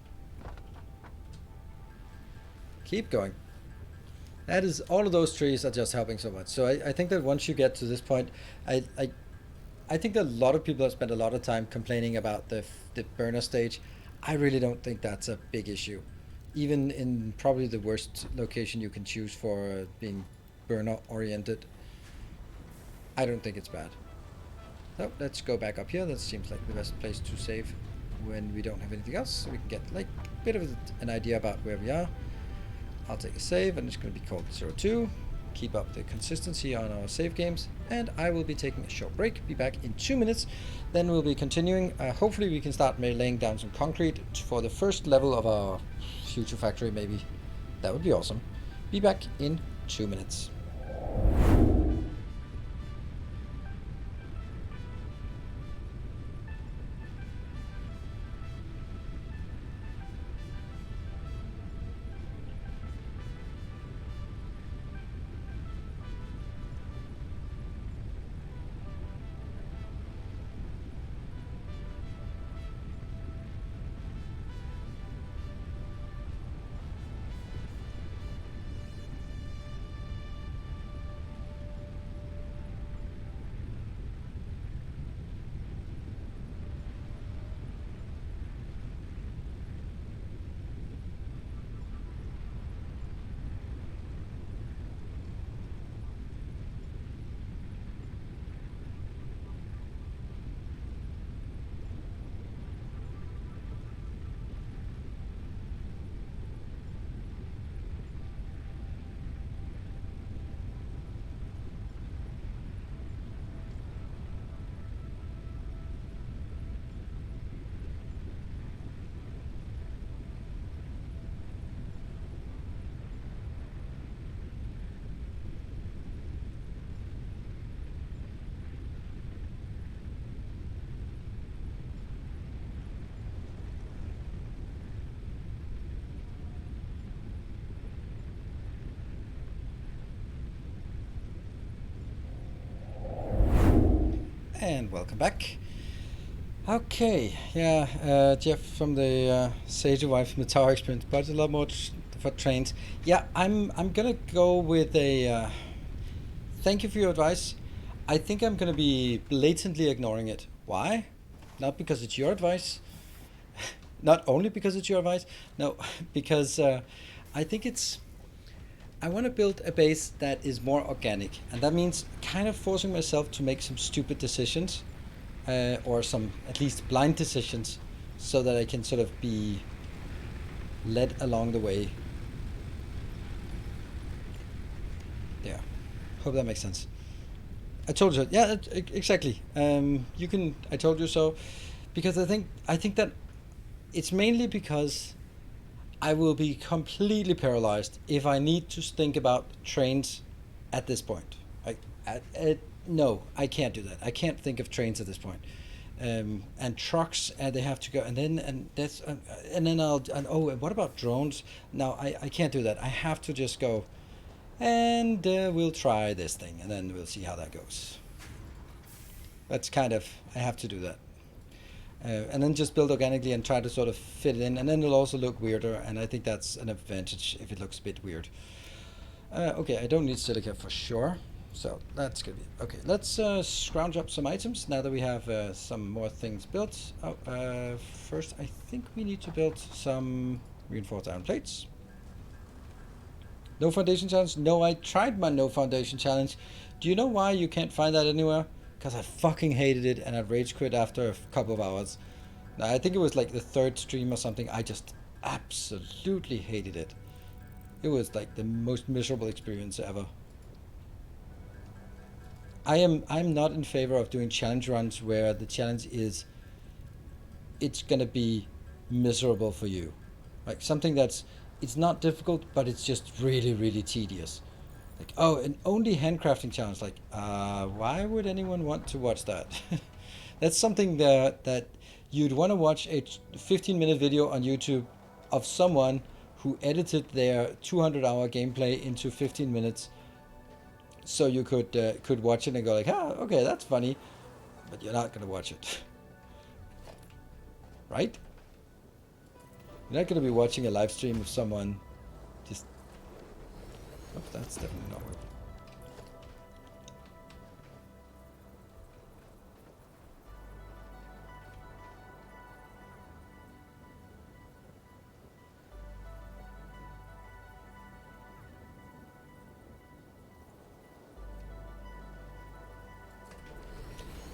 Keep going. That is, all of those trees are just helping so much. So I think that once you get to this point, I think that a lot of people have spent a lot of time complaining about the burner stage. I really don't think that's a big issue. even in probably the worst location you can choose for being burner oriented. I don't think it's bad. So let's go back up here. That seems like the best place to save when we don't have anything else, so we can get like a bit of an idea about where we are. I'll take a save, and it's going to be called 02. Keep up the consistency on our save games, and I will be taking a short break. Be back in 2 minutes. Then we'll be continuing. Hopefully we can start laying down some concrete for the first level of our future factory, maybe. That would be awesome. Be back in 2 minutes. And welcome back. Okay, yeah, Jeff from the Sage Wife from the Tower Experience, but a lot more for trains. Yeah, I'm gonna go with a thank you for your advice. I think I'm gonna be blatantly ignoring it. Why? Not because it's your advice. Not only because it's your advice. No, because I think it's. I want to build a base that is more organic, and that means kind of forcing myself to make some stupid decisions, or some at least blind decisions, so that I can sort of be led along the way. Yeah, hope that makes sense. I told you, yeah, exactly. You can. I told you so, because I think that it's mainly because I will be completely paralyzed if I need to think about trains at this point. Like, no, I can't do that. I can't think of trains at this point. And trucks, and they have to go, and then what about drones? No, I can't do that. I have to just go, and we'll try this thing, and then we'll see how that goes. That's kind of, I have to do that. And then just build organically and try to sort of fit it in, and then it'll also look weirder, and I think that's an advantage if it looks a bit weird. Okay, I don't need silica for sure, so that's good. Okay, let's scrounge up some items now that we have some more things built. First I think we need to build some reinforced iron plates. No foundation challenge? No, I tried my no foundation challenge. Do you know why you can't find that anywhere? Because I fucking hated it, and I rage quit after a couple of hours. I think it was like the third stream or something. I just absolutely hated it. It was like the most miserable experience ever. I'm not in favor of doing challenge runs where the challenge is it's gonna be miserable for you. Like something that's it's not difficult, but it's just really, really tedious. Like, oh, an only handcrafting challenge. Like, why would anyone want to watch that? That's something that you'd want to watch a 15-minute video on YouTube of someone who edited their 200-hour gameplay into 15 minutes, so you could watch it and go like, okay, that's funny, but you're not gonna watch it, right? You're not gonna be watching a live stream of someone just. Oh, that's definitely not working.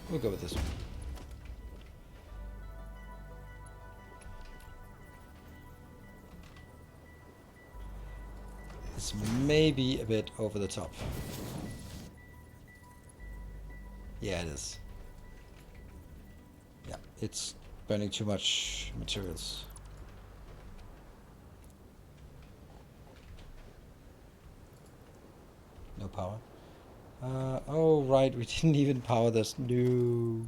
We'll go with this one. It's maybe a bit over the top. Yeah, it is. Yeah, it's burning too much materials. No power. Oh, right, we didn't even power this. No.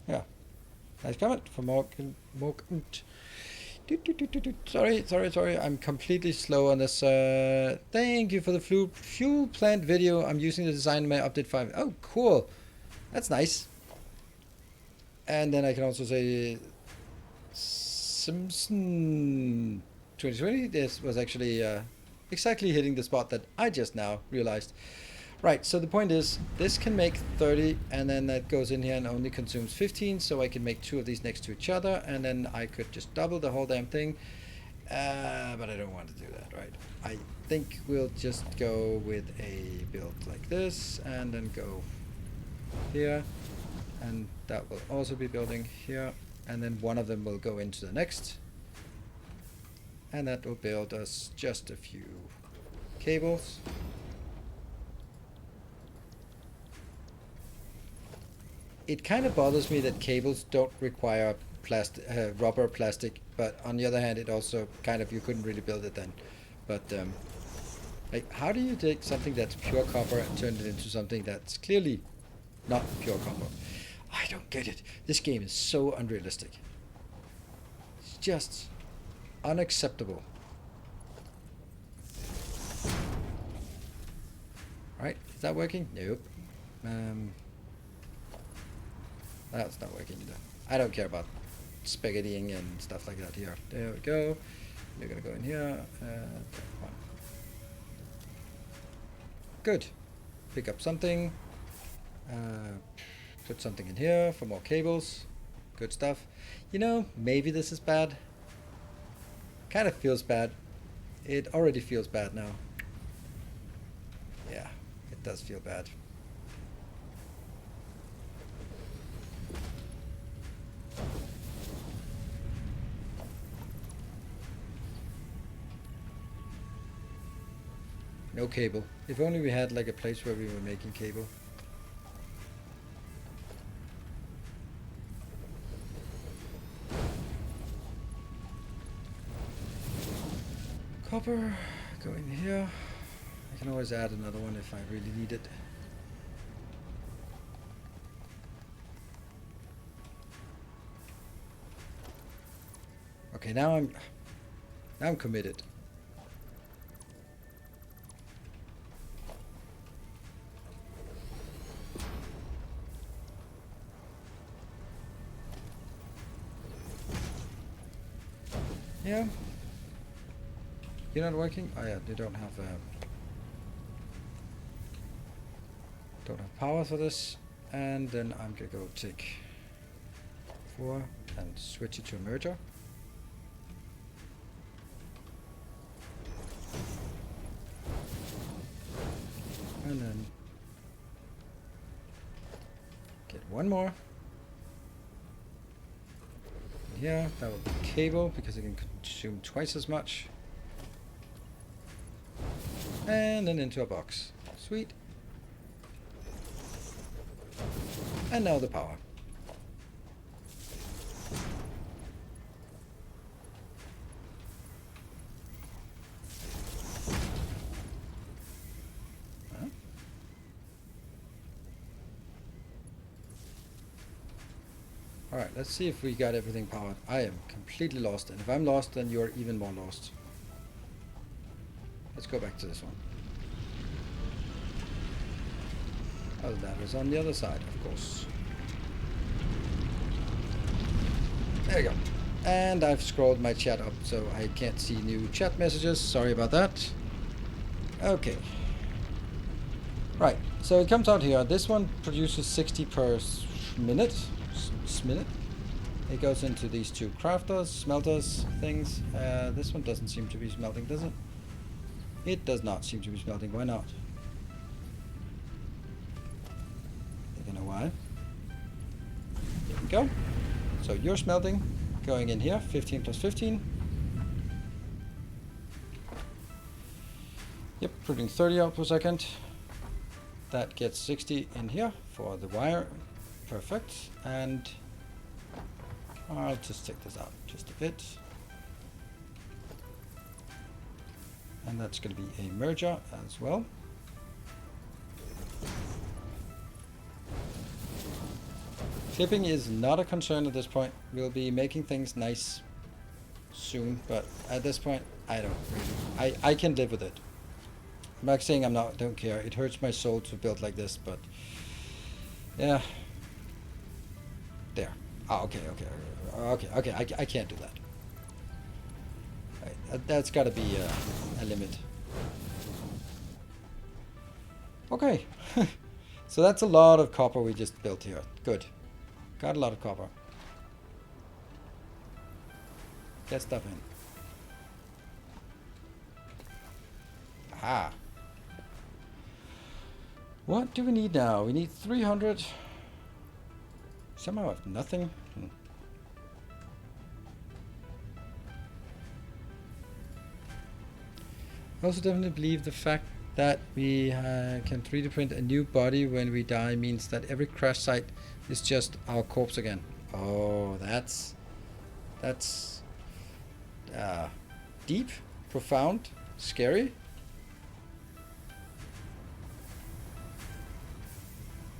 Yeah. Nice comment from Morgan. Sorry. I'm completely slow on this. Thank you for the fuel plant video. I'm using the design in my update 5. Oh, cool. That's nice. And then I can also say Simpson 2020. This was actually exactly hitting the spot that I just now realized. Right, so the point is, this can make 30, and then that goes in here and only consumes 15, so I can make 2 of these next to each other, and then I could just double the whole damn thing. But I don't want to do that, right? I think we'll just go with a build like this, and then go here, and that will also be building here, and then one of them will go into the next, and that will build us just a few cables. It kind of bothers me that cables don't require rubber plastic, but on the other hand, it also kind of, you couldn't really build it then. But like, how do you take something that's pure copper and turn it into something that's clearly not pure copper? I don't get it. This game is so unrealistic. It's just unacceptable. Right? Is that working? Nope. That's not working either. I don't care about spaghettiing and stuff like that here. There we go. You're gonna go in here. Good. Pick up something. Put something in here for more cables. Good stuff. You know, maybe this is bad. Kind of feels bad. It already feels bad now. Yeah, it does feel bad. No cable. If only we had like a place where we were making cable. Copper, go in here. I can always add another one if I really need it. Okay, now I'm committed. Yeah. You're not working? Oh yeah, they don't have power for this. And then I'm gonna go take 4 and switch it to a merger. And then get one more. Yeah, that will be cable because it can consume twice as much. And then into a box. Sweet. And now the power. Huh? Alright, let's see if we got everything powered. I am completely lost, and if I'm lost, then you're even more lost. Let's go back to this one. Oh, that is on the other side, of course. There you go. And I've scrolled my chat up, so I can't see new chat messages. Sorry about that. Okay. Right, so it comes out here. This one produces 60 per minute. Minute. It goes into these 2 crafters, smelters, things. This one doesn't seem to be smelting, does it? It does not seem to be smelting. Why not? go. So you're smelting, going in here, 15 plus 15. Yep, putting 30 out per second. That gets 60 in here for the wire. Perfect. And I'll just take this out just a bit. And that's going to be a merger as well. Clipping is not a concern at this point. We'll be making things nice soon, but at this point, I don't really. I can live with it. I'm not saying don't care. It hurts my soul to build like this, but yeah. There. Oh, okay. I can't do that. Right, that's got to be a limit. Okay. So that's a lot of copper we just built here. Good. Got a lot of copper. Get stuff in. Ah. What do we need now? We need 300. Somehow I have nothing. I also definitely believe the fact that we can 3D print a new body when we die means that every crash site is just our corpse again. Oh, that's deep, profound, scary.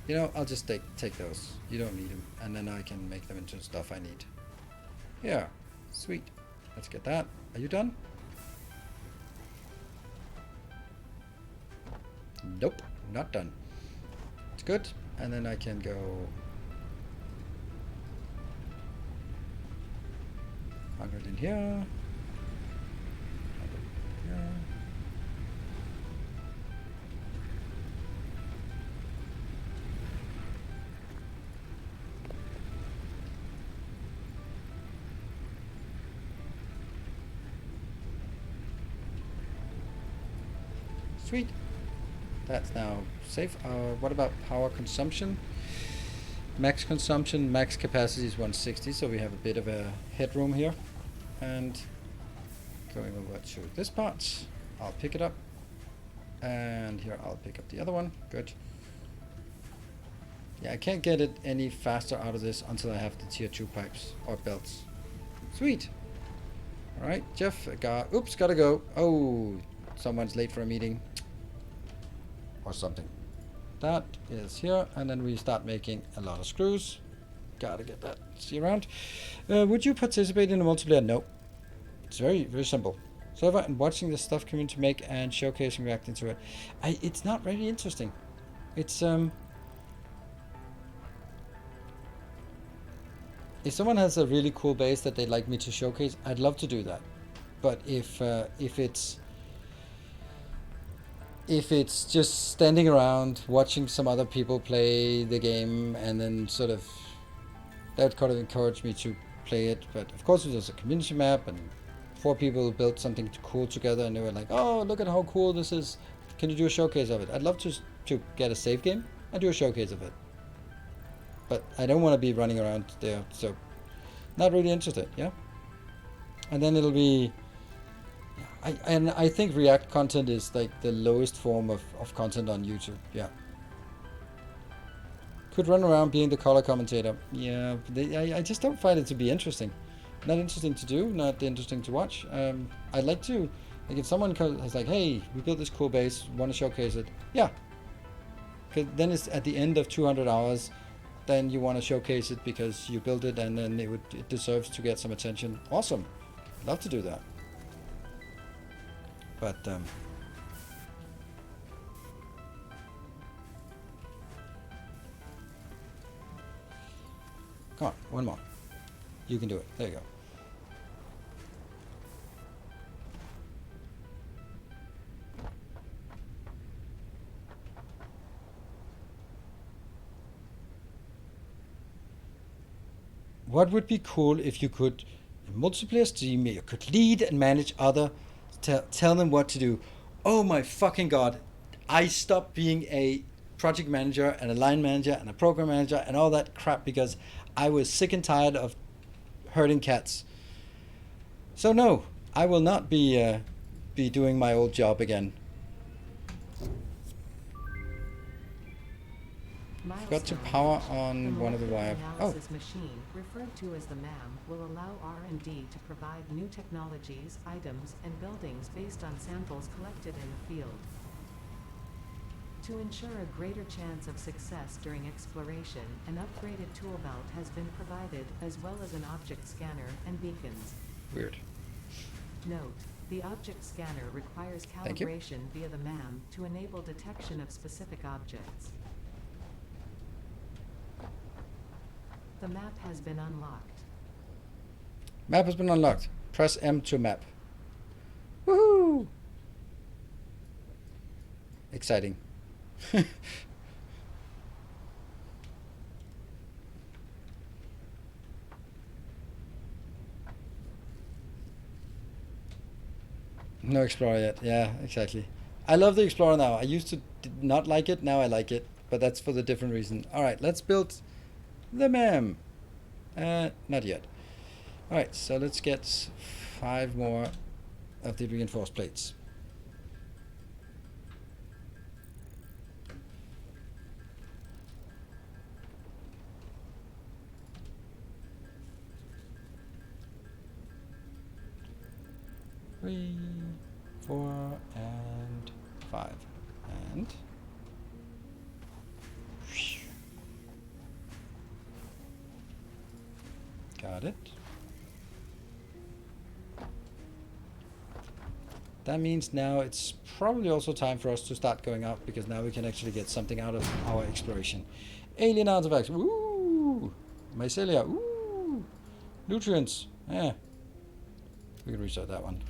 You know, I'll just take those. You don't need them, and then I can make them into stuff I need. Yeah, sweet. Let's get that. Are you done? Nope, not done. It's good, and then I can go 100 in here. 100 here. Sweet. That's now safe. What about power consumption? Max consumption, max capacity is 160, so we have a bit of a headroom here. And going over to this part, I'll pick it up. And here I'll pick up the other one. Good. Yeah, I can't get it any faster out of this until I have the tier 2 pipes or belts. Sweet. Alright, Jeff, oops, gotta go. Oh, someone's late for a meeting. Or something. That is here, and then we start making a lot of screws. Gotta get that. See around. Would you participate in a multiplayer? No. It's very, very simple. Server and watching the stuff community make and showcasing, reacting to it. It's not really interesting. It's if someone has a really cool base that they'd like me to showcase, I'd love to do that. But if it's just standing around watching some other people play the game, and then sort of that would kind of encourage me to play it. But of course, if there's a community map and 4 people built something cool together and they were like, oh, look at how cool this is, can you do a showcase of it? I'd love to get a save game and do a showcase of it. But I don't want to be running around there, so not really interested. Yeah. And then it'll be I think React content is like the lowest form of content on YouTube. Yeah. Could run around being the color commentator. Yeah, I just don't find it to be interesting. Not interesting to do, not interesting to watch. I'd like to, like, if someone is like, hey, we built this cool base, want to showcase it. Yeah. Because then it's at the end of 200 hours, then you want to showcase it because you built it, and then it deserves to get some attention. Awesome. Love to do that. But come on, one more. You can do it. There you go. What would be cool if you could, in multiplayer stream, you could lead and manage other, tell them what to do. Oh my fucking god. I stopped being a project manager and a line manager and a program manager and all that crap because I was sick and tired of hurting cats. So no, I will not be doing my old job again. Got to power on one of the wire. Analysis machine, referred to as the MAM, will allow R&D to provide new technologies, items, and buildings based on samples collected in the field. To ensure a greater chance of success during exploration, an upgraded tool belt has been provided, as well as an object scanner and beacons. Weird. Note: the object scanner requires calibration via the MAM to enable detection of specific objects. The map has been unlocked. Map has been unlocked. Press M to map. Woohoo! Exciting. No Explorer yet. Yeah, exactly. I love the Explorer now. I used to not like it. Now I like it. But that's for the different reason. Alright, let's build the MAM. Not yet. Alright, so let's get 5 more of the reinforced plates. Three, 4, and 5. And got it. That means now it's probably also time for us to start going up, because now we can actually get something out of our exploration. Alien artifacts. Woo! Mycelia. Woo! Nutrients. Yeah. We can restart that one.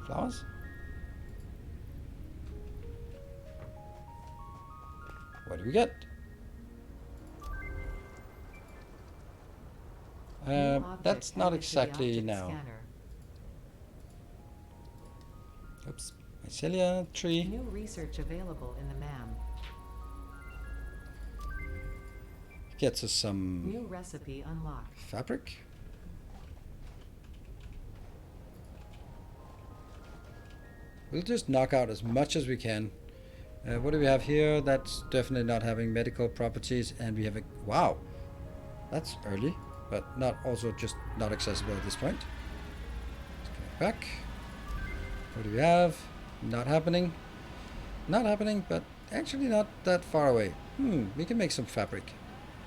Flowers? What do we get? That's not exactly now. Scanner. Oops. Mycelia tree. New research available in the MAM. Gets us some New recipe unlocked. fabric. We'll just knock out as much as we can. What do we have here? That's definitely not having medical properties, and we have a wow. That's early, but not also just not accessible at this point. Let's go back. What do we have? Not happening. Not happening, but actually not that far away. We can make some fabric.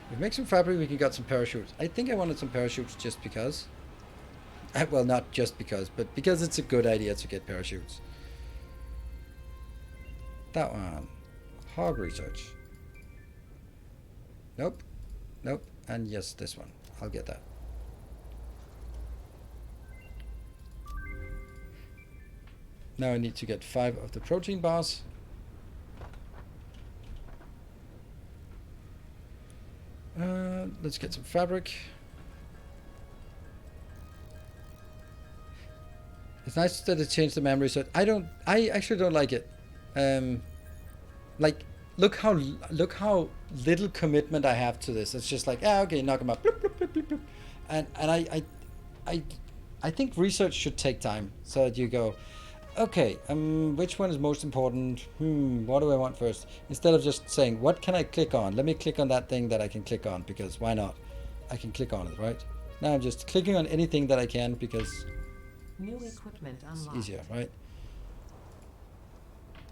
If we make some fabric, we can get some parachutes. I think I wanted some parachutes just because. Well, not just because, but because it's a good idea to get parachutes. That one. Hog research. Nope. Nope. And yes, this one. I'll get that. Now I need to get 5 of the protein bars. Let's get some fabric. It's nice that it changed the memory set. I actually don't like it. Like, look how little commitment I have to this. It's just like, okay, knock them up. Bloop, bloop, bloop, bloop, bloop. And I think research should take time, so that you go, okay, which one is most important? What do I want first? Instead of just saying, what can I click on? Let me click on that thing that I can click on, because why not? I can click on it, right? Now I'm just clicking on anything that I can, because New equipment it's unlocked. easier, right?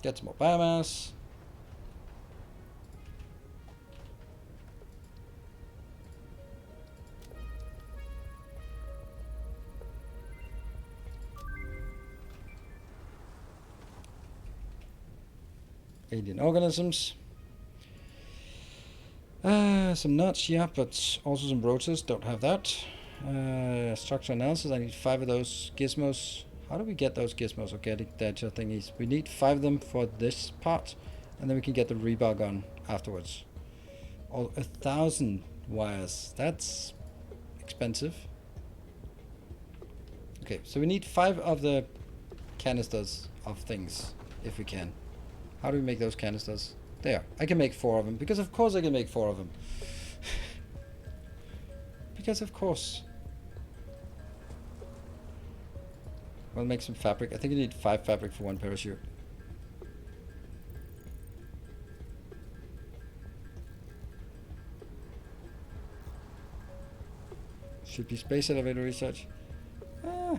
Get some more biomass. Alien organisms. Some nuts, yeah, but also some rotors. Don't have that. Structure analysis. I need 5 of those gizmos. How do we get those gizmos? Organic data thingies. We need 5 of them for this part, and then we can get the rebar gun afterwards. 1,000 wires. That's expensive. Okay, so we need 5 of the canisters of things, if we can. How do we make those canisters? There, I can make 4 of them, because of course I can make 4 of them. Because of course. We'll make some fabric. I think you need 5 fabric for 1 parachute. Should be space elevator research. Ah.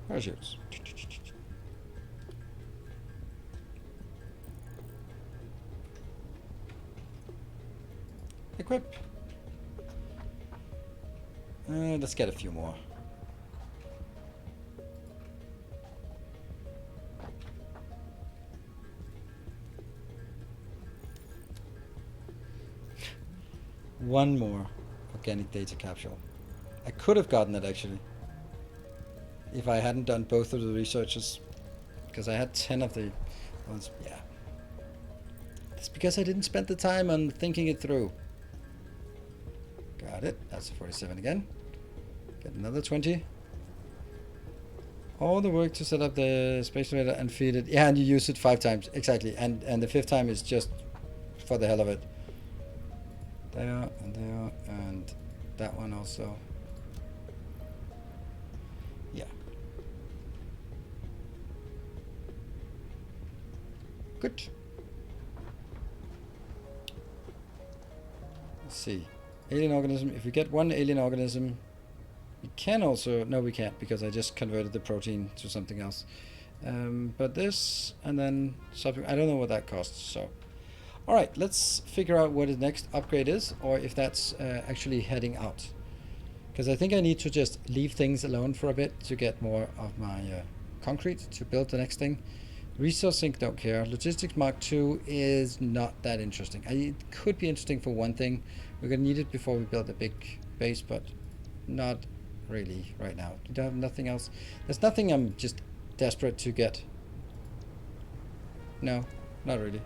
Parachutes. Equip. Let's get a few more. One more organic data capsule. I could have gotten it actually, if I hadn't done both of the researches, because I had 10 of the ones. Yeah, it's because I didn't spend the time on thinking it through. Got it. That's a 47 again. Get another 20. All the work to set up the space elevator and feed it. Yeah, and you use it 5 times exactly, and the 5th time is just for the hell of it. There, and that one also. Yeah. Good. Let's see. Alien organism. If we get 1 alien organism, we can also... No, we can't, because I just converted the protein to something else. But this, and then something... I don't know what that costs, so... Alright, let's figure out what the next upgrade is, or if that's actually heading out. Because I think I need to just leave things alone for a bit to get more of my concrete to build the next thing. Resource sink, don't care. Logistics Mark II is not that interesting. It could be interesting for one thing. We're going to need it before we build a big base, but not really right now. Do you have nothing else? There's nothing I'm just desperate to get. No, not really.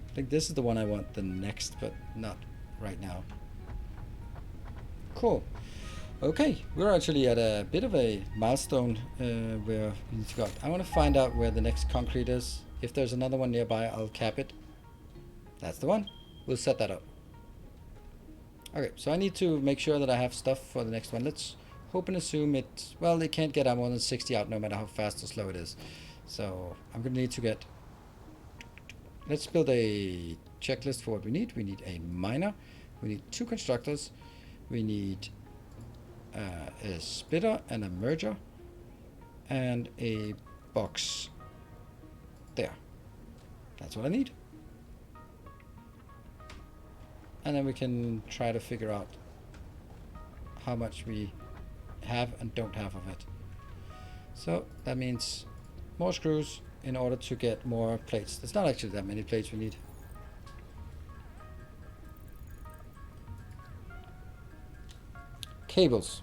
I think this is the one I want the next, but not right now. Cool. Okay, we're actually at a bit of a milestone where we need to go. I want to find out where the next concrete is. If there's another one nearby, I'll cap it. That's the one. We'll set that up. Okay, so I need to make sure that I have stuff for the next one. Let's hope and assume it... Well, they can't get more than 60 out no matter how fast or slow it is. So I'm going to need to get... Let's build a checklist for what we need. We need a miner. We need 2 constructors. We need a splitter and a merger. And a box. There. That's what I need. And then we can try to figure out how much we have and don't have of it. So that means more screws in order to get more plates. There's not actually that many plates we need. Cables.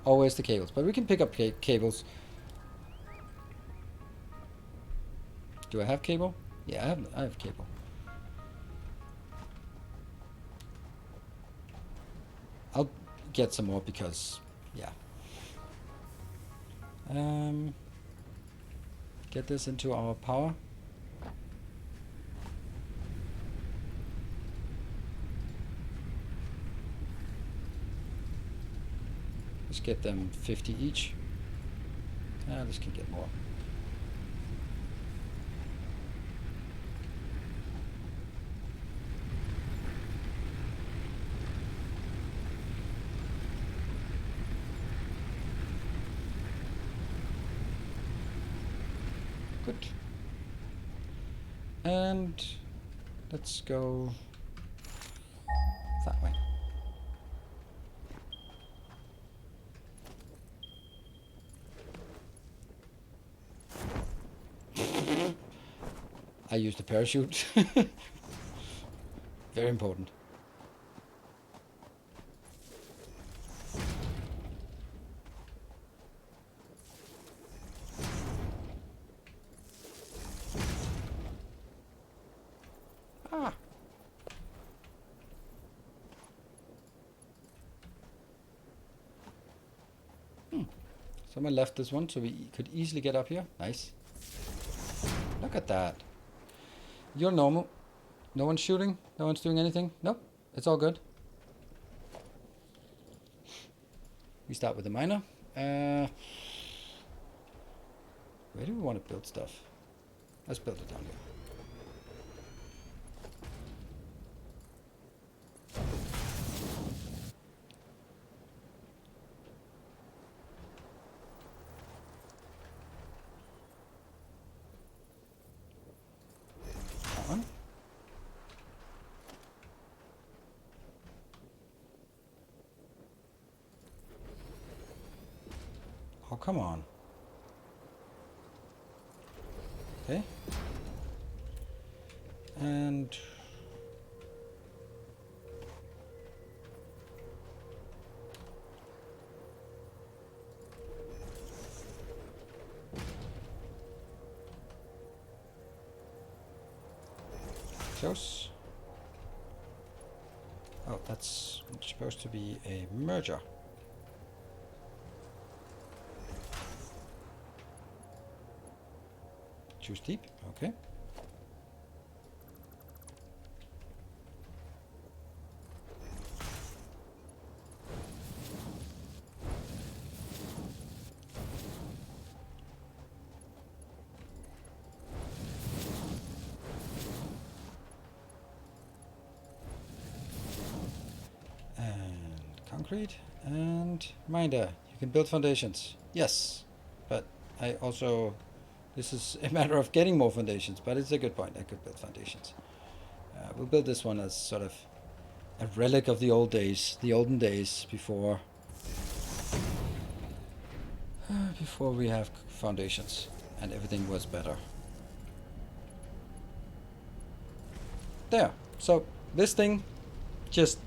Always the cables. But we can pick up cables. Do I have cable? Yeah, I have cable. I'll get some more because, yeah. Get this into our power. Let's get them 50 each. This can get more. Good. And let's go that way. I used a parachute. Very important. Someone left this one so we could easily get up here. Nice. Look at that. You're normal. No one's shooting? No one's doing anything? Nope. It's all good. We start with the miner. Where do we want to build stuff? Let's build it down here. That one. Oh, come on. Okay. And close. Oh, that's supposed to be a merger. Too steep, okay. And concrete and minder. You can build foundations. Yes, but I also, this is a matter of getting more foundations, but it's a good point. I could build foundations. We'll build this one as sort of a relic of the old days, the olden days before we have foundations and everything was better. There. So this thing, just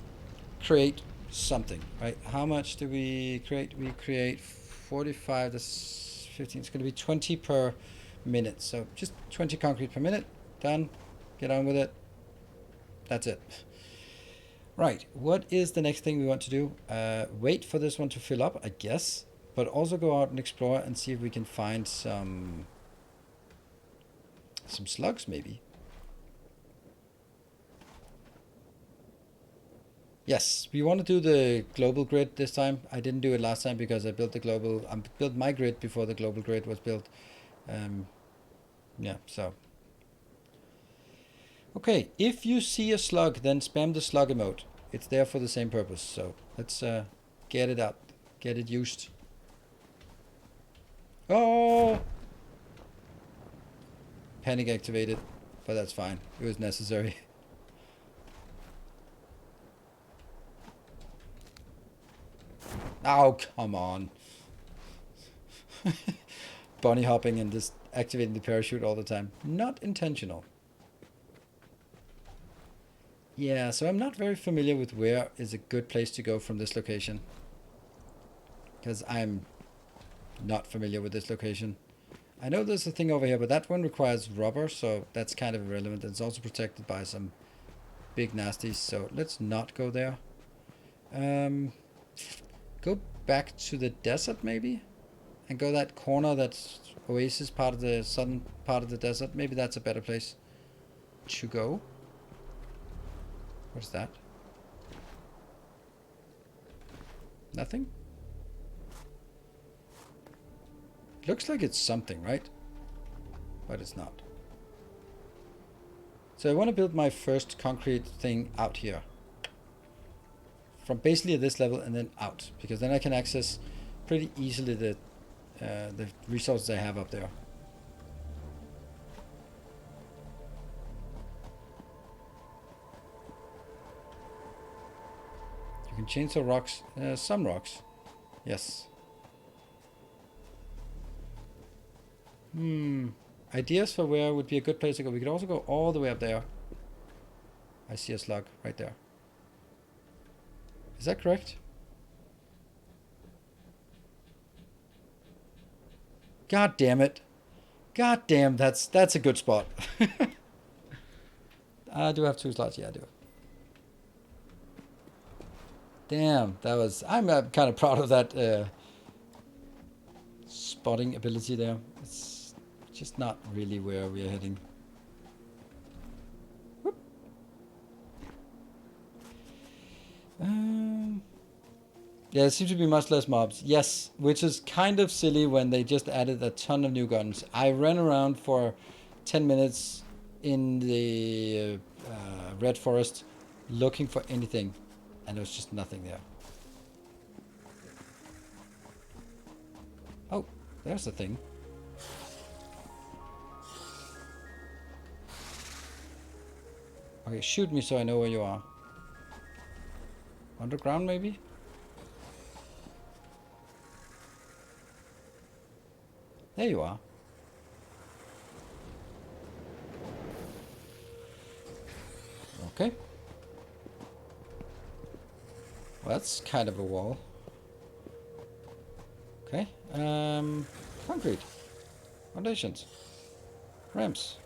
create something, right? How much do we create? We create 45 to 15. It's going to be 20 per minute. So just 20 concrete per minute. Done. Get on with it. That's it. Right. What is the next thing we want to do? Wait for this one to fill up, I guess. But also go out and explore and see if we can find some slugs, maybe. Yes, we want to do the global grid this time. I didn't do it last time because I built the global. I built my grid before the global grid was built. Yeah, so. Okay, if you see a slug, then spam the slug emote. It's there for the same purpose. So let's get it out, get it used. Oh! Panic activated, but that's fine. It was necessary. Oh, come on. Bunny hopping and just activating the parachute all the time. Not intentional. Yeah, so I'm not very familiar with where is a good place to go from this location. Because I'm not familiar with this location. I know there's a thing over here, but that one requires rubber, so that's kind of irrelevant. It's also protected by some big nasties, so let's not go there. Go back to the desert, maybe? And go that corner, that oasis part of the southern part of the desert. Maybe that's a better place to go. What's that? Nothing? Looks like it's something, right? But it's not. So I want to build my first concrete thing out here. From basically at this level and then out. Because then I can access pretty easily the resources I have up there. You can change the rocks, some rocks. Yes. Ideas for where would be a good place to go. We could also go all the way up there. I see a slug right there. Is that correct? God damn it. God damn, that's a good spot. I do have 2 slots. Yeah, I do. Damn, that was... I'm kind of proud of that spotting ability there. It's just not really where we are heading. Whoop. Yeah, there seems to be much less mobs. Yes, which is kind of silly when they just added a ton of new guns. I ran around for 10 minutes in the Red Forest looking for anything, and there was just nothing there. Oh, there's the thing. Okay, shoot me so I know where you are. Underground, maybe? There you are. Okay. Well, that's kind of a wall. Okay. Concrete. Foundations. Ramps.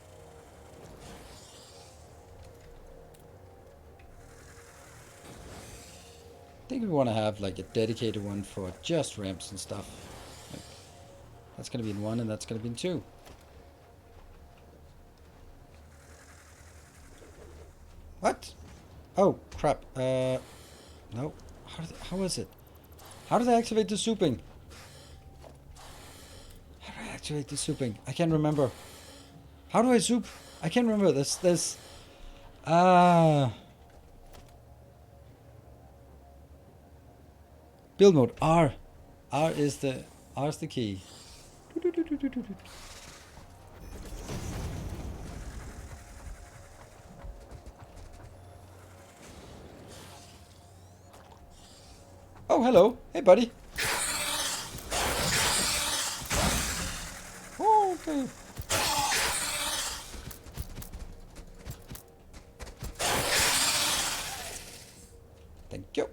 I think we want to have like a dedicated one for just ramps and stuff. Like, that's going to be in 1 and that's going to be in 2. What? Oh, crap. No. How is it? How did I activate the souping? How do I activate the souping? I can't remember. How do I soup? I can't remember this. Build mode. R. R is the key. Oh, hello. Hey, buddy. Oh, okay. Thank you.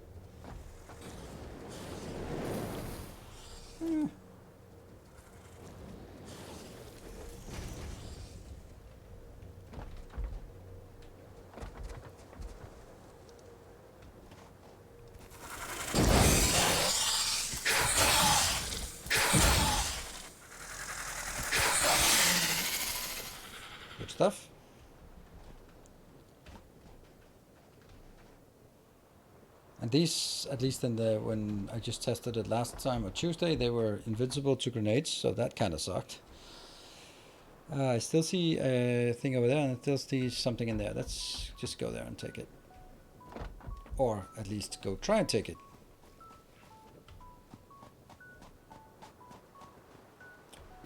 Good stuff. And these, at least when I just tested it last time, or Tuesday, they were invincible to grenades, so that kind of sucked. I still see a thing over there, and I still see something in there. Let's just go there and take it. Or at least go try and take it.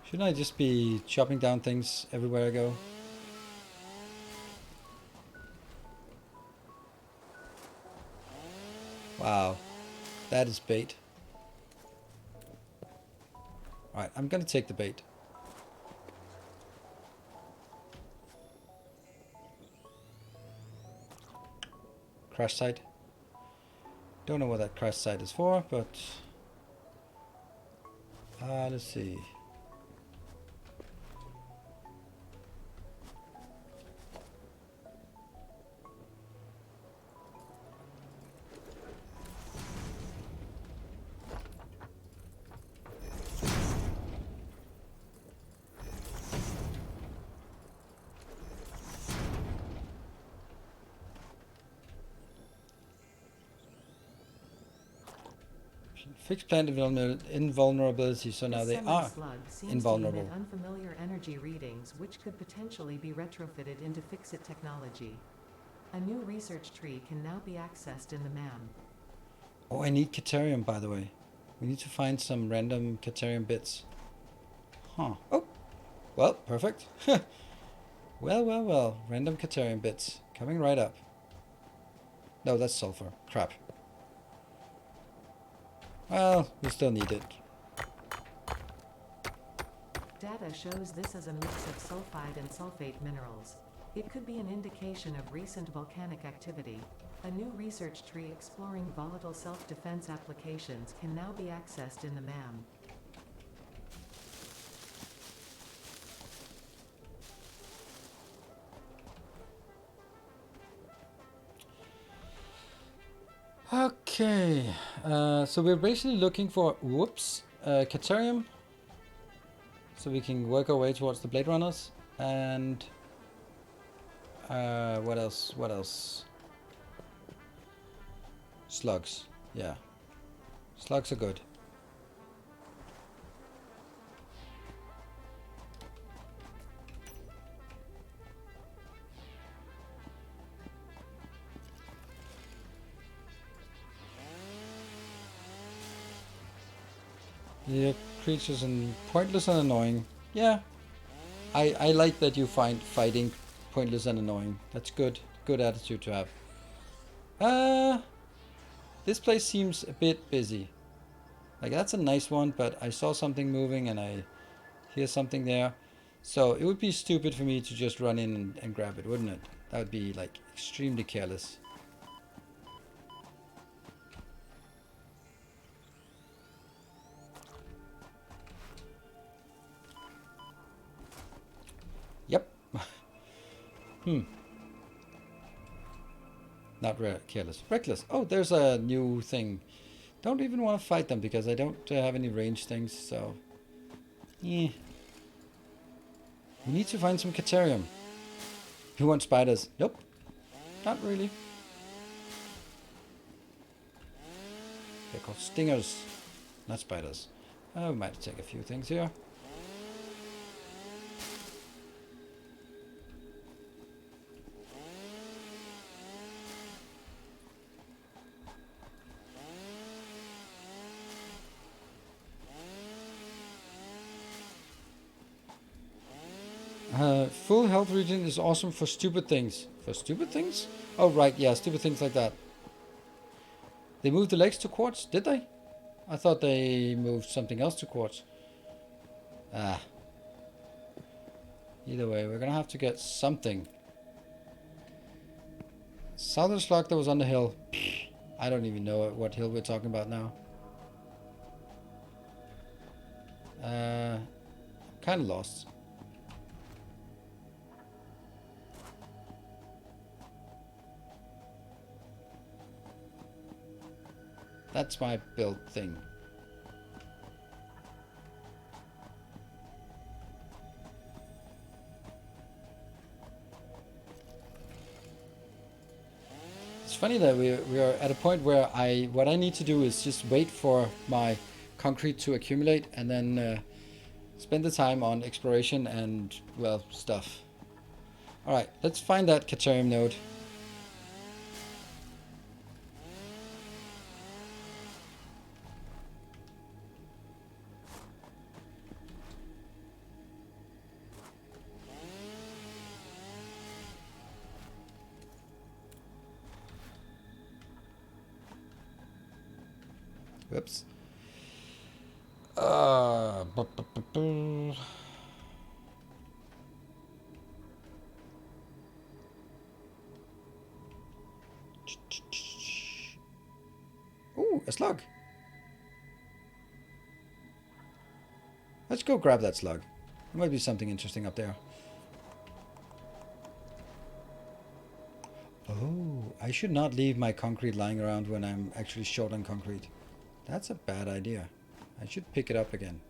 Shouldn't I just be chopping down things everywhere I go? Wow, that is bait. Alright, I'm gonna take the bait. Crash site. Don't know what that crash site is for, but let's see. Fix plant invulnerability, so now they are invulnerable. To emit unfamiliar energy readings, which could potentially be retrofitted into Fixit technology. A new research tree can now be accessed in the MAM. Oh, I need Caterium, by the way. We need to find some random Caterium bits. Huh. Oh, well, perfect. Well. Random Caterium bits. Coming right up. No, that's sulfur. Crap. Well, we still need it. Data shows this as a mix of sulfide and sulfate minerals. It could be an indication of recent volcanic activity. A new research tree exploring volatile self-defense applications can now be accessed in the MAM. Okay, so we're basically looking for, Caterium, so we can work our way towards the Blade Runners. And what else? What else? Slugs. Yeah, slugs are good. Yeah, creatures and pointless and annoying. Yeah, I like that you find fighting pointless and annoying. That's good. Good attitude to have. This place seems a bit busy. Like, that's a nice one, but I saw something moving and I hear something there. So it would be stupid for me to just run in and grab it, wouldn't it? That would be, like, extremely careless. Yep. Not careless. Reckless. Oh, there's a new thing. Don't even want to fight them because I don't have any range things, so... Yeah. We need to find some Caterium. Who wants spiders? Nope. Not really. They're called stingers, not spiders. We might take a few things here. Full health regen is awesome for stupid things. For stupid things? Oh, right, yeah, stupid things like that. They moved the legs to quartz, did they? I thought they moved something else to quartz. Ah. Either way, we're gonna have to get something. Southern slug that was on the hill. I don't even know what hill we're talking about now. Kind of lost. That's my build thing. It's funny that we are at a point where what I need to do is just wait for my concrete to accumulate and then spend the time on exploration and, well, stuff. Alright, let's find that Caterium node. Whoops. Ooh, a slug. Let's go grab that slug. There might be something interesting up there. Oh, I should not leave my concrete lying around when I'm actually short on concrete. That's a bad idea. I should pick it up again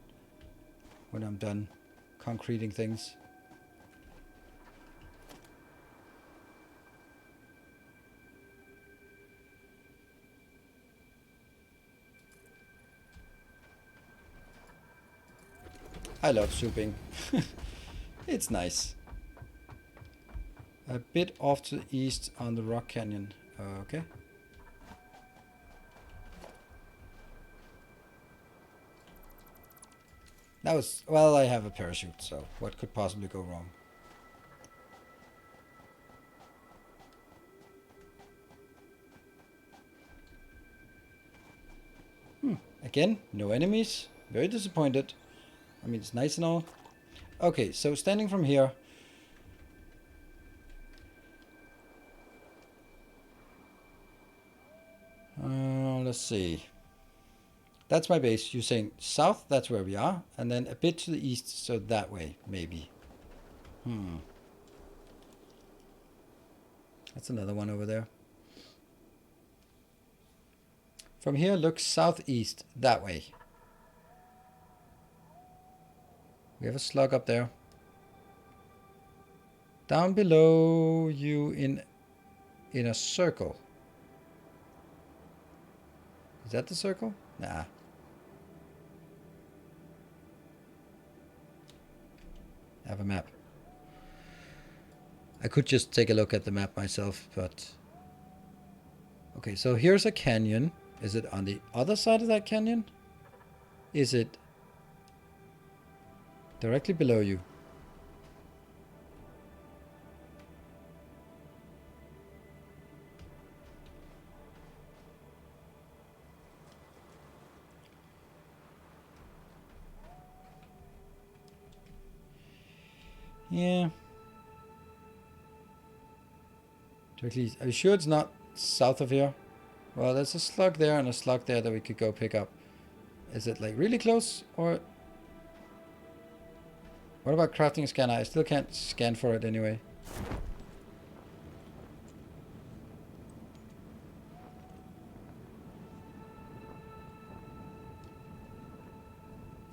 when I'm done concreting things. I love souping. It's nice. A bit off to the east on the rock canyon. Okay. That was... well, I have a parachute, so what could possibly go wrong? Again, no enemies. Very disappointed. I mean, it's nice and all. Okay, so standing from here... let's see. That's my base. You're saying south, that's where we are. And then a bit to the east, so that way, maybe. That's another one over there. From here, look southeast, that way. We have a slug up there. Down below you in a circle. Is that the circle? Nah. I have a map. I could just take a look at the map myself, but... Okay, so here's a canyon. Is it on the other side of that canyon? Is it directly below you? Yeah. Directly. Are you sure it's not south of here? Well, there's a slug there and a slug there that we could go pick up. Is it like really close or... What about crafting a scanner? I still can't scan for it anyway.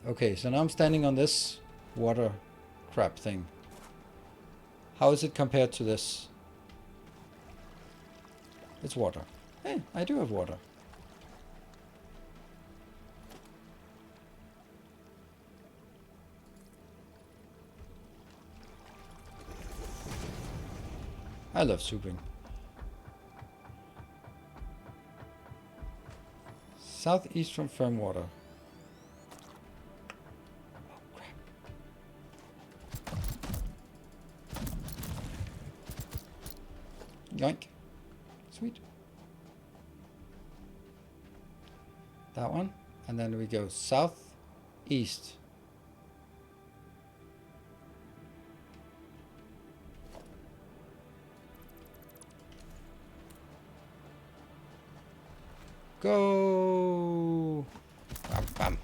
Okay, so now I'm standing on this water crap thing. How is it compared to this? It's water. Hey, I do have water. I love souping. Southeast from firm water. Oh crap. Yoink. Sweet. That one. And then we go southeast. Go! Bam, bam.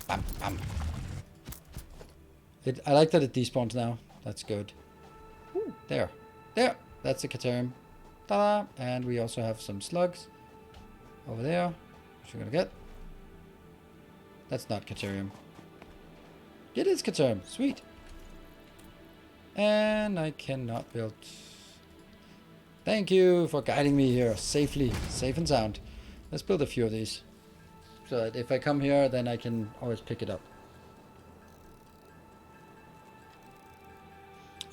Bam, bam. I like that it despawns now. That's good. Ooh, there. There! That's the Caterium. Ta-da! And we also have some slugs. Over there. Which we're gonna get. That's not Caterium. It is Caterium. Sweet. And I cannot build. Thank you for guiding me here safely. Safe and sound. Let's build a few of these. So that if I come here, then I can always pick it up.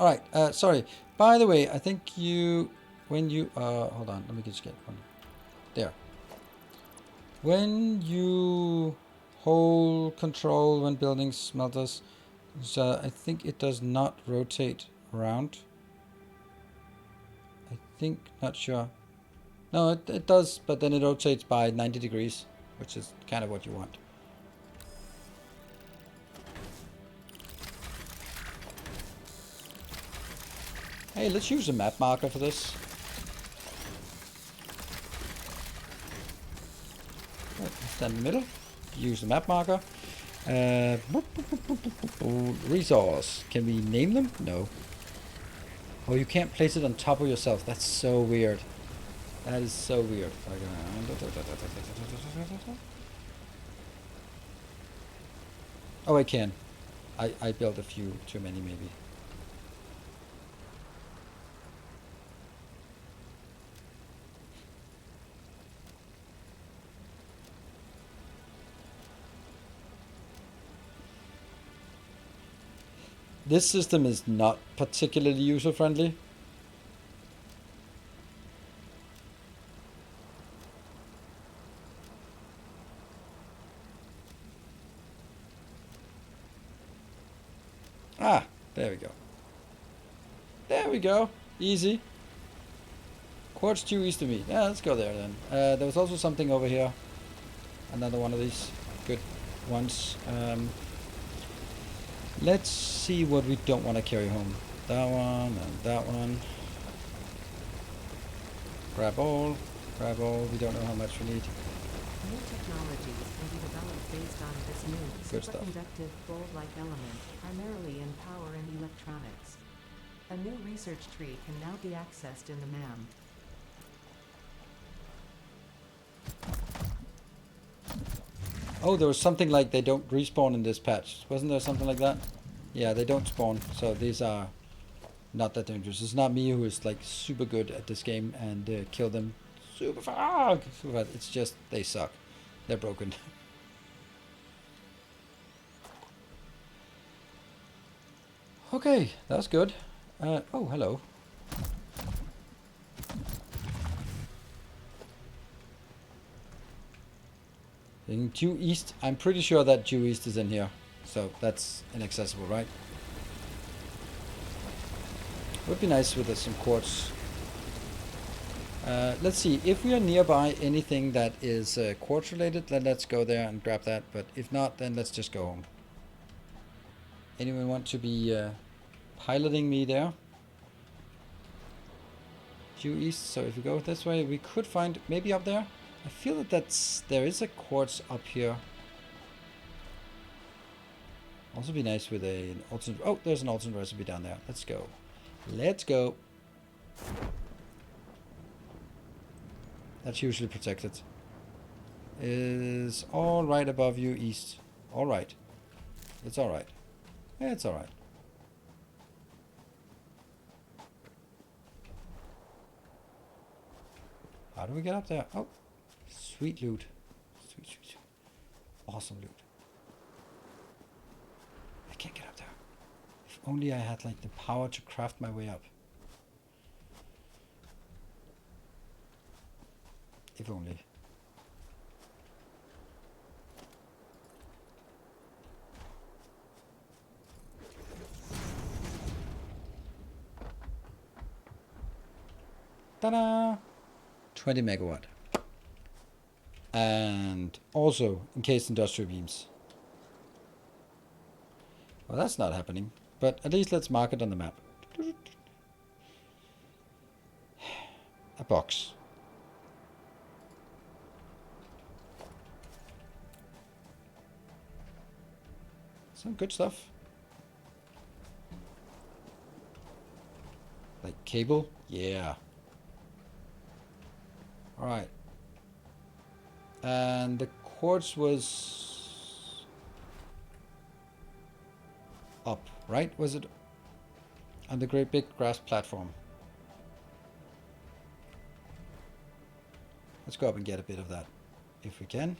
Alright, sorry. By the way, I think you... When you... hold on, let me just get one. There. When you hold control when building smelters, so I think it does not rotate around. I think, not sure. No, it does, but then it rotates by 90 degrees, which is kind of what you want. Hey, let's use a map marker for this. Stand in the middle. Use the map marker. Resource. Can we name them? No. Oh, you can't place it on top of yourself. That's so weird. That is so weird. Oh, I can. I built a few too many, maybe. This system is not particularly user-friendly. Ah, there we go. There we go. Easy. Quartz due east of me. Yeah, let's go there then. There was also something over here. Another one of these good ones. Let's see what we don't want to carry home. That one and that one. Grab all. Grab all. We don't know how much we need. New technologies can be developed based on this new Good stuff. superconductive gold-like element, primarily in power and electronics. A new research tree can now be accessed in the MAM. Oh, there was something like they don't respawn in this patch. Wasn't there something like that? Yeah, they don't spawn, so these are not that dangerous. It's not me who is like super good at this game and kill them super fast. It's just they suck. They're broken. Okay, that's good. Oh, hello. Due East. I'm pretty sure that Due East is in here. So that's inaccessible, right? Would be nice with some quartz. Let's see. If we are nearby anything that is quartz related, then let's go there and grab that. But if not, then let's just go home. Anyone want to be piloting me there? Due East. So if we go this way, we could find maybe up there. I feel that there is a quartz up here. Also be nice with an alternate. Oh, there's an alternate recipe down there. Let's go. Let's go. That's usually protected. Is all right above you, East. All right. It's all right. Yeah, it's all right. How do we get up there? Oh, sweet loot. Sweet, sweet, sweet. Awesome loot. I can't get up there. If only I had like the power to craft my way up. If only. Ta-da! 20 megawatt. And also encased industrial beams. Well, that's not happening. But at least let's mark it on the map. A box. Some good stuff. Like cable? Yeah. Alright. And the quartz was up, right? Was it on the great big grass platform? Let's go up and get a bit of that, if we can.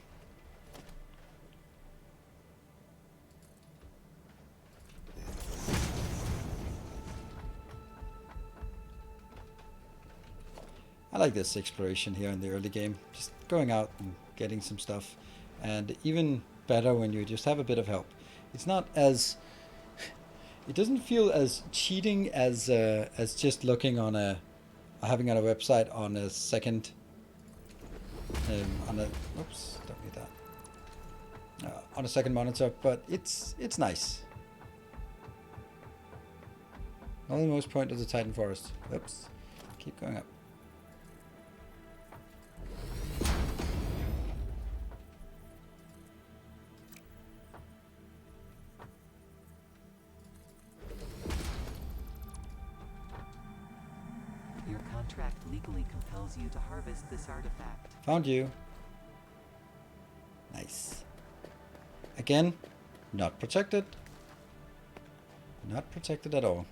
I like this exploration here in the early game. Just going out and getting some stuff. And even better when you just have a bit of help. It's not as... It doesn't feel as cheating as just looking on a... having on a website on a second... on a... Oops, don't need that. On a second monitor, but it's nice. Almost point of the Titan Forest. Oops. Keep going up. Contract legally compels you to harvest this artifact. Found you. Nice. Again, not protected. Not protected at all.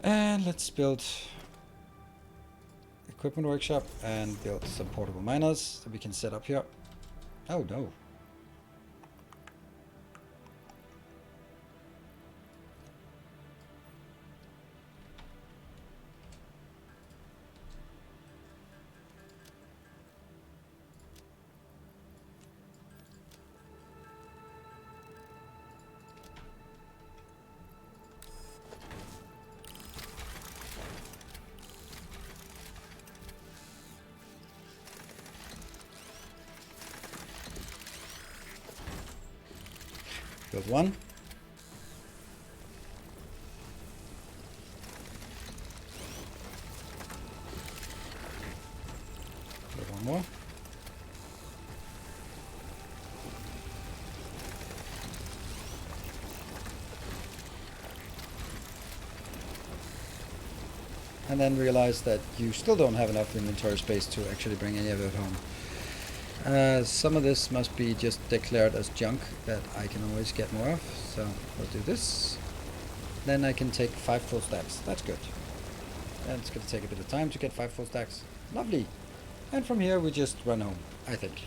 And let's build equipment workshop and build some portable miners that we can set up here. Oh no. Build one. Build one more. And then realize that you still don't have enough inventory space to actually bring any of it home. Some of this must be just declared as junk that I can always get more of. So we'll do this. Then I can take 5 full stacks. That's good. And it's going to take a bit of time to get 5 full stacks. Lovely. And from here we just run home, I think.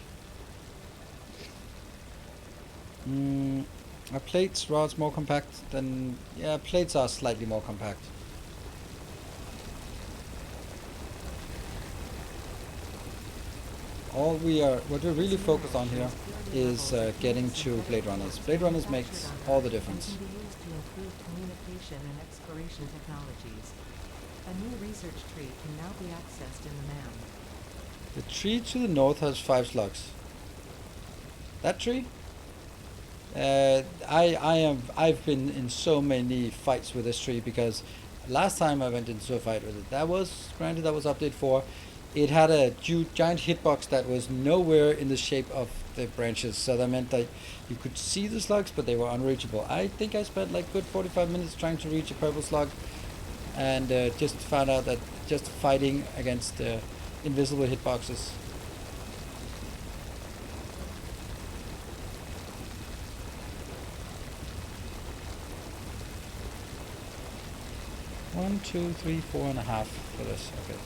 Are plates, rods more compact than... Yeah, plates are slightly more compact. What we're really focused on here is getting to Blade Runners. Blade Runners makes all the difference. Can be used to improve communication and exploration technologies. A new research tree can now be accessed in the map. The tree to the north has 5 slugs. That tree? I've been in so many fights with this tree because last time I went into a fight with it, that was update 4. It had a giant hitbox that was nowhere in the shape of the branches, so that meant that you could see the slugs, but they were unreachable. I think I spent like good 45 minutes trying to reach a purple slug, and just found out that just fighting against invisible hitboxes. One, 2, 3, 4.5 for this. Okay.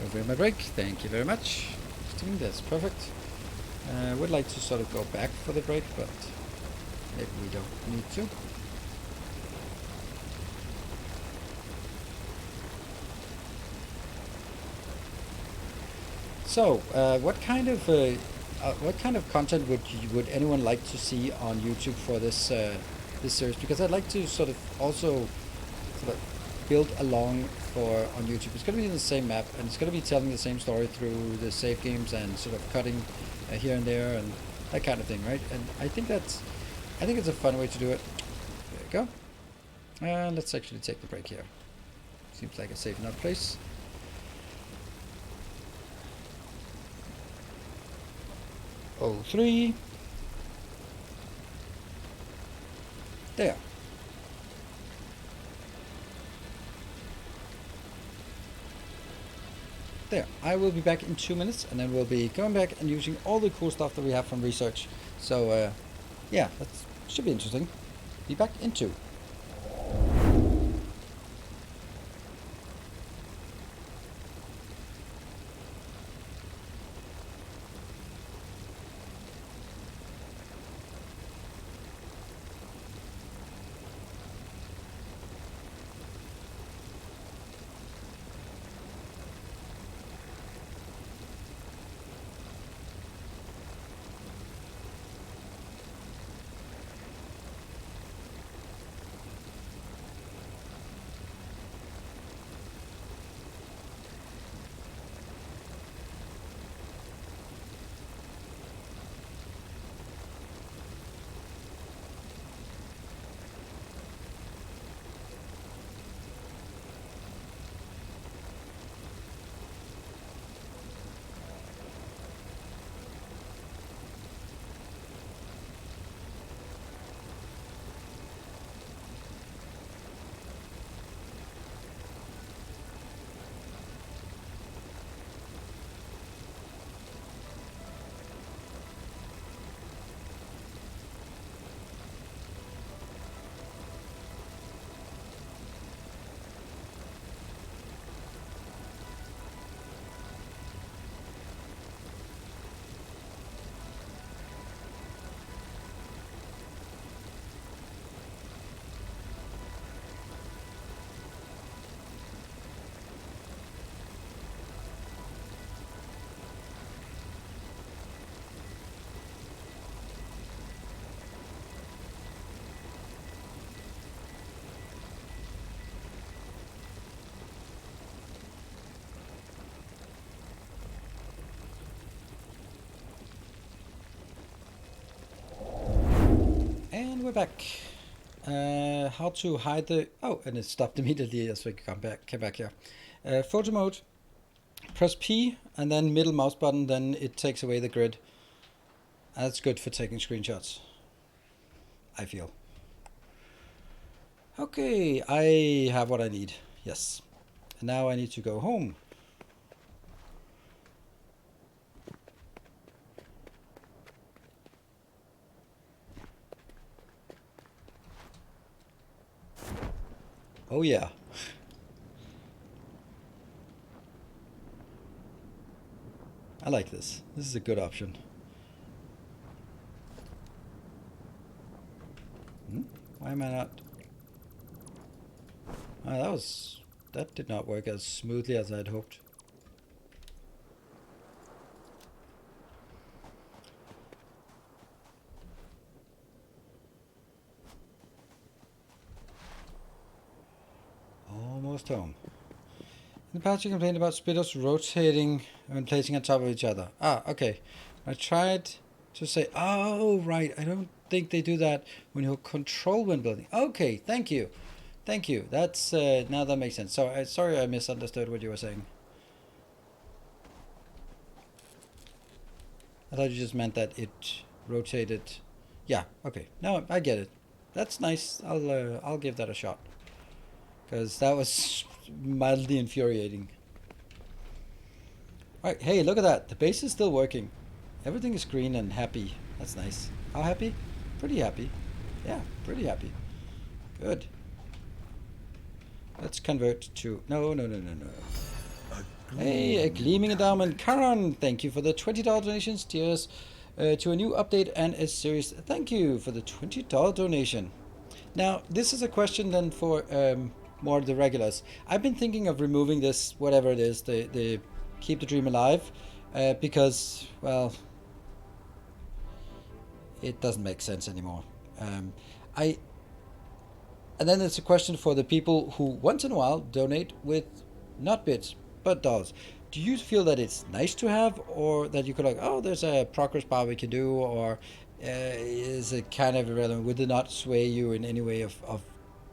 Over my break. Thank you very much. That's perfect. Would like to sort of go back for the break, but maybe we don't need to. So, what kind of content would anyone like to see on YouTube for this this series? Because I'd like to sort of also sort of build along on YouTube. It's going to be in the same map, and it's going to be telling the same story through the save games and sort of cutting here and there and that kind of thing, right? And I think it's a fun way to do it. There you go. Let's actually take the break here. Seems like a safe enough place. Oh, 03. There. There. I will be back in 2 minutes, and then we'll be going back and using all the cool stuff that we have from research. So, yeah, that should be interesting. Be back in 2. And we're back. How to hide the... Oh, and it stopped immediately as we came back here. Photo mode. Press P and then middle mouse button, then it takes away the grid. That's good for taking screenshots, I feel. Okay, I have what I need. Yes. And now I need to go home. Oh yeah. I like this. This is a good option. Why am I not? Oh, that did not work as smoothly as I'd hoped. Almost home. In the past, you complained about splitters rotating when placing on top of each other. Ah, okay. I tried to say, oh, right. I don't think they do that when you control when building. Okay, thank you. Thank you. That's, now that makes sense. So, sorry I misunderstood what you were saying. I thought you just meant that it rotated. Yeah, okay. No, I get it. That's nice. I'll give that a shot. Because that was mildly infuriating. Alright, hey, look at that. The base is still working. Everything is green and happy. That's nice. How happy? Pretty happy. Yeah, pretty happy. Good. Let's convert to... No. Hey, a gleaming endowment. Karan, thank you for the $20 donations. Cheers to a new update and a series. Thank you for the $20 donation. Now, this is a question then for more the regulars. I've been thinking of removing this, whatever it is, the Keep the Dream Alive, because, well, it doesn't make sense anymore. And then it's a question for the people who once in a while donate with not bits but dollars. Do you feel that it's nice to have, or that you could like, oh, there's a progress bar we can do, or is it kind of irrelevant? Would it not sway you in any way of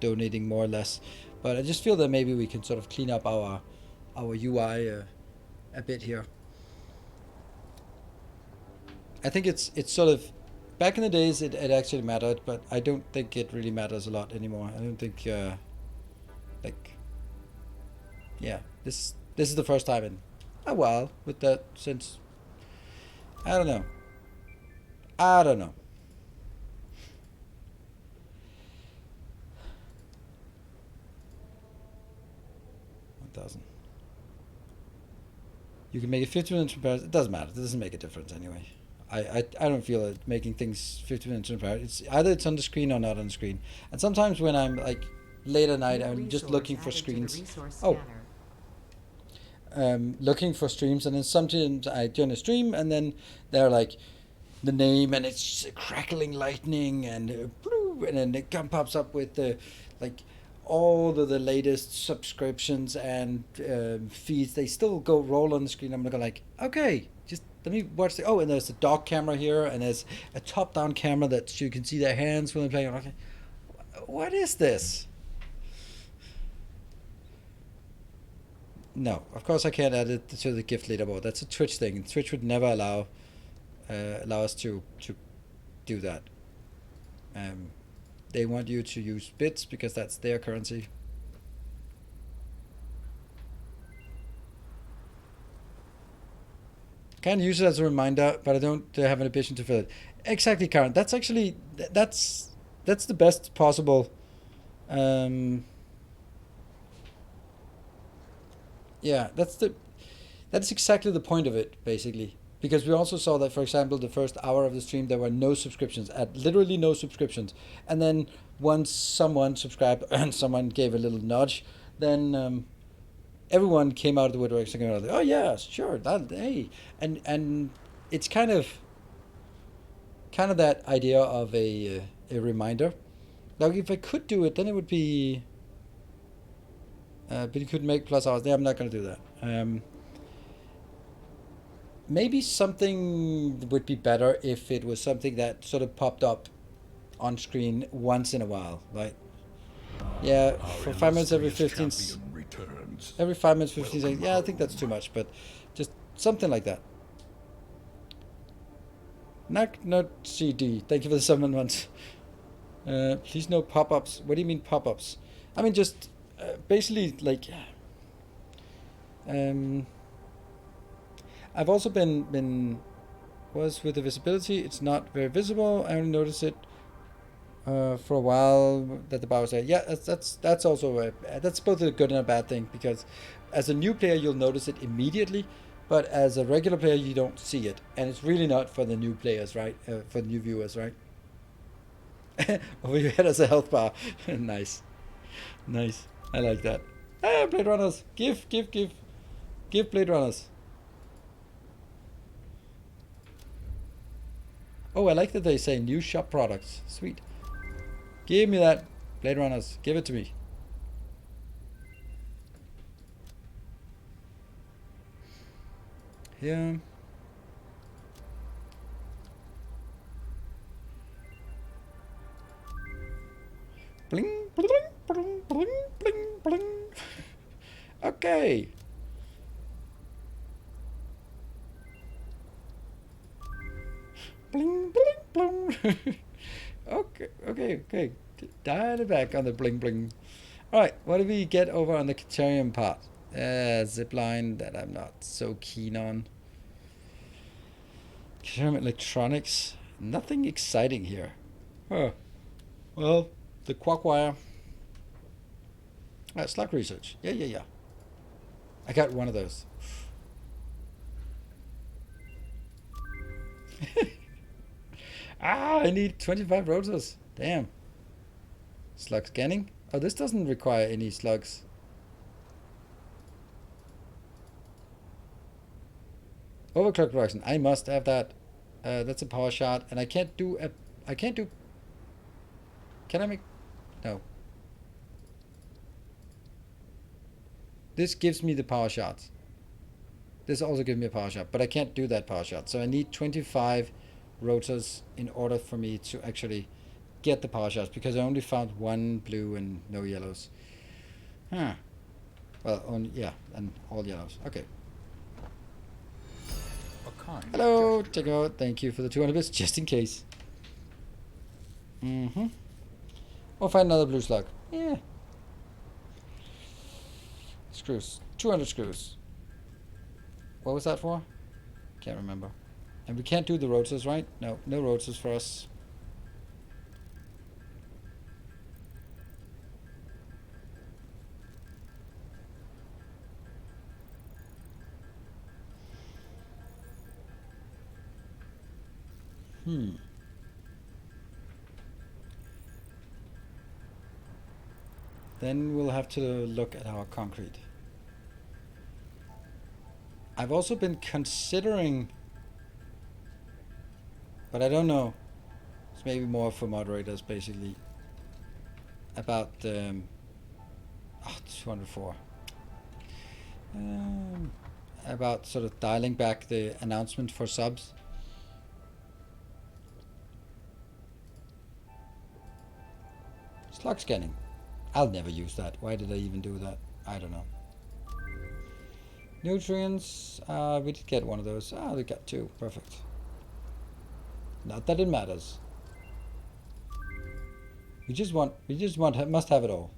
donating more or less? But I just feel that maybe we can sort of clean up our UI a bit here. I think it's sort of back in the days it actually mattered, but I don't think it really matters a lot anymore. I don't think like yeah, this is the first time in a while with that since I don't know. 1,000. You can make it 50 minutes transparent. It doesn't matter. It doesn't make a difference anyway. I don't feel it making things 50 minutes transparent. It's either it's on the screen or not on the screen. And sometimes when I'm like late at night, I'm just looking for screens. Oh, looking for streams, and then sometimes I join a stream, and then they're like the name, and it's crackling lightning, and and then it pops up with the like all of the latest subscriptions and feeds. They still go roll on the screen. I'm gonna go like, okay, just let me watch the. Oh, and there's a dog camera here, and there's a top-down camera that you can see their hands when they're playing. Okay, what is this? No, of course I can't add it to the gift leaderboard. That's a Twitch thing. Twitch would never allow us to do that. They want you to use bits because that's their currency. Can use it as a reminder, but I don't have an ambition to fill it. Exactly, Karen. That's actually that's the best possible. Yeah, that's exactly the point of it, basically. Because we also saw that, for example, the first hour of the stream, there were no subscriptions, at literally no subscriptions. And then once someone subscribed and someone gave a little nudge, then everyone came out of the woodwork saying, "Oh yeah, sure, that hey," and it's kind of that idea of a reminder. Like if I could do it, then it would be. But you could make plus hours. Yeah, I'm not going to do that. Maybe something would be better if it was something that sort of popped up on screen once in a while, right? Yeah, for 5 minutes every 15. Every 5 minutes, 15 seconds. Yeah, I think that's too much, but just something like that. Not CD. Thank you for the 7 months. Please no pop-ups. What do you mean pop-ups? I mean just basically like um, I've also been was with the visibility. It's not very visible. I only noticed it for a while that the bar was there. Yeah, that's also that's both a good and a bad thing because as a new player you'll notice it immediately, but as a regular player you don't see it, and it's really not for the new players, right? For the new viewers, right? Over your head as a health bar. Nice, nice. I like that. Ah, Blade Runners, give Blade Runners. Oh, I like that they say new shop products. Sweet. Give me that, Blade Runners. Give it to me. Here. Bling, bling, bling, bling, bling, bling. Okay. Bling, bling, bling. Okay. Dial it back on the bling, bling. Alright, what do we get over on the Caterium part? Zipline that I'm not so keen on. Caterium electronics. Nothing exciting here. Huh. Well, the Quackwire. Slug research. Yeah. I got one of those. I need 25 rotors. Damn. Slug scanning. Oh, this doesn't require any slugs. Overclock production. I must have that. That's a power shot, and I can't do. Can I make? No. This gives me the power shots. This also gives me a power shot, but I can't do that power shot. So I need 25 rotors in order for me to actually get the power shots, because I only found one blue and no yellows. Huh. Well, only, yeah, and all yellows. Okay. Hello, check out. Thank you for the 200 bits, just in case. Or find another blue slug. Yeah. Screws. 200 screws. What was that for? Can't remember. And we can't do the rotors, right? No rotors for us. Then we'll have to look at our concrete. I've also been considering, but I don't know. It's maybe more for moderators, basically. About 204. About sort of dialing back the announcement for subs. Slug scanning. I'll never use that. Why did I even do that? I don't know. Nutrients. We did get one of those. We got two. Perfect. Not that it matters. Must have it all.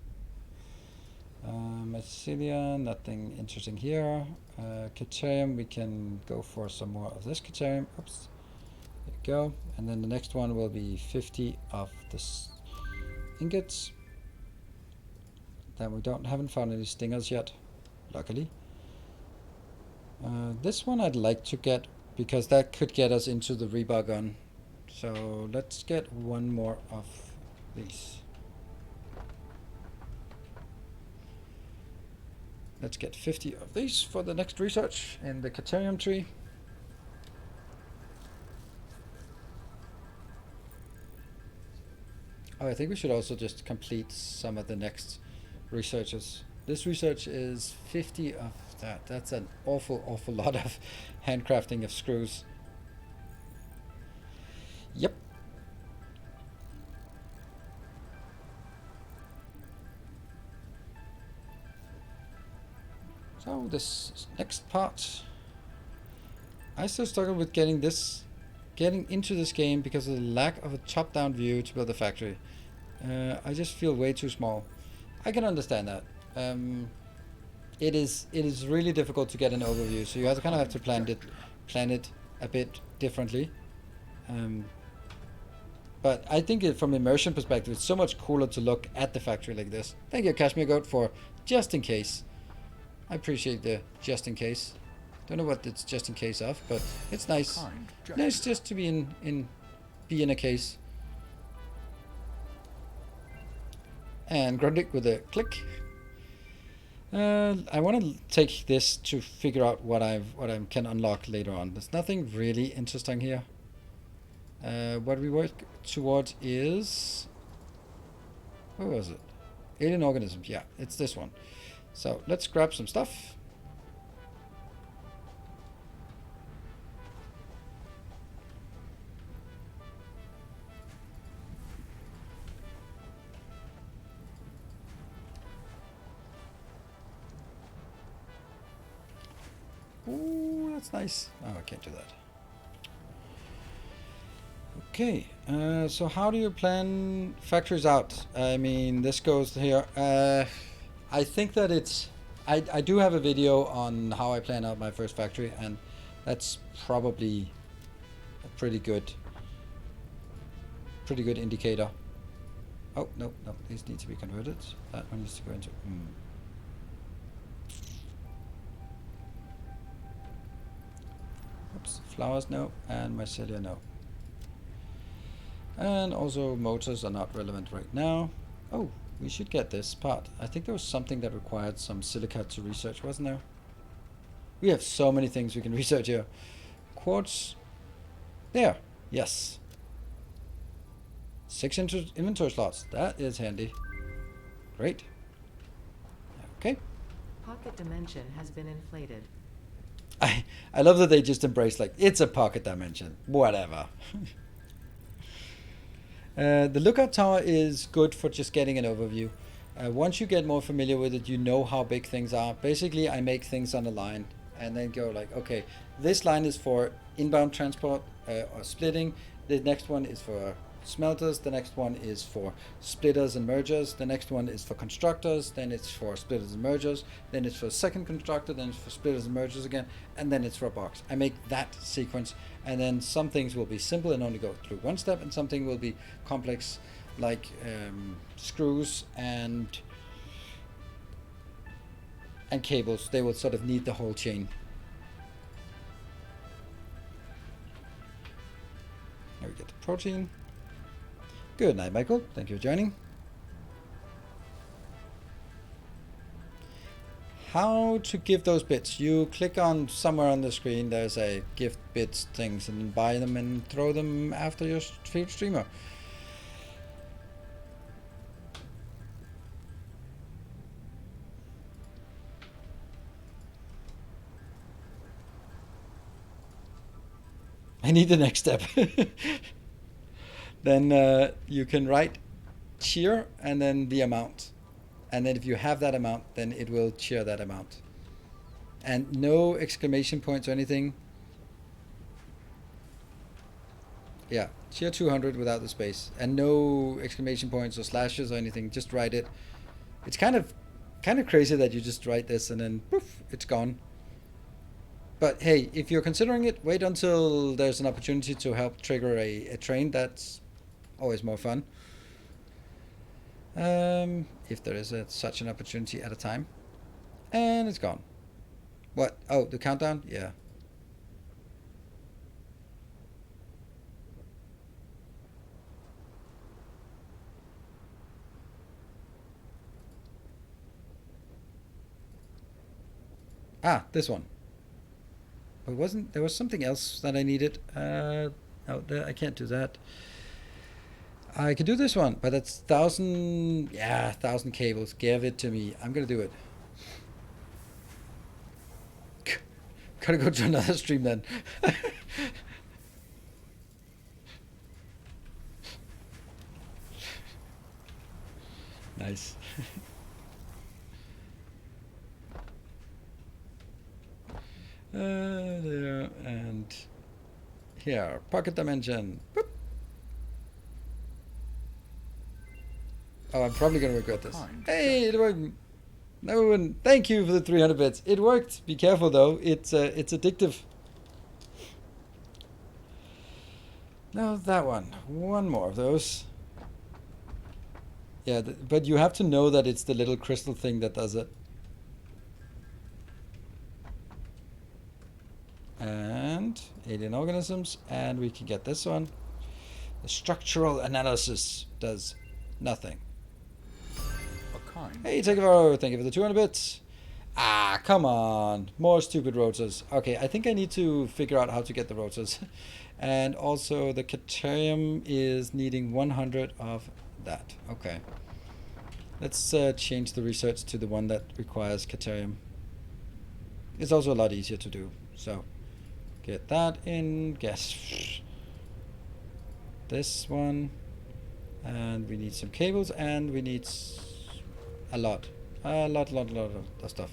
Mycelia, nothing interesting here. Caterium, we can go for some more of this Caterium. Oops. There we go. And then the next one will be 50 of this ingots. Then we haven't found any stingers yet, luckily. This one I'd like to get, because that could get us into the rebar gun. So let's get one more of these. Let's get 50 of these for the next research in the Caterium tree. Oh, I think we should also just complete some of the next researches. This research is 50 of that. That's an awful lot of handcrafting of screws. Yep. So this next part, I still struggle with getting into this game because of the lack of a top-down view to build a factory. I just feel way too small. I can understand that. It is really difficult to get an overview, so you have to kind of have to plan it a bit differently. But I think from immersion perspective, it's so much cooler to look at the factory like this. Thank you, Kashmir Goat, for just in case. I appreciate the just in case. Don't know what it's just in case of, but it's nice. Nice just to be in a case. And Grundig with a click. I want to take this to figure out what I can unlock later on. There's nothing really interesting here. What we work towards is, where was it? Alien organisms. Yeah, it's this one. So let's grab some stuff. Ooh, that's nice. Oh, I can't do that. Okay, so how do you plan factories out? I mean, this goes here. I think that it's... I do have a video on how I plan out my first factory, and that's probably a pretty good indicator. Oh, no, these need to be converted. That one needs to go into... Oops, flowers, no, and mycelia, no. And also motors are not relevant right now. Oh, we should get this part. I think there was something that required some silica to research, wasn't there? We have so many things we can research here. Quartz. There. Yes. 6 inventory slots. That is handy. Great. Okay. Pocket dimension has been inflated. I love that they just embrace, like, it's a pocket dimension. Whatever. The lookout tower is good for just getting an overview. Once you get more familiar with it, you know how big things are. Basically, I make things on a line and then go like, okay, this line is for inbound transport or splitting. The next one is for smelters. The next one is for splitters and mergers. The next one is for constructors. Then it's for splitters and mergers. Then it's for a second constructor. Then it's for splitters and mergers again. And then it's for a box. I make that sequence. And then some things will be simple and only go through one step, and something will be complex, like screws and cables. They will sort of need the whole chain. There we get the protein. Good night, Michael. Thank you for joining. How to give those bits? You click on somewhere on the screen, there's a gift bits things, and buy them and throw them after your favorite streamer. I need the next step. Then you can write cheer and then the amount. And then if you have that amount, then it will cheer that amount. And no exclamation points or anything. Yeah, cheer 200 without the space. And no exclamation points or slashes or anything. Just write it. It's kind of crazy that you just write this and then poof, it's gone. But hey, if you're considering it, wait until there's an opportunity to help trigger a train. That's always more fun. If there is such an opportunity at a time. And it's gone. What? Oh, the countdown? Yeah. Ah, this one. But there was something else that I needed. No, I can't do that. I could do this one, but that's 1,000 cables. Give it to me. I'm gonna do it. Gotta go to another stream then. Nice. There and here, pocket dimension. Boop. Oh, I'm probably gonna regret this. Kind Hey, it worked. No one. Thank you for the 300 bits. It worked. Be careful though. It's addictive. No, that one. One more of those. Yeah, but you have to know that it's the little crystal thing that does it. And alien organisms, and we can get this one. The structural analysis does nothing. A kind. Hey, thank you for the 200 bits. Ah, come on. More stupid rotors. Okay, I think I need to figure out how to get the rotors. And also the Caterium is needing 100 of that. Okay. Let's change the research to the one that requires Caterium. It's also a lot easier to do. So, get that in. Guess this one. And we need some cables, and we need a lot of stuff.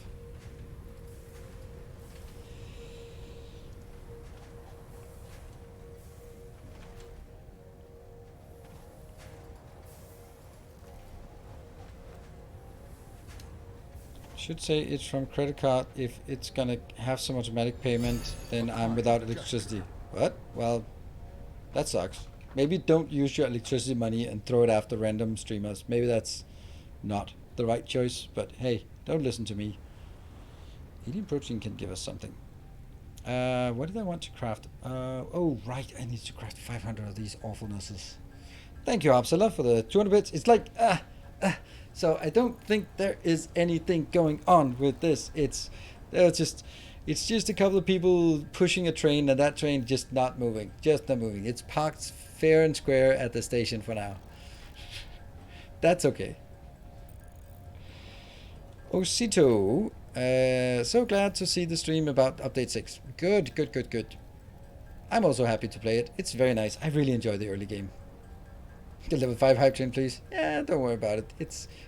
Should say it's from credit card. If it's gonna have some automatic payment, then I'm without electricity. What? Well, that sucks. Maybe don't use your electricity money and throw it after random streamers. Maybe that's not the right choice, but hey, don't listen to me. Alien protein can give us something. What did I want to craft? Oh, right, I need to craft 500 of these awfulnesses. Thank you, Absala, for the 200 bits. It's like, so I don't think there is anything going on with this. It's just a couple of people pushing a train, and that train just not moving. Just not moving. It's parked fair and square at the station for now. That's okay. Osito, so glad to see the stream about update 6. Good. I'm also happy to play it. It's very nice. I really enjoy the early game. The level 5 hype train, please. Yeah, don't worry about it.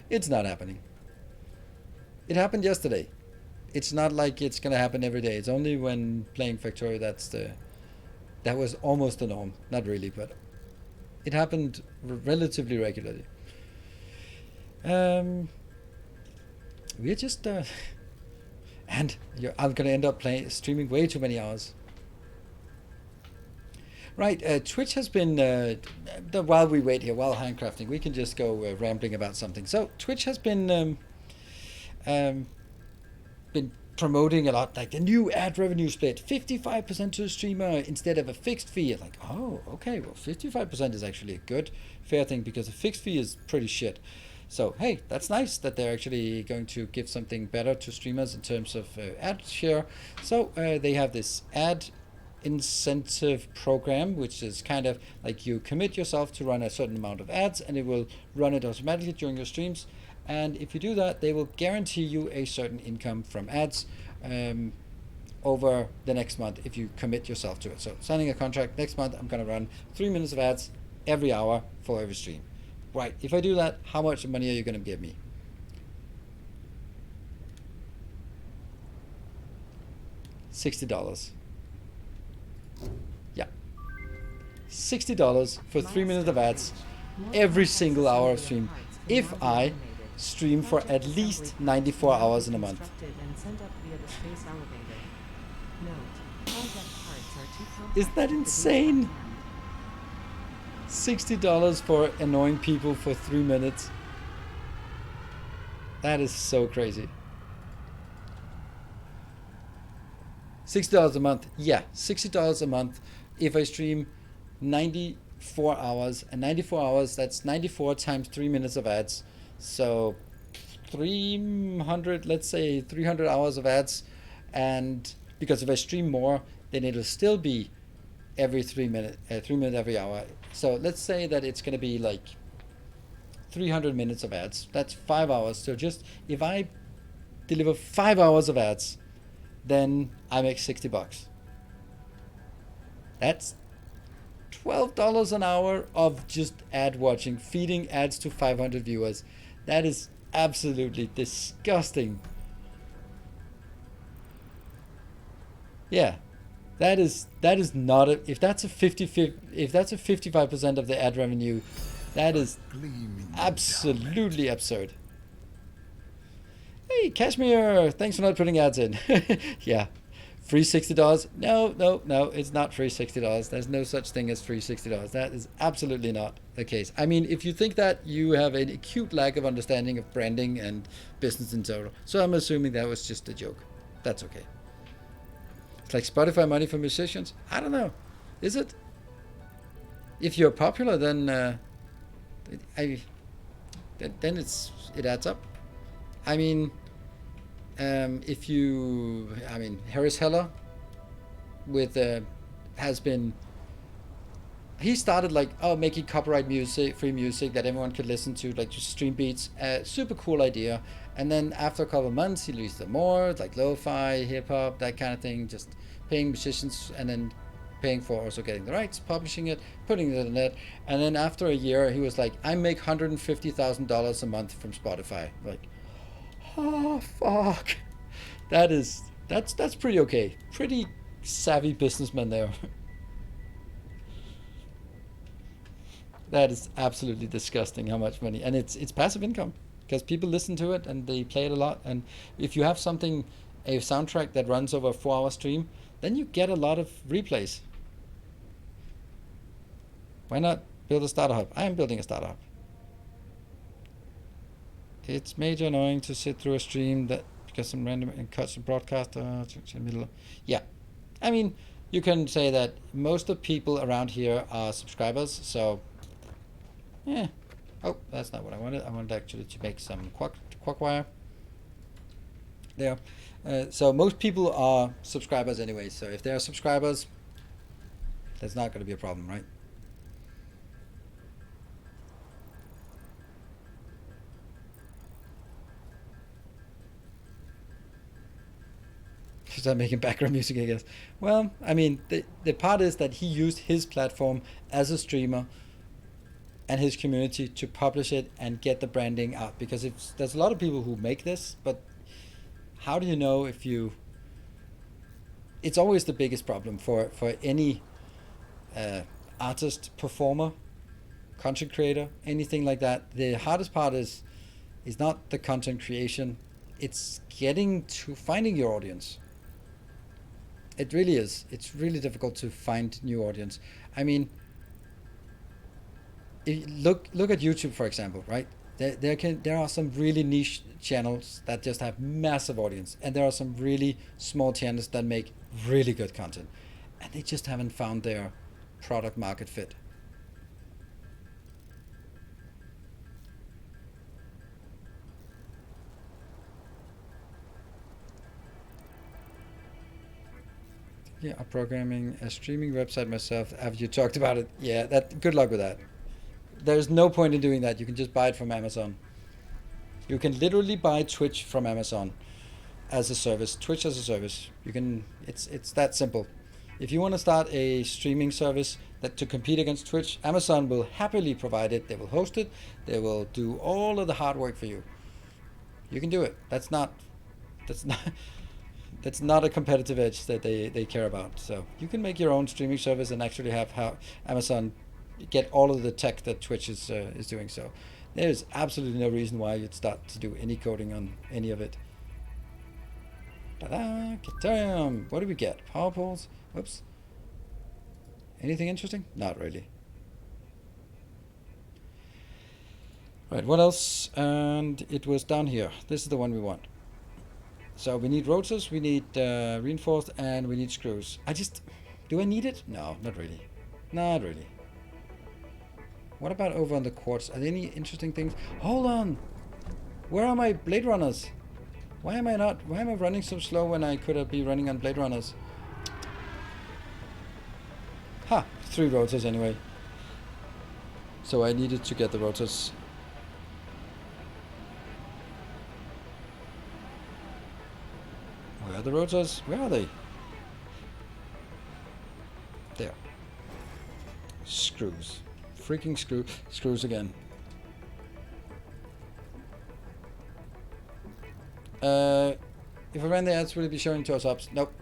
It's not happening. It happened yesterday. It's not like it's gonna happen every day. It's only when playing Factorio that was almost the norm. Not really, but it happened relatively regularly. We're just and I'm gonna end up streaming way too many hours. Right, Twitch has been while we wait here, while handcrafting, we can just go rambling about something. So Twitch has been promoting a lot, like the new ad revenue split, 55% to the streamer instead of a fixed fee. Like, oh, okay, well, 55% is actually a good, fair thing, because a fixed fee is pretty shit. So, hey, that's nice that they're actually going to give something better to streamers in terms of ad share. So, they have this ad incentive program, which is kind of like you commit yourself to run a certain amount of ads, and it will run it automatically during your streams. And if you do that, they will guarantee you a certain income from ads over the next month if you commit yourself to it. So signing a contract, next month I'm going to run 3 minutes of ads every hour for every stream. Right, if I do that, how much money are you going to give me? $60. Yeah. $60 for 3 minutes of ads every single hour of stream. If I stream for at least 94 hours in a month. Isn't that insane? $60 for annoying people for 3 minutes. That is so crazy. $60 a month. Yeah, $60 a month if I stream 94 hours. And 94 hours, that's 94 times 3 minutes of ads. So 300, let's say 300 hours of ads. And because if I stream more, then it'll still be every 3 minutes every hour. So let's say that it's going to be like 300 minutes of ads. That's 5 hours. So just if I deliver 5 hours of ads, then I make $60. That's $12 an hour of just ad watching, feeding ads to 500 viewers. That is absolutely disgusting. Yeah, that is not a, if that's a 55% of the ad revenue, That is Gleaming absolutely absurd. Hey, Kashmir, thanks for not putting ads in. Yeah. Free $60? No, no, no, it's not free $60. There's no such thing as free $60. That is absolutely not the case. I mean, if you think that, you have an acute lack of understanding of branding and business in total. So I'm assuming that was just a joke. That's okay. It's like Spotify money for musicians? I don't know. Is it? If you're popular, then I then it adds up. I mean, if you, I mean, Harris Heller with has been, he started like, oh, making copyright music, free music that everyone could listen to, like just stream beats. Super cool idea. And then after a couple of months, he released them more, like lo-fi, hip hop, that kind of thing, just paying musicians and then paying for also getting the rights, publishing it, putting it in the net. And then after a year, he was like, I make $150,000 a month from Spotify. Like, oh fuck, that's pretty okay. Pretty savvy businessman there. That is absolutely disgusting how much money, and it's passive income because people listen to it and they play it a lot. And if you have something, a soundtrack that runs over a 4-hour stream, then you get a lot of replays. Why not build a starter hub? I am building a starter hub. It's major annoying to sit through a stream that because some random and cuts the broadcast middle. Yeah, I mean, you can say that most of the people around here are subscribers, so yeah. Oh, that's not what I wanted. I wanted actually to make some quack wire there. So most people are subscribers anyway. So if they are subscribers, that's not going to be a problem, right? Start making background music, I guess. Well, I mean, the part is that he used his platform as a streamer and his community to publish it and get the branding out, because there's a lot of people who make this, but how do you know if you? It's always the biggest problem for any artist, performer, content creator, anything like that. The hardest part is not the content creation, it's getting to finding your audience. It really is. It's really difficult to find new audience. I mean, look at YouTube, for example, right? There are some really niche channels that just have massive audience, and there are some really small channels that make really good content, and they just haven't found their product market fit. Yeah, I'm programming a streaming website myself. Have you talked about it? Yeah, that. Good luck with that. There's no point in doing that. You can just buy it from Amazon. You can literally buy Twitch from Amazon as a service. Twitch as a service. You can. It's that simple. If you want to start a streaming service that to compete against Twitch, Amazon will happily provide it. They will host it. They will do all of the hard work for you. You can do it. That's not that's not a competitive edge that they care about. So you can make your own streaming service and actually have how Amazon get all of the tech that Twitch is doing. So there's absolutely no reason why you'd start to do any coding on any of it. Ta-da! Ethereum. What do we get? Power poles. Whoops. Anything interesting? Not really. Right, what else? And it was down here. This is the one we want. So we need rotors, we need reinforced, and we need screws. Do I need it? No, not really. Not really. What about over on the quartz? Are there any interesting things? Hold on! Where are my Blade Runners? Why am I running so slow when I could be running on Blade Runners? Ha! 3 rotors anyway. So I needed to get the rotors. Where are the rotors? Where are they? There. Screws. Freaking screws again. If I ran the ads, will it be showing to us ups? Nope.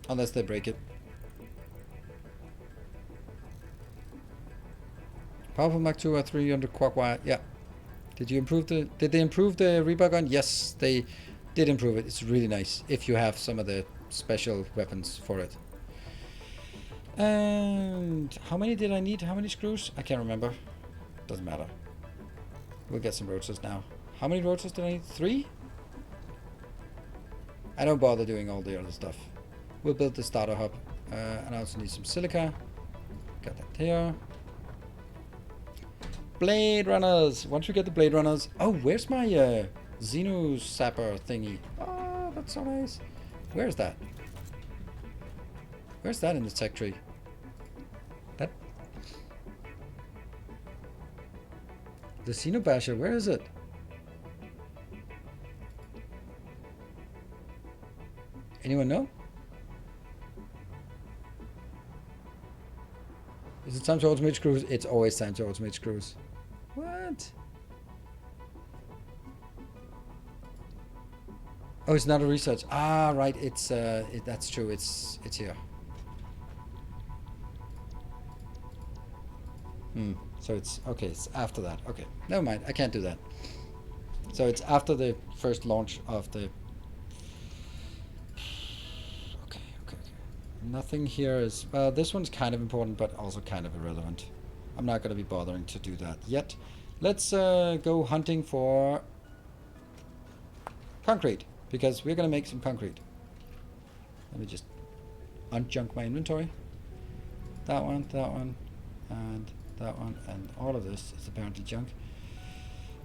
Unless they break it. Powerful Mark 2 or 300 quark wire. Yeah. Did you improve the... Did they improve the rebar gun? Yes, they did improve it. It's really nice if you have some of the special weapons for it. And how many did I need? How many screws? I can't remember. Doesn't matter. We'll get some roaches now. How many roaches did I need? 3? I don't bother doing all the other stuff. We'll build the starter hub. And I also need some silica. Got that here. Blade runners. Once we get the blade runners. Oh, where's my Xeno sapper thingy? Oh, that's so nice. Where's that? Where's that in the tech tree? That. The Xeno basher. Where is it? Anyone know? Is it time to automate screws? It's always time to automate screws. What? Oh, it's not a research. Ah, right. It's that's true. It's here. So it's okay. It's after that. Okay, never mind. I can't do that. So it's after the first launch of the. Okay. Nothing here is well. This one's kind of important, but also kind of irrelevant. I'm not going to be bothering to do that yet. Let's go hunting for concrete because we're going to make some concrete. Let me just unjunk my inventory. That one, and that one, and all of this is apparently junk.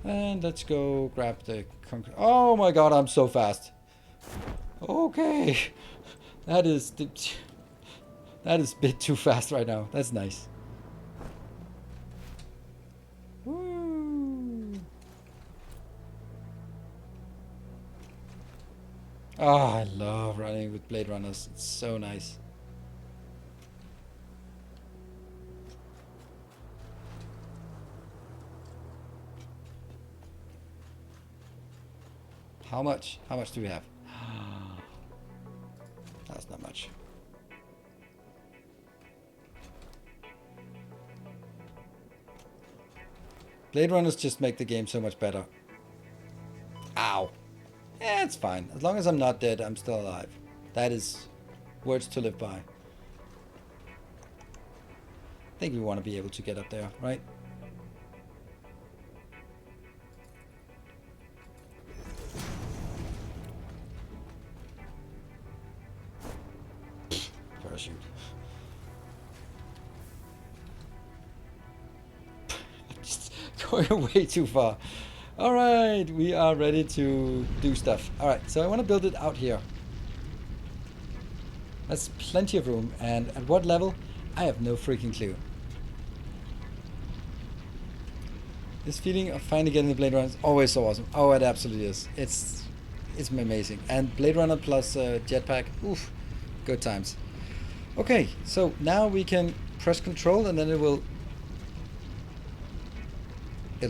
And let's go grab the concrete. Oh my god, I'm so fast. Okay. That is a bit too fast right now. That's nice. Woo. Oh, I love running with Blade Runners. It's so nice. How much? How much do we have? That's not much. Blade Runners just make the game so much better. Ow. Yeah, it's fine. As long as I'm not dead, I'm still alive. That is words to live by. I think we want to be able to get up there, right? Parachute. Just going way too far. Alright, we are ready to do stuff. Alright, so I want to build it out here. That's plenty of room, and at what level? I have no freaking clue. This feeling of finally getting the Blade Runner is always so awesome. Oh, it absolutely is. It's amazing. And Blade Runner plus jetpack, oof, good times. Okay, so now we can press control and then it'll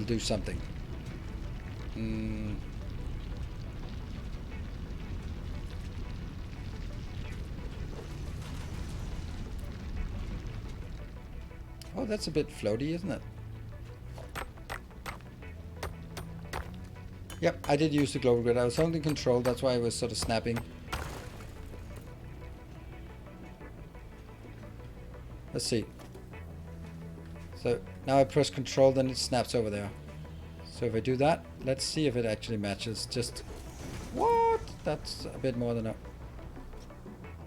do something. Oh, that's a bit floaty, isn't it? Yep, I did use the global grid. I was holding control, that's why I was sort of snapping. Let's see. So now I press control, then it snaps over there. So if I do that, let's see if it actually matches. Just what? That's a bit more than a...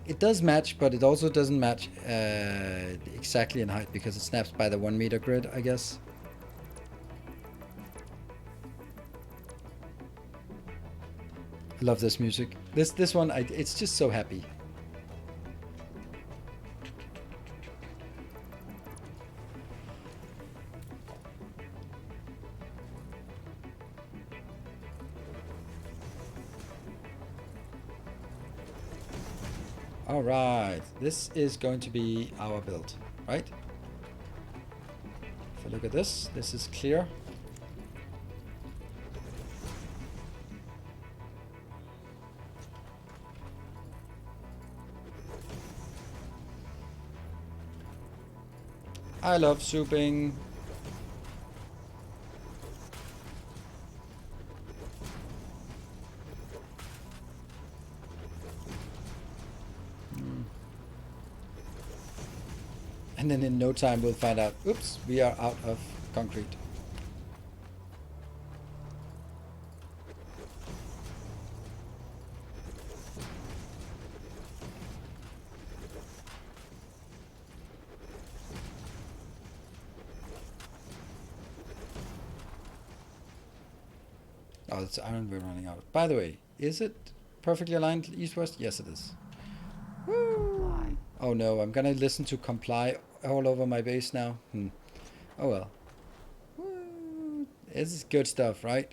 It does match, but it also doesn't match exactly in height because it snaps by the 1 meter grid, I guess. I love this music. This one, it's just so happy. Alright, this is going to be our build, right? If I look at this is clear. I love souping. And then in no time we'll find out, oops, we are out of concrete. Oh, it's iron we're running out of. By the way, is it perfectly aligned east-west? Yes, it is. Woo! Oh no, I'm gonna listen to comply all over my base now. Oh well. Woo! This is good stuff, right?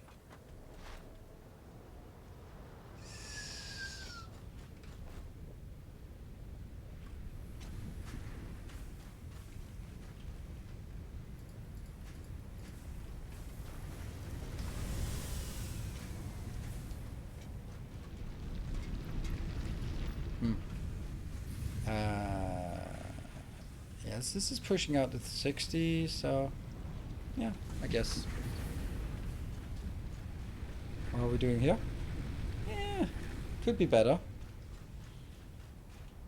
Yes, this is pushing out to 60, so yeah, I guess. What are we doing here? Yeah, could be better.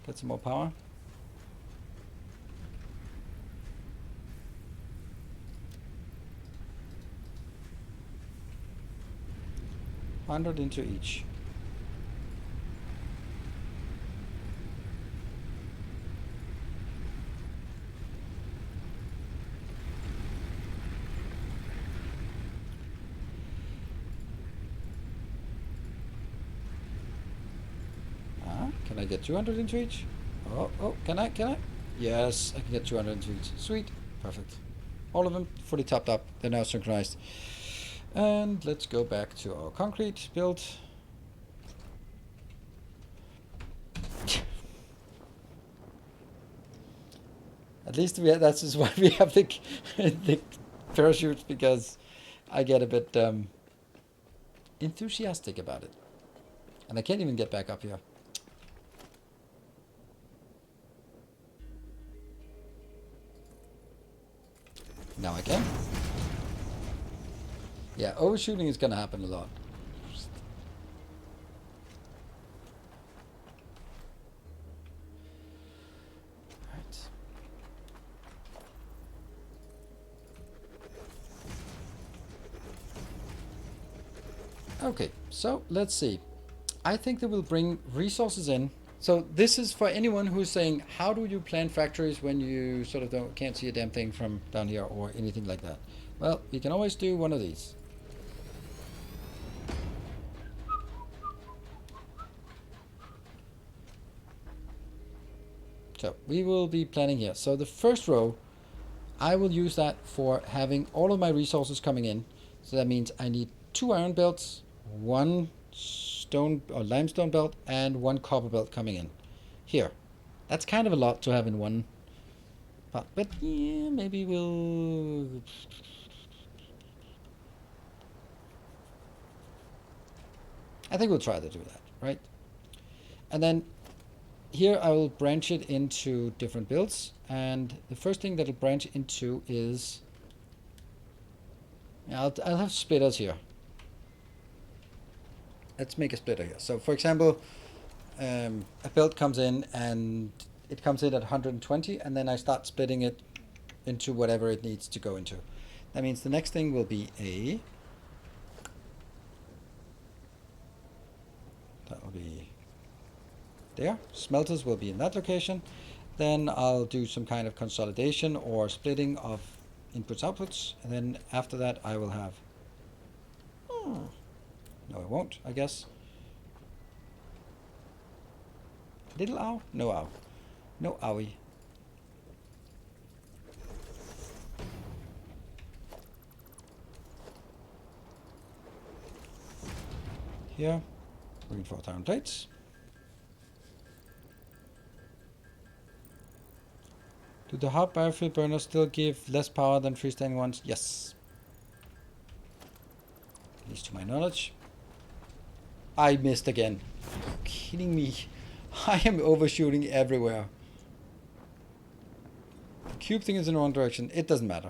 Get some more power. $100 into each. Can I get 200 into each? Oh, can I? Yes, I can get 200 into each. Sweet, perfect. All of them fully topped up. They're now synchronized. And let's go back to our concrete build. At least that's just why we have the parachutes, because I get a bit enthusiastic about it. And I can't even get back up here. Now I can. Yeah, overshooting is gonna happen a lot. Right. Okay, so let's see. I think they will bring resources in. So this is for anyone who's saying, how do you plan factories when you sort of can't see a damn thing from down here or anything like that? Well, you can always do one of these. So we will be planning here. So the first row, I will use that for having all of my resources coming in. So that means I need 2 iron belts, 1 stone or limestone belt, and 1 copper belt coming in. Here. That's kind of a lot to have in one pot, but yeah, maybe we'll... I think we'll try to do that, right? And then here I will branch it into different builds, and the first thing that it'll branch into is... I'll have splitters here. Let's make a splitter here. So for example, a build comes in and it comes in at 120, and then I start splitting it into whatever it needs to go into. That means the next thing will be that will be there. Smelters will be in that location. Then I'll do some kind of consolidation or splitting of inputs outputs, and then after that I will have no, I won't, I guess. Little ow? No ow. No owie. Here, reinforced iron plates. Do the hot biofuel burners still give less power than freestanding ones? Yes. At least to my knowledge. I missed again. Are you kidding me? I am overshooting everywhere. The cube thing is in the wrong direction. It doesn't matter.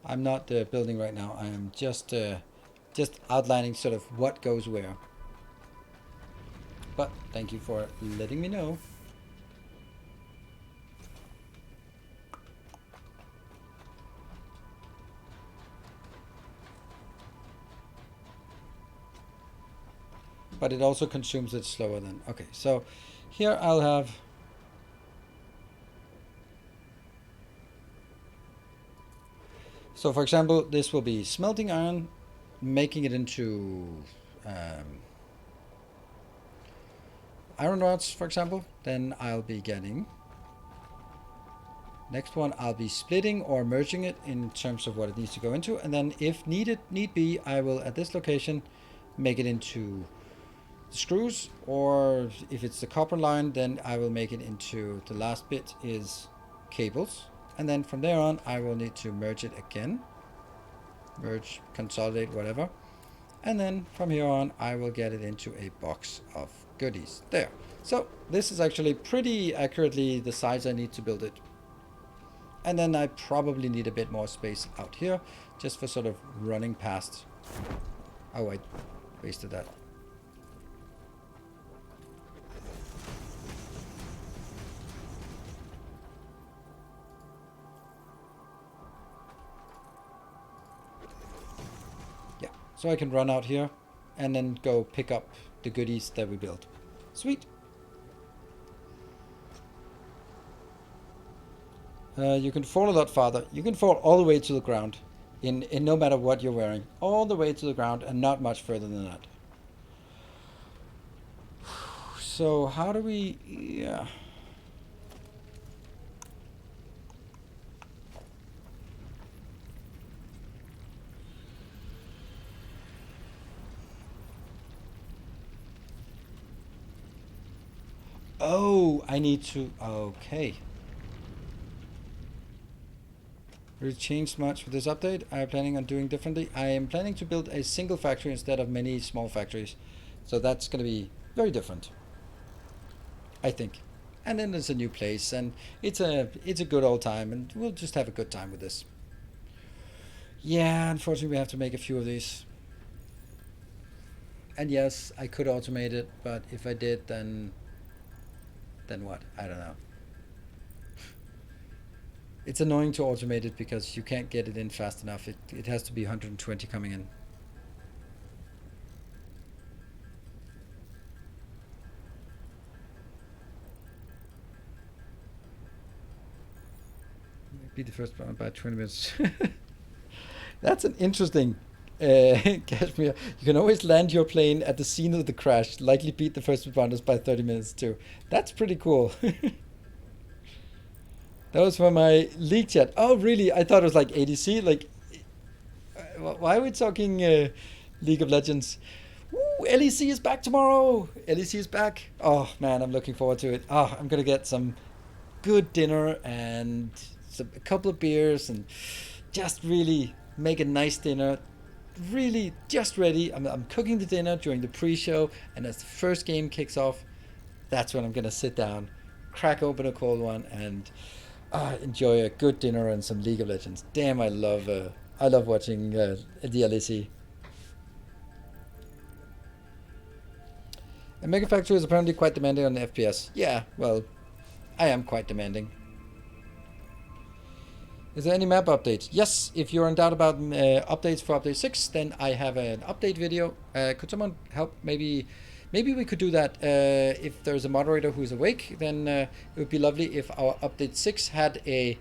I'm not building right now. I am just outlining sort of what goes where. But thank you for letting me know. but it also consumes it slower than. Okay, so here I'll have. So for example, this will be smelting iron, making it into iron rods, for example. Then I'll be getting. Next one, I'll be splitting or merging it in terms of what it needs to go into. And then if need be, I will, at this location, make it into screws. Or if it's the copper line, then I will make it into, the last bit is cables. And then from there on, I will need to merge it again. Merge, consolidate, whatever. And then from here on, I will get it into a box of goodies. There. So this is actually pretty accurately the size I need to build it. And then I probably need a bit more space out here, just for sort of running past. Oh, I wasted that. Yeah, so I can run out here and then go pick up the goodies that we built. Sweet. You can fall a lot farther. You can fall all the way to the ground in no matter what you're wearing. All the way to the ground and not much further than that. So how do we... Yeah. Oh, I need to... Okay. Will it change much for this update? I am planning on doing differently. I am planning to build a single factory instead of many small factories. So that's going to be very different, I think. And then there's a new place, and it's a good old time, and we'll just have a good time with this. Yeah, unfortunately we have to make a few of these. And yes, I could automate it, but if I did, then what? I don't know. It's annoying to automate it because you can't get it in fast enough. It has to be 120 coming in. Be the first one about 20 minutes. That's an interesting Kashmir. You can always land your plane at the scene of the crash, likely beat the first responders by 30 minutes too. That's pretty cool. That was for my league chat. Oh, really? I thought it was like ADC. Like, why are we talking League of Legends? Ooh, LEC is back tomorrow. LEC is back. Oh, man, I'm looking forward to it. Oh, I'm going to get some good dinner and a couple of beers and just really make a nice dinner. Really just ready. I'm cooking the dinner during the pre-show, and as the first game kicks off, that's when I'm going to sit down, crack open a cold one, and enjoy a good dinner and some League of Legends. Damn, I love watching the LEC. A Mega Factory is apparently quite demanding on the FPS. Yeah, well, I am quite demanding. Is there any map updates? Yes, if you're in doubt about updates for update 6, then I have an update video. Could someone help? Maybe we could do that. If there's a moderator who's awake, then it would be lovely if our update 6 had a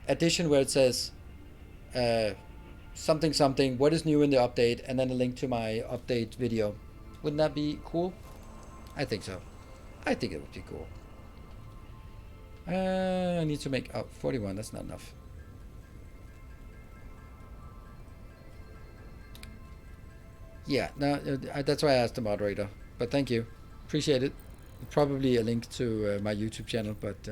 addition where it says something, what is new in the update, and then a link to my update video. Wouldn't that be cool? I think so. I think it would be cool. I need to make 41. That's not enough. Yeah, no, that's why I asked the moderator. But thank you, appreciate it. Probably a link to my YouTube channel, but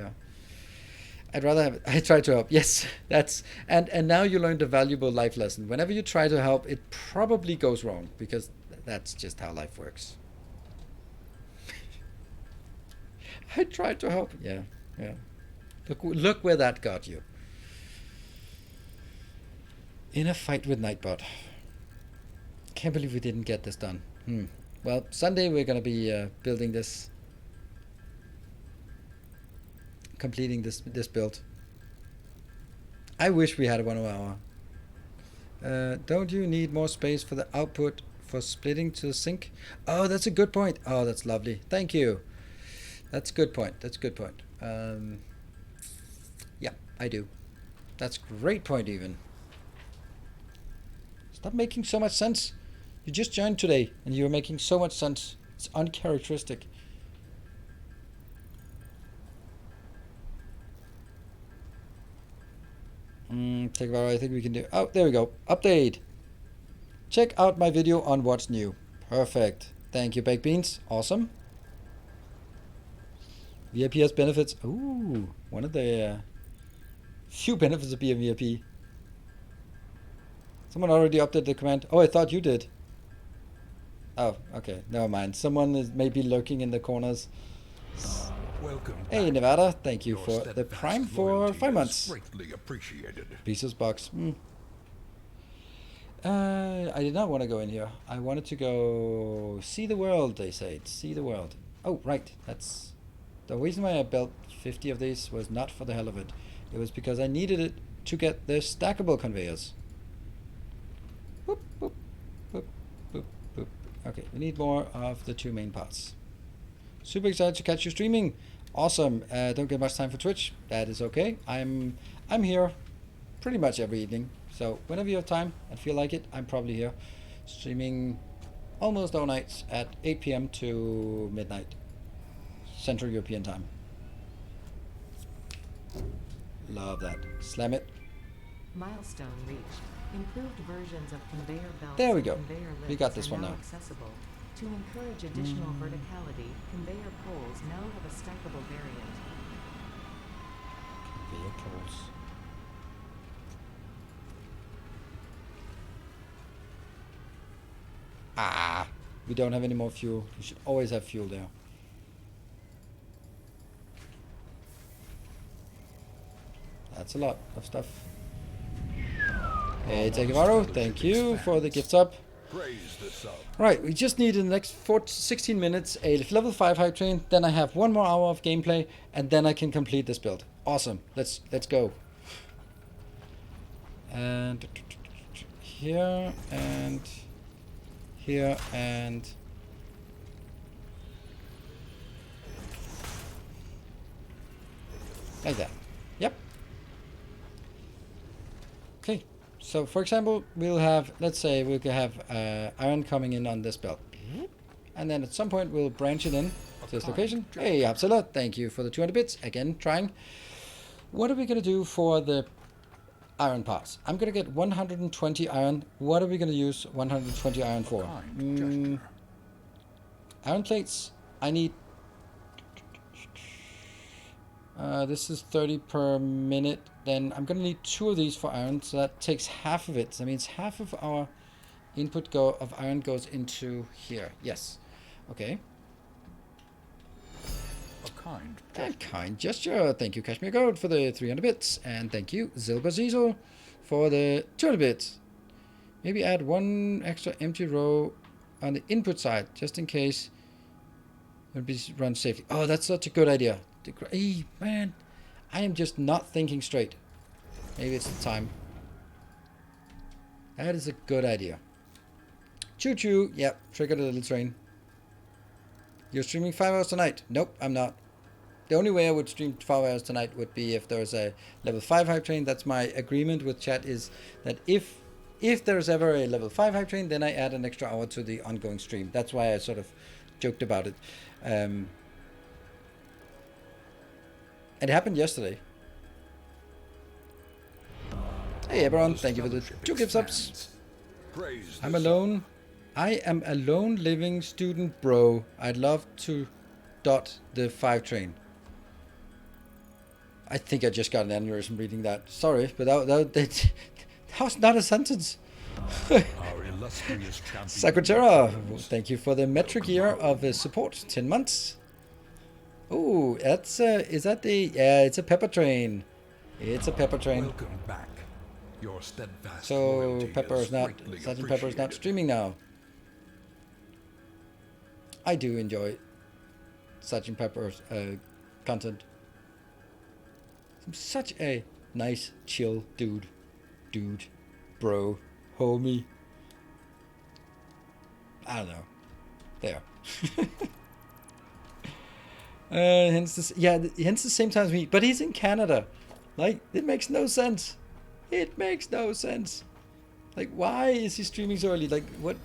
I'd rather have it. I try to help. Yes, that's and now you learned a valuable life lesson. Whenever you try to help, it probably goes wrong because that's just how life works. I tried to help. Yeah. Look where that got you. In a fight with Nightbot. Can't believe we didn't get this done. Well, Sunday we're gonna be building this, completing this build. I wish we had a 1 hour. Don't you need more space for the output for splitting to the sink. Oh, that's a good point. Oh, that's lovely. Thank you. That's a good point. That's a good point. Yeah, I do. That's a great point even. Stop making so much sense. You just joined today and you're making so much sense. It's uncharacteristic. Take a while. I think we can do. Oh, there we go. Update. Check out my video on what's new. Perfect. Thank you, Baked Beans. Awesome. VIP has benefits. Ooh, one of the few benefits of being VIP. Someone already updated the command. Oh, I thought you did. Oh, okay. Never mind. Someone is maybe lurking in the corners. Welcome Hey, back. Nevada. Thank you Your for the steadfast Prime for loyalty 5 is months. Greatly appreciated. Pieces box. I did not want to go in here. I wanted to go see the world, they say. See the world. Oh, right. That's the reason why I built 50 of these was not for the hell of it. It was because I needed it to get the stackable conveyors. Boop, boop, boop, boop, boop. Okay, we need more of the 2 main parts. Super excited to catch you streaming. Awesome. Don't get much time for Twitch. That is okay. I'm here pretty much every evening. So whenever you have time and feel like it, I'm probably here streaming almost all nights at 8 p.m. to midnight Central European time. Love that. Slam it. Milestone reached. Improved versions of conveyor belts There we and go. conveyor lifts We got this are one now now. accessible. To encourage additional verticality, conveyor poles now have a stackable variant. Conveyor poles. Ah, we don't have any more fuel. We should always have fuel there. That's a lot of stuff. Hey, Tekimaru, thank you for the gift sub. Praise the sub. Right, we just need in the next 16 minutes a level 5 hype train. Then I have 1 more hour of gameplay, and then I can complete this build. Awesome. Let's go. And here and here and like that. Yep. Okay. So for example, we'll have, let's say we could have iron coming in on this belt. And then at some point we'll branch it in to this location. Hey, Absala, thank you for the 200 bits. Again, trying. What are we going to do for the iron parts? I'm going to get 120 iron. What are we going to use 120 iron for? Iron plates. I need... this is 30 per minute. Then I'm going to need 2 of these for iron. So that takes half of it. So that means half of our input of iron goes into here. Yes. Okay. A kind gesture. Thank you, Kashmir Gold, for the 300 bits. And thank you, Zilba Zizel, for the 200 bits. Maybe add 1 extra empty row on the input side, just in case it would be run safely. Oh, that's such a good idea. Hey, man, I am just not thinking straight. Maybe it's the time. That is a good idea. Choo-choo. Yep, triggered a little train. You're streaming 5 hours tonight? Nope, I'm not. The only way I would stream 5 hours tonight would be if there's a level 5 hype train. That's my agreement with chat, is that if there's ever a level 5 hype train, then I add an extra hour to the ongoing stream. That's why I sort of joked about it. And it happened yesterday. Hey everyone, thank you for the 2 gift subs. I'm alone. I am a lone living student, bro. I'd love to dot the 5 train. I think I just got an aneurysm reading that. Sorry, but that was not a sentence. Our illustrious champion. Sakutera, thank you for the metric year of support. 10 months. Oh, that's is that the... Yeah, it's a pepper train. It's a pepper train. Welcome back. Your steadfast So loyalty Pepper is not... greatly Sergeant Pepper is not appreciated. streaming now. I do enjoy Sergeant Pepper's content. I'm such a nice, chill dude, bro, homie. I don't know. There. Hence the same time as me, but he's in Canada. Like, it makes no sense. It makes no sense. Like, why is he streaming so early? Like, what?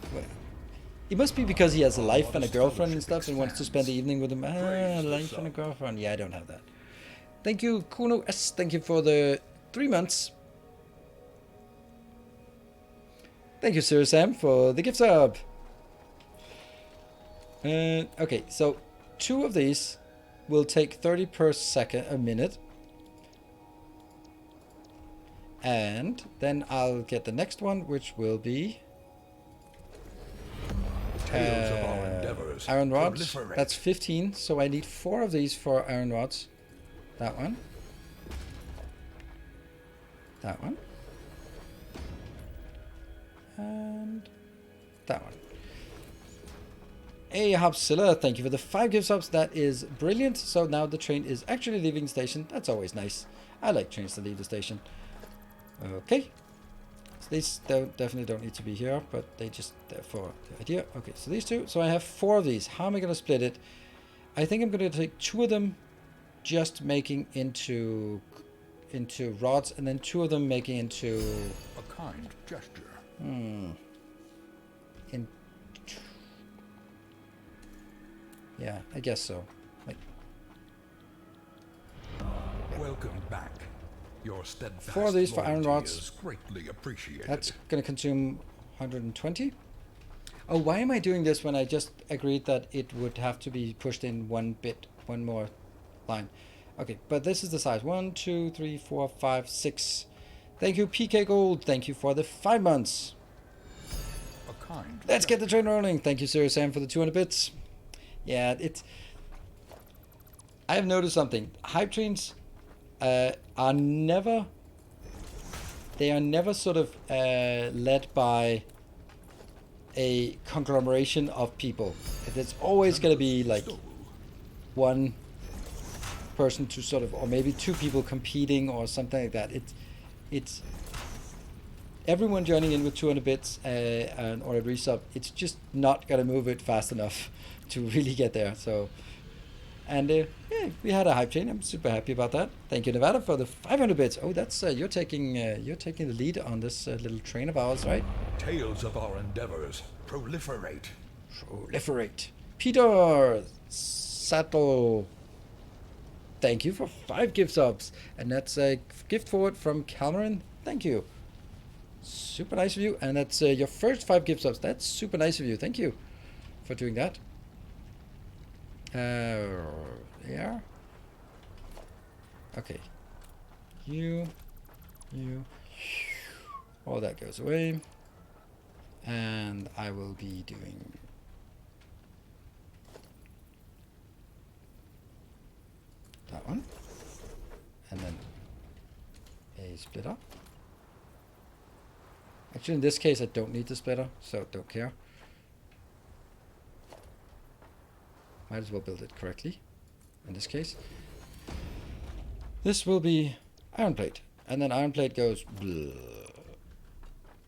It must be because he has a life and a girlfriend and stuff and wants to spend the evening with him. Life and a girlfriend. Yeah, I don't have that. Thank you, Kuno S. Thank you for the 3 months. Thank you, Sir Sam, for the gift sub. Okay, so 2 of these will take 30 per second, a minute. And then I'll get the next one, which will be Tales of our endeavors iron rods. proliferate. That's 15, so I need 4 of these for iron rods. That one. That one. And that one. Hey, Hopzilla, thank you for the 5 gift subs. That is brilliant. So now the train is actually leaving the station. That's always nice. I like trains to leave the station. Okay. So these definitely don't need to be here, but they just, they're for the idea. Okay, so these 2. So I have 4 of these. How am I going to split it? I think I'm going to take 2 of them just making into rods, and then 2 of them making into... A kind gesture. Yeah, I guess so. Like, Welcome back. Your steadfast 4 of these for iron loyalty rods. is greatly appreciated. That's going to consume 120. Oh, why am I doing this when I just agreed that it would have to be pushed in one more line? Okay, but this is the size. 1, 2, 3, 4, 5, 6. Thank you, PK Gold. Thank you for the 5 months. A kind Let's get the train rolling. Thank you, Sir Sam, for the 200 bits. Yeah, I have noticed something. Hype trains are never sort of led by a conglomeration of people. It's always going to be like one person to sort of, or maybe 2 people competing or something like that. It's everyone joining in with 200 bits and or a resub. It's just not going to move it fast enough to really get there. So, and yeah, we had a hype chain. I'm super happy about that. Thank you, Nevada, for the 500 bits. Oh, that's you're taking the lead on this little train of ours, right? Tales of our endeavors proliferate. Proliferate. Peter Sato. Thank you for 5 gift subs, and that's a gift forward from Cameron. Thank you. Super nice of you, and that's your first 5 gift subs. That's super nice of you. Thank you for doing that. Yeah. Okay. You. All that goes away. And I will be doing... that one. And then a splitter. Actually, in this case, I don't need the splitter, so don't care. Might as well build it correctly. In this case, this will be iron plate, and then iron plate goes. Bleh.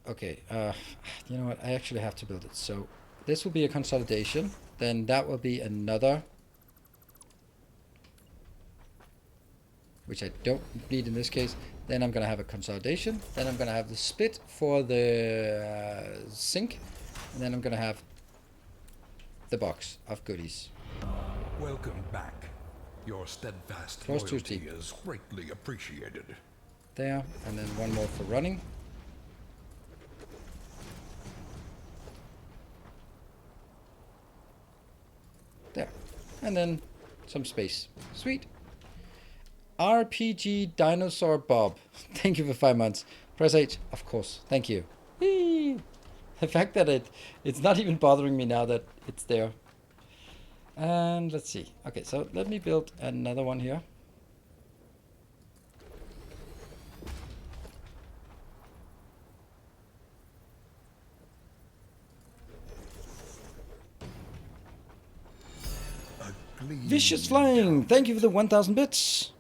Okay, you know what? I actually have to build it. So this will be a consolidation. Then that will be another, which I don't need in this case. Then I'm gonna have a consolidation. Then I'm gonna have the split for the sink, and then I'm gonna have the box of goodies. Welcome back. Your steadfast Close to loyalty deep. is greatly appreciated. There, and then one more for running. There, and then some space. Sweet. RPG Dinosaur Bob. Thank you for 5 months. Press H, of course. Thank you. Whee! The fact that it's not even bothering me now that it's there. And let's see. Okay, so let me build another one here. Vicious Flying, thank you for the 1,000 bits.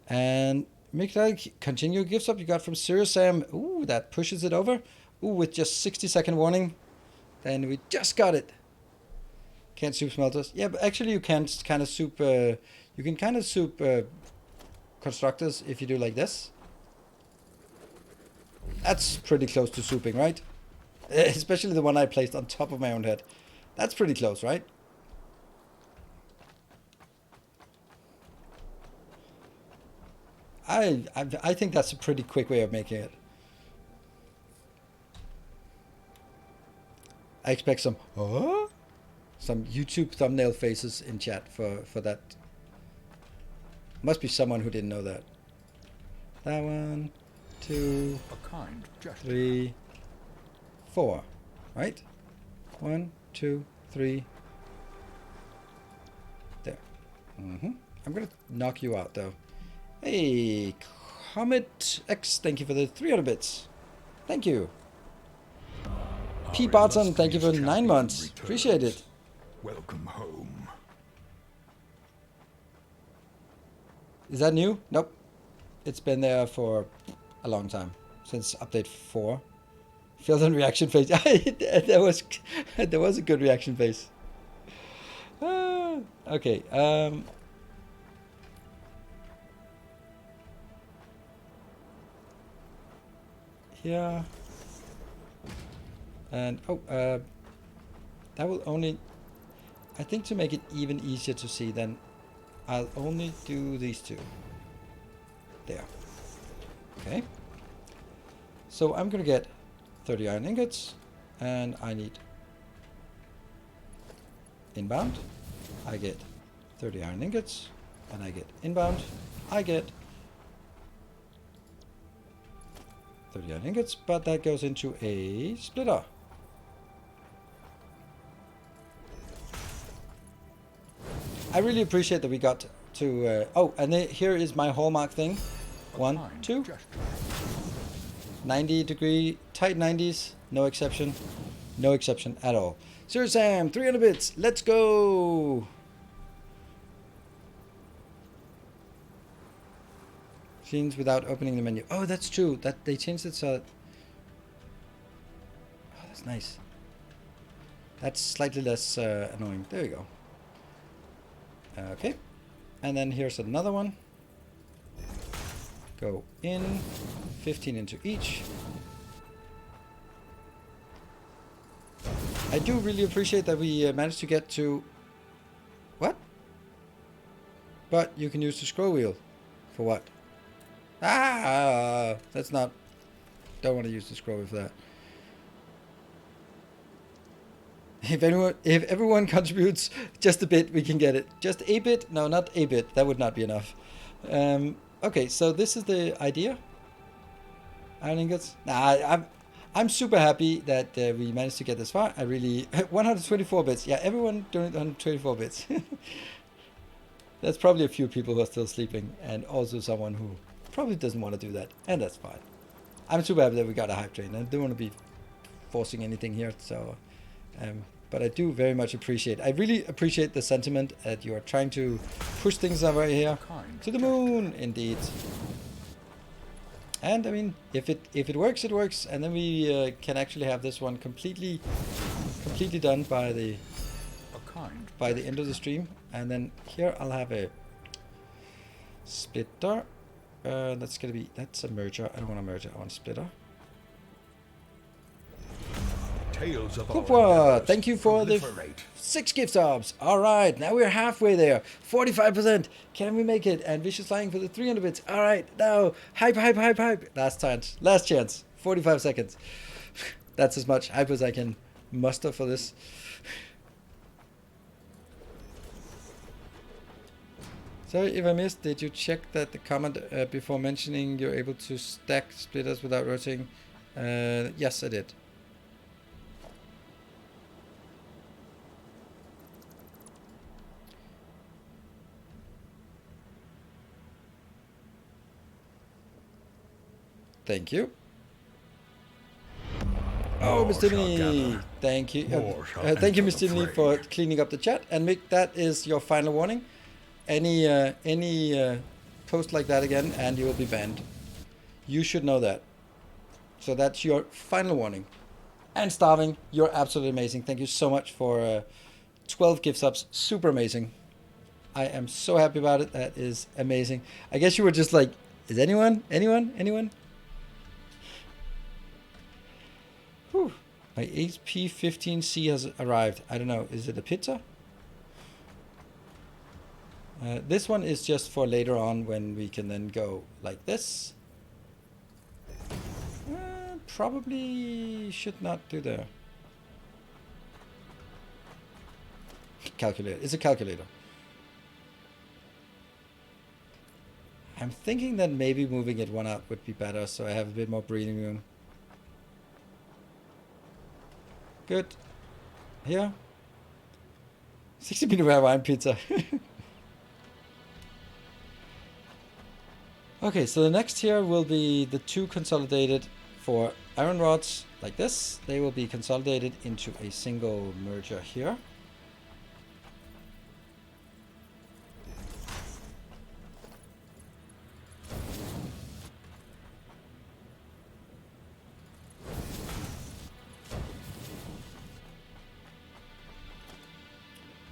And Mikhail, continue gifts up you got from Sir Sam. Ooh, that pushes it over. Ooh, with just 60-second warning. Then we just got it. Can't soup smelters. Yeah, but actually you can kind of soup. You can kind of soup constructors if you do like this. That's pretty close to souping, right? Especially the one I placed on top of my own head. That's pretty close, right? I think that's a pretty quick way of making it. I expect some YouTube thumbnail faces in chat for that. Must be someone who didn't know that. That one, 2, A kind gesture. 3, 4, right? 1, 2, 3. There. I'm gonna knock you out though. Hey, Comet X, thank you for the 300 bits. Thank you. P. Barton, thank you for 9 months. Appreciate it. Welcome home. Is that new? Nope. It's been there for a long time. Since update 4. Filled in reaction phase. There was a good reaction phase. Okay. Here. And that will only, I think, to make it even easier to see, then I'll only do these 2. There. Okay. So I'm gonna get 30 iron ingots, and I need inbound. I get 30 iron ingots, and I get inbound. I get 30 iron ingots, but that goes into a splitter. I really appreciate that we got to... oh, and here is my hallmark thing. 1, 2. 90 degree, tight 90s, no exception. No exception at all. Sir Sam, 300 bits, let's go! Scenes without opening the menu. Oh, that's true. That they changed it so... Oh, that's nice. That's slightly less annoying. There we go. Okay. And then here's another one. Go in. 15 into each. I do really appreciate that we managed to get to... What? But you can use the scroll wheel. For what? Ah! That's not... Don't want to use the scroll wheel for that. If everyone contributes just a bit, we can get it. Just a bit? No, not a bit. That would not be enough. Okay, so this is the idea. Iron ingots. Nah, I'm super happy that we managed to get this far. I really 124 bits. Yeah, everyone doing 124 bits. There's probably a few people who are still sleeping, and also someone who probably doesn't want to do that, and that's fine. I'm super happy that we got a hype train. I don't want to be forcing anything here, so. But I do very much appreciate. I really appreciate the sentiment that you are trying to push things over here to the moon, indeed. And I mean, if it works, it works, and then we can actually have this one completely done by the end of the stream. And then here I'll have a splitter. That's a merger. I don't want a merger. I want a splitter. Kupwa, thank you for the 6 gift subs. Alright, now we're halfway there. 45%. Can we make it? And Vicious Flying for the 300 bits. Alright, now. Hype. Last chance. 45 seconds. That's as much hype as I can muster for this. Sorry if I missed. Did you check that the comment before mentioning you're able to stack splitters without rotating? Yes, I did. Thank you. Oh, Mr. Mini, thank you. Thank you, Mr. Mini, for cleaning up the chat. And Mick, that is your final warning. Any post like that again, and you will be banned. You should know that. So that's your final warning. And Starving, you're absolutely amazing. Thank you so much for 12 gift subs. Super amazing. I am so happy about it. That is amazing. I guess you were just like, is anyone? Whew. My HP 15C has arrived. I don't know. Is it a pizza? This one is just for later on when we can then go like this. Probably should not do the calculator. It's a calculator. I'm thinking that maybe moving it one up would be better, so I have a bit more breathing room. Good. Here. 60 Hawaiian pizza. Okay, so the next here will be the two consolidated for iron rods like this. They will be consolidated into a single merger here.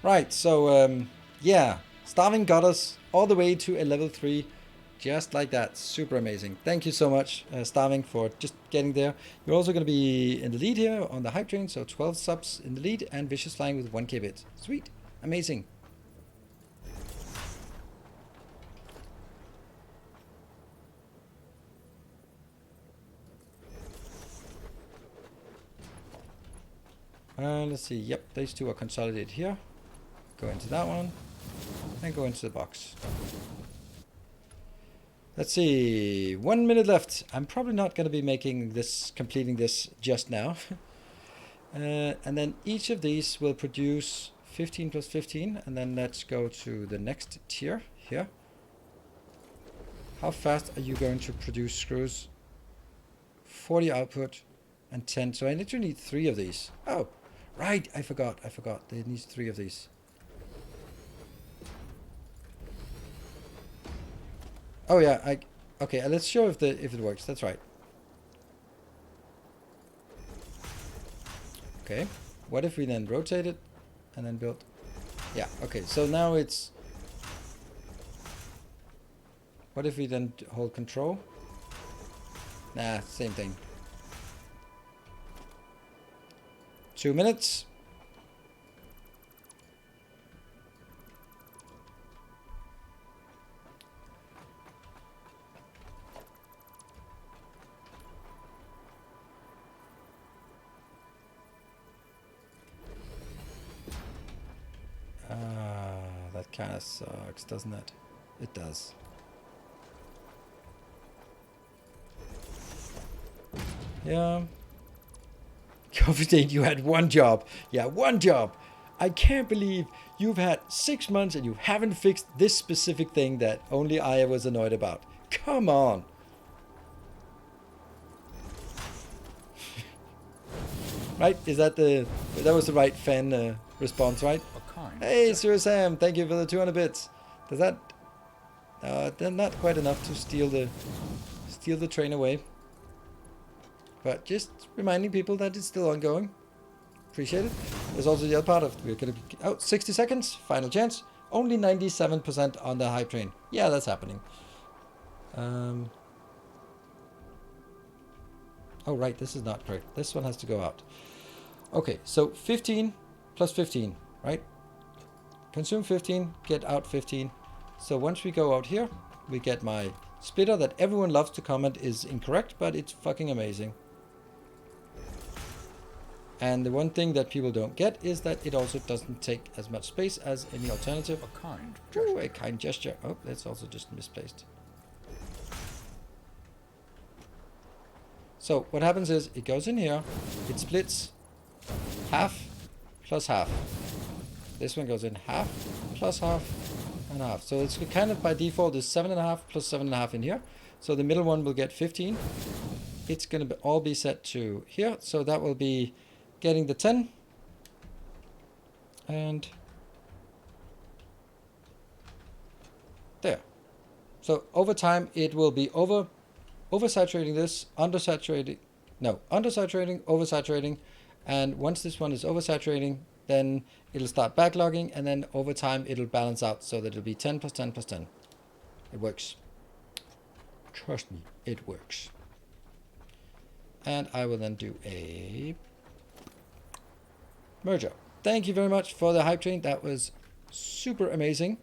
Right, so yeah, Starving got us all the way to a level 3, just like that. Super amazing. Thank you so much, Starving, for just getting there. You're also going to be in the lead here on the hype train, so 12 subs in the lead, and Vicious Flying with 1k bit. Sweet. Amazing. Let's see. Yep, these two are consolidated here. Go into that one, and go into the box. Let's see, 1 minute left. I'm probably not going to be completing this just now. And then each of these will produce 15 plus 15, and then let's go to the next tier here. How fast are you going to produce screws? 40 output and 10, so I literally need 3 of these. Oh, right, I forgot, they need 3 of these. Oh yeah, okay, let's show if it works. That's right. Okay, what if we then rotate it and then build? Yeah, okay, so now it's... What if we then hold control? Nah, same thing. 2 minutes. That kind of sucks, doesn't it? It does. Yeah. Coffee Stain, you had 1 job. Yeah, 1 job. I can't believe you've had 6 months and you haven't fixed this specific thing that only I was annoyed about. Come on. Right? That was the right fan response, right? Hey, Sir Sam, thank you for the 200 bits. Does that... they're not quite enough to steal the train away. But just reminding people that it's still ongoing. Appreciate it. There's also the other part of... We're going to be... Oh, 60 seconds. Final chance. Only 97% on the hype train. Yeah, that's happening. Oh, right. This is not correct. This one has to go out. Okay, so 15 plus 15, right? Consume 15, get out 15. So once we go out here, we get my splitter that everyone loves to comment is incorrect, but it's fucking amazing. And the one thing that people don't get is that it also doesn't take as much space as any alternative. A kind gesture. Ooh, a kind gesture. Oh, that's also just misplaced. So what happens is it goes in here, it splits half plus half. This one goes in half plus half and half. So it's kind of by default is 7.5 plus 7.5 in here. So the middle one will get 15. It's going to all be set to here. So that will be getting the 10. And there. So over time it will be oversaturating this, undersaturating No, undersaturating, oversaturating, and once this one is oversaturating, then it'll start backlogging, and then over time it'll balance out so that it'll be 10 plus 10 plus 10. It works. Trust me, it works. And I will then do a merger. Thank you very much for the hype train. That was super amazing.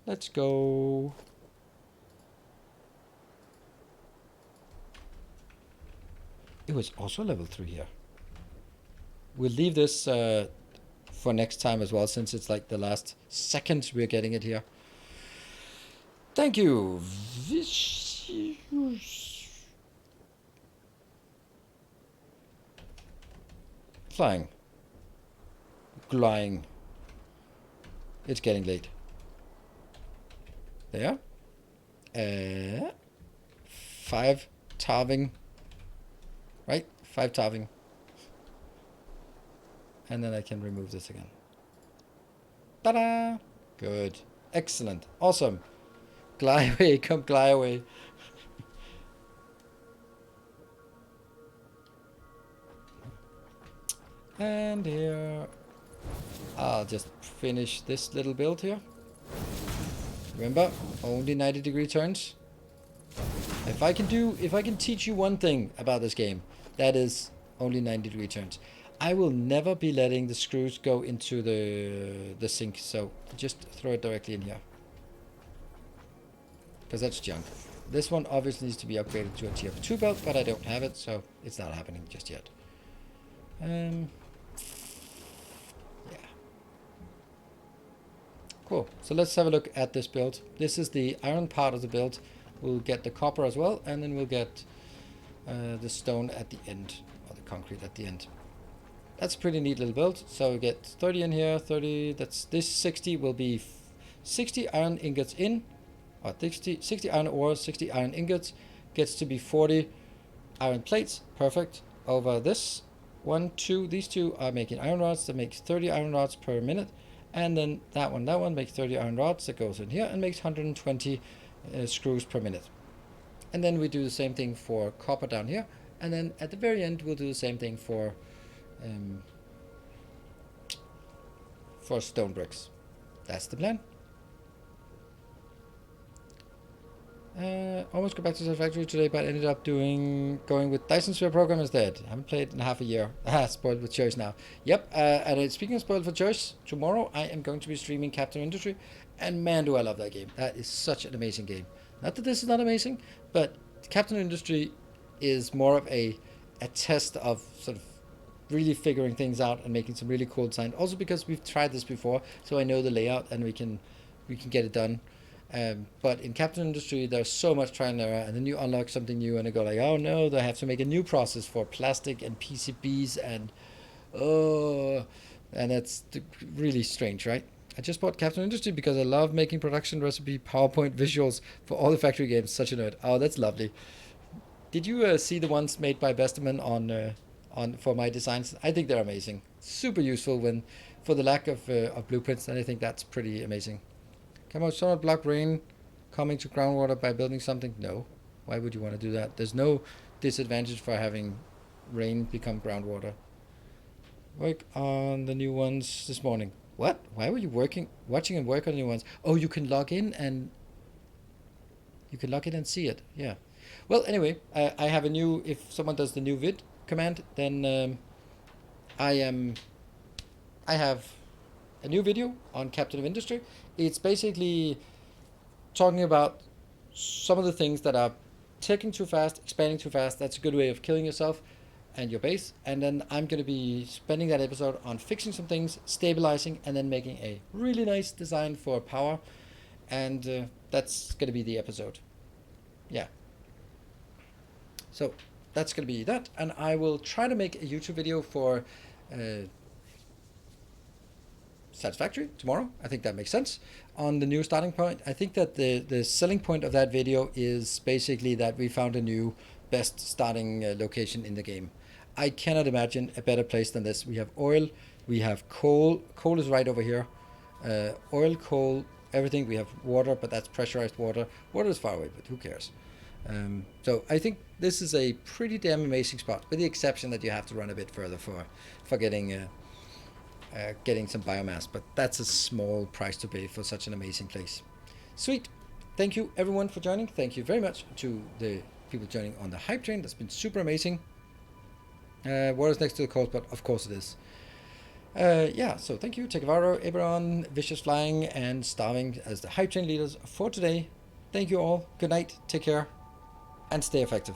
Let's go. It was also level 3 here. We'll leave this for next time as well, since it's like the last second we're getting it here. Thank you. Flying. Gliding. It's getting late. There. 5 tarving. Right? 5 tarving. And then I can remove this again. Ta-da! Good. Excellent. Awesome. Glide away. Come glide away. And here, I'll just finish this little build here. Remember, only 90-degree turns. If I can teach you one thing about this game, that is only 90-degree turns. I will never be letting the screws go into the sink, so just throw it directly in here. Because that's junk. This one obviously needs to be upgraded to a tier 2 belt, but I don't have it, so it's not happening just yet. Yeah. Cool. So let's have a look at this build. This is the iron part of the build. We'll get the copper as well, and then we'll get the stone at the end, or the concrete at the end. That's a pretty neat little build. So we get 30 in here, 30, that's this 60 will be 60 iron ingots in, or 60 iron ores, 60 iron ingots, gets to be 40 iron plates, perfect, over this. 1, 2, these two are making iron rods, that makes 30 iron rods per minute, and then that one makes 30 iron rods, that goes in here and makes 120 screws per minute. And then we do the same thing for copper down here, and then at the very end we'll do the same thing for stone bricks. That's the plan. Almost got back to Satisfactory today, but ended up going with Dyson Sphere program instead. Haven't played in half a year. Spoiled with choice now. Yep. And speaking of spoiled for choice, tomorrow I am going to be streaming Captain Industry, and man, do I love that game. That is such an amazing game. Not that this is not amazing, but Captain Industry is more of a test of sort of really figuring things out and making some really cool design. Also because we've tried this before, so I know the layout and we can get it done. But in Captain Industry, there's so much trial and error, and then you unlock something new, and you go like, oh no, they have to make a new process for plastic and PCBs, and that's really strange, right? I just bought Captain Industry because I love making production recipe PowerPoint visuals for all the factory games. Such a nerd. Oh, that's lovely. Did you see the ones made by Besterman on for my designs? I think they're amazing. Super useful for the lack of blueprints, and I think that's pretty amazing. Come on, somewhat block rain coming to groundwater by building something? No. Why would you want to do that? There's no disadvantage for having rain become groundwater. Work on the new ones this morning. What? Why were you watching and work on the new ones? Oh, you can log in and see it. Yeah. Well, anyway, I have a new. If someone does the new vid command, then I have a new video on Captain of Industry. It's basically talking about some of the things that are taking too fast, expanding too fast. That's a good way of killing yourself and your base. And then I'm going to be spending that episode on fixing some things, stabilizing, and then making a really nice design for power. And that's going to be the episode. Yeah. So that's going to be that. And I will try to make a YouTube video for Satisfactory tomorrow. I think that makes sense. On the new starting point, I think that the selling point of that video is basically that we found a new best starting location in the game. I cannot imagine a better place than this. We have oil, we have coal. Coal is right over here. Oil, coal, everything. We have water, but that's pressurized water. Water is far away, but who cares? So I think this is a pretty damn amazing spot, with the exception that you have to run a bit further for getting some biomass, but that's a small price to pay for such an amazing place. Sweet. Thank you everyone for joining. Thank you very much to the people joining on the hype train. That's been super amazing. What is next to the cold spot? Of course it is. Yeah, so thank you, Tekavaro, Eberon, Vicious Flying, and Starving as the hype train leaders for today. Thank you all. Good night. Take care. And stay effective.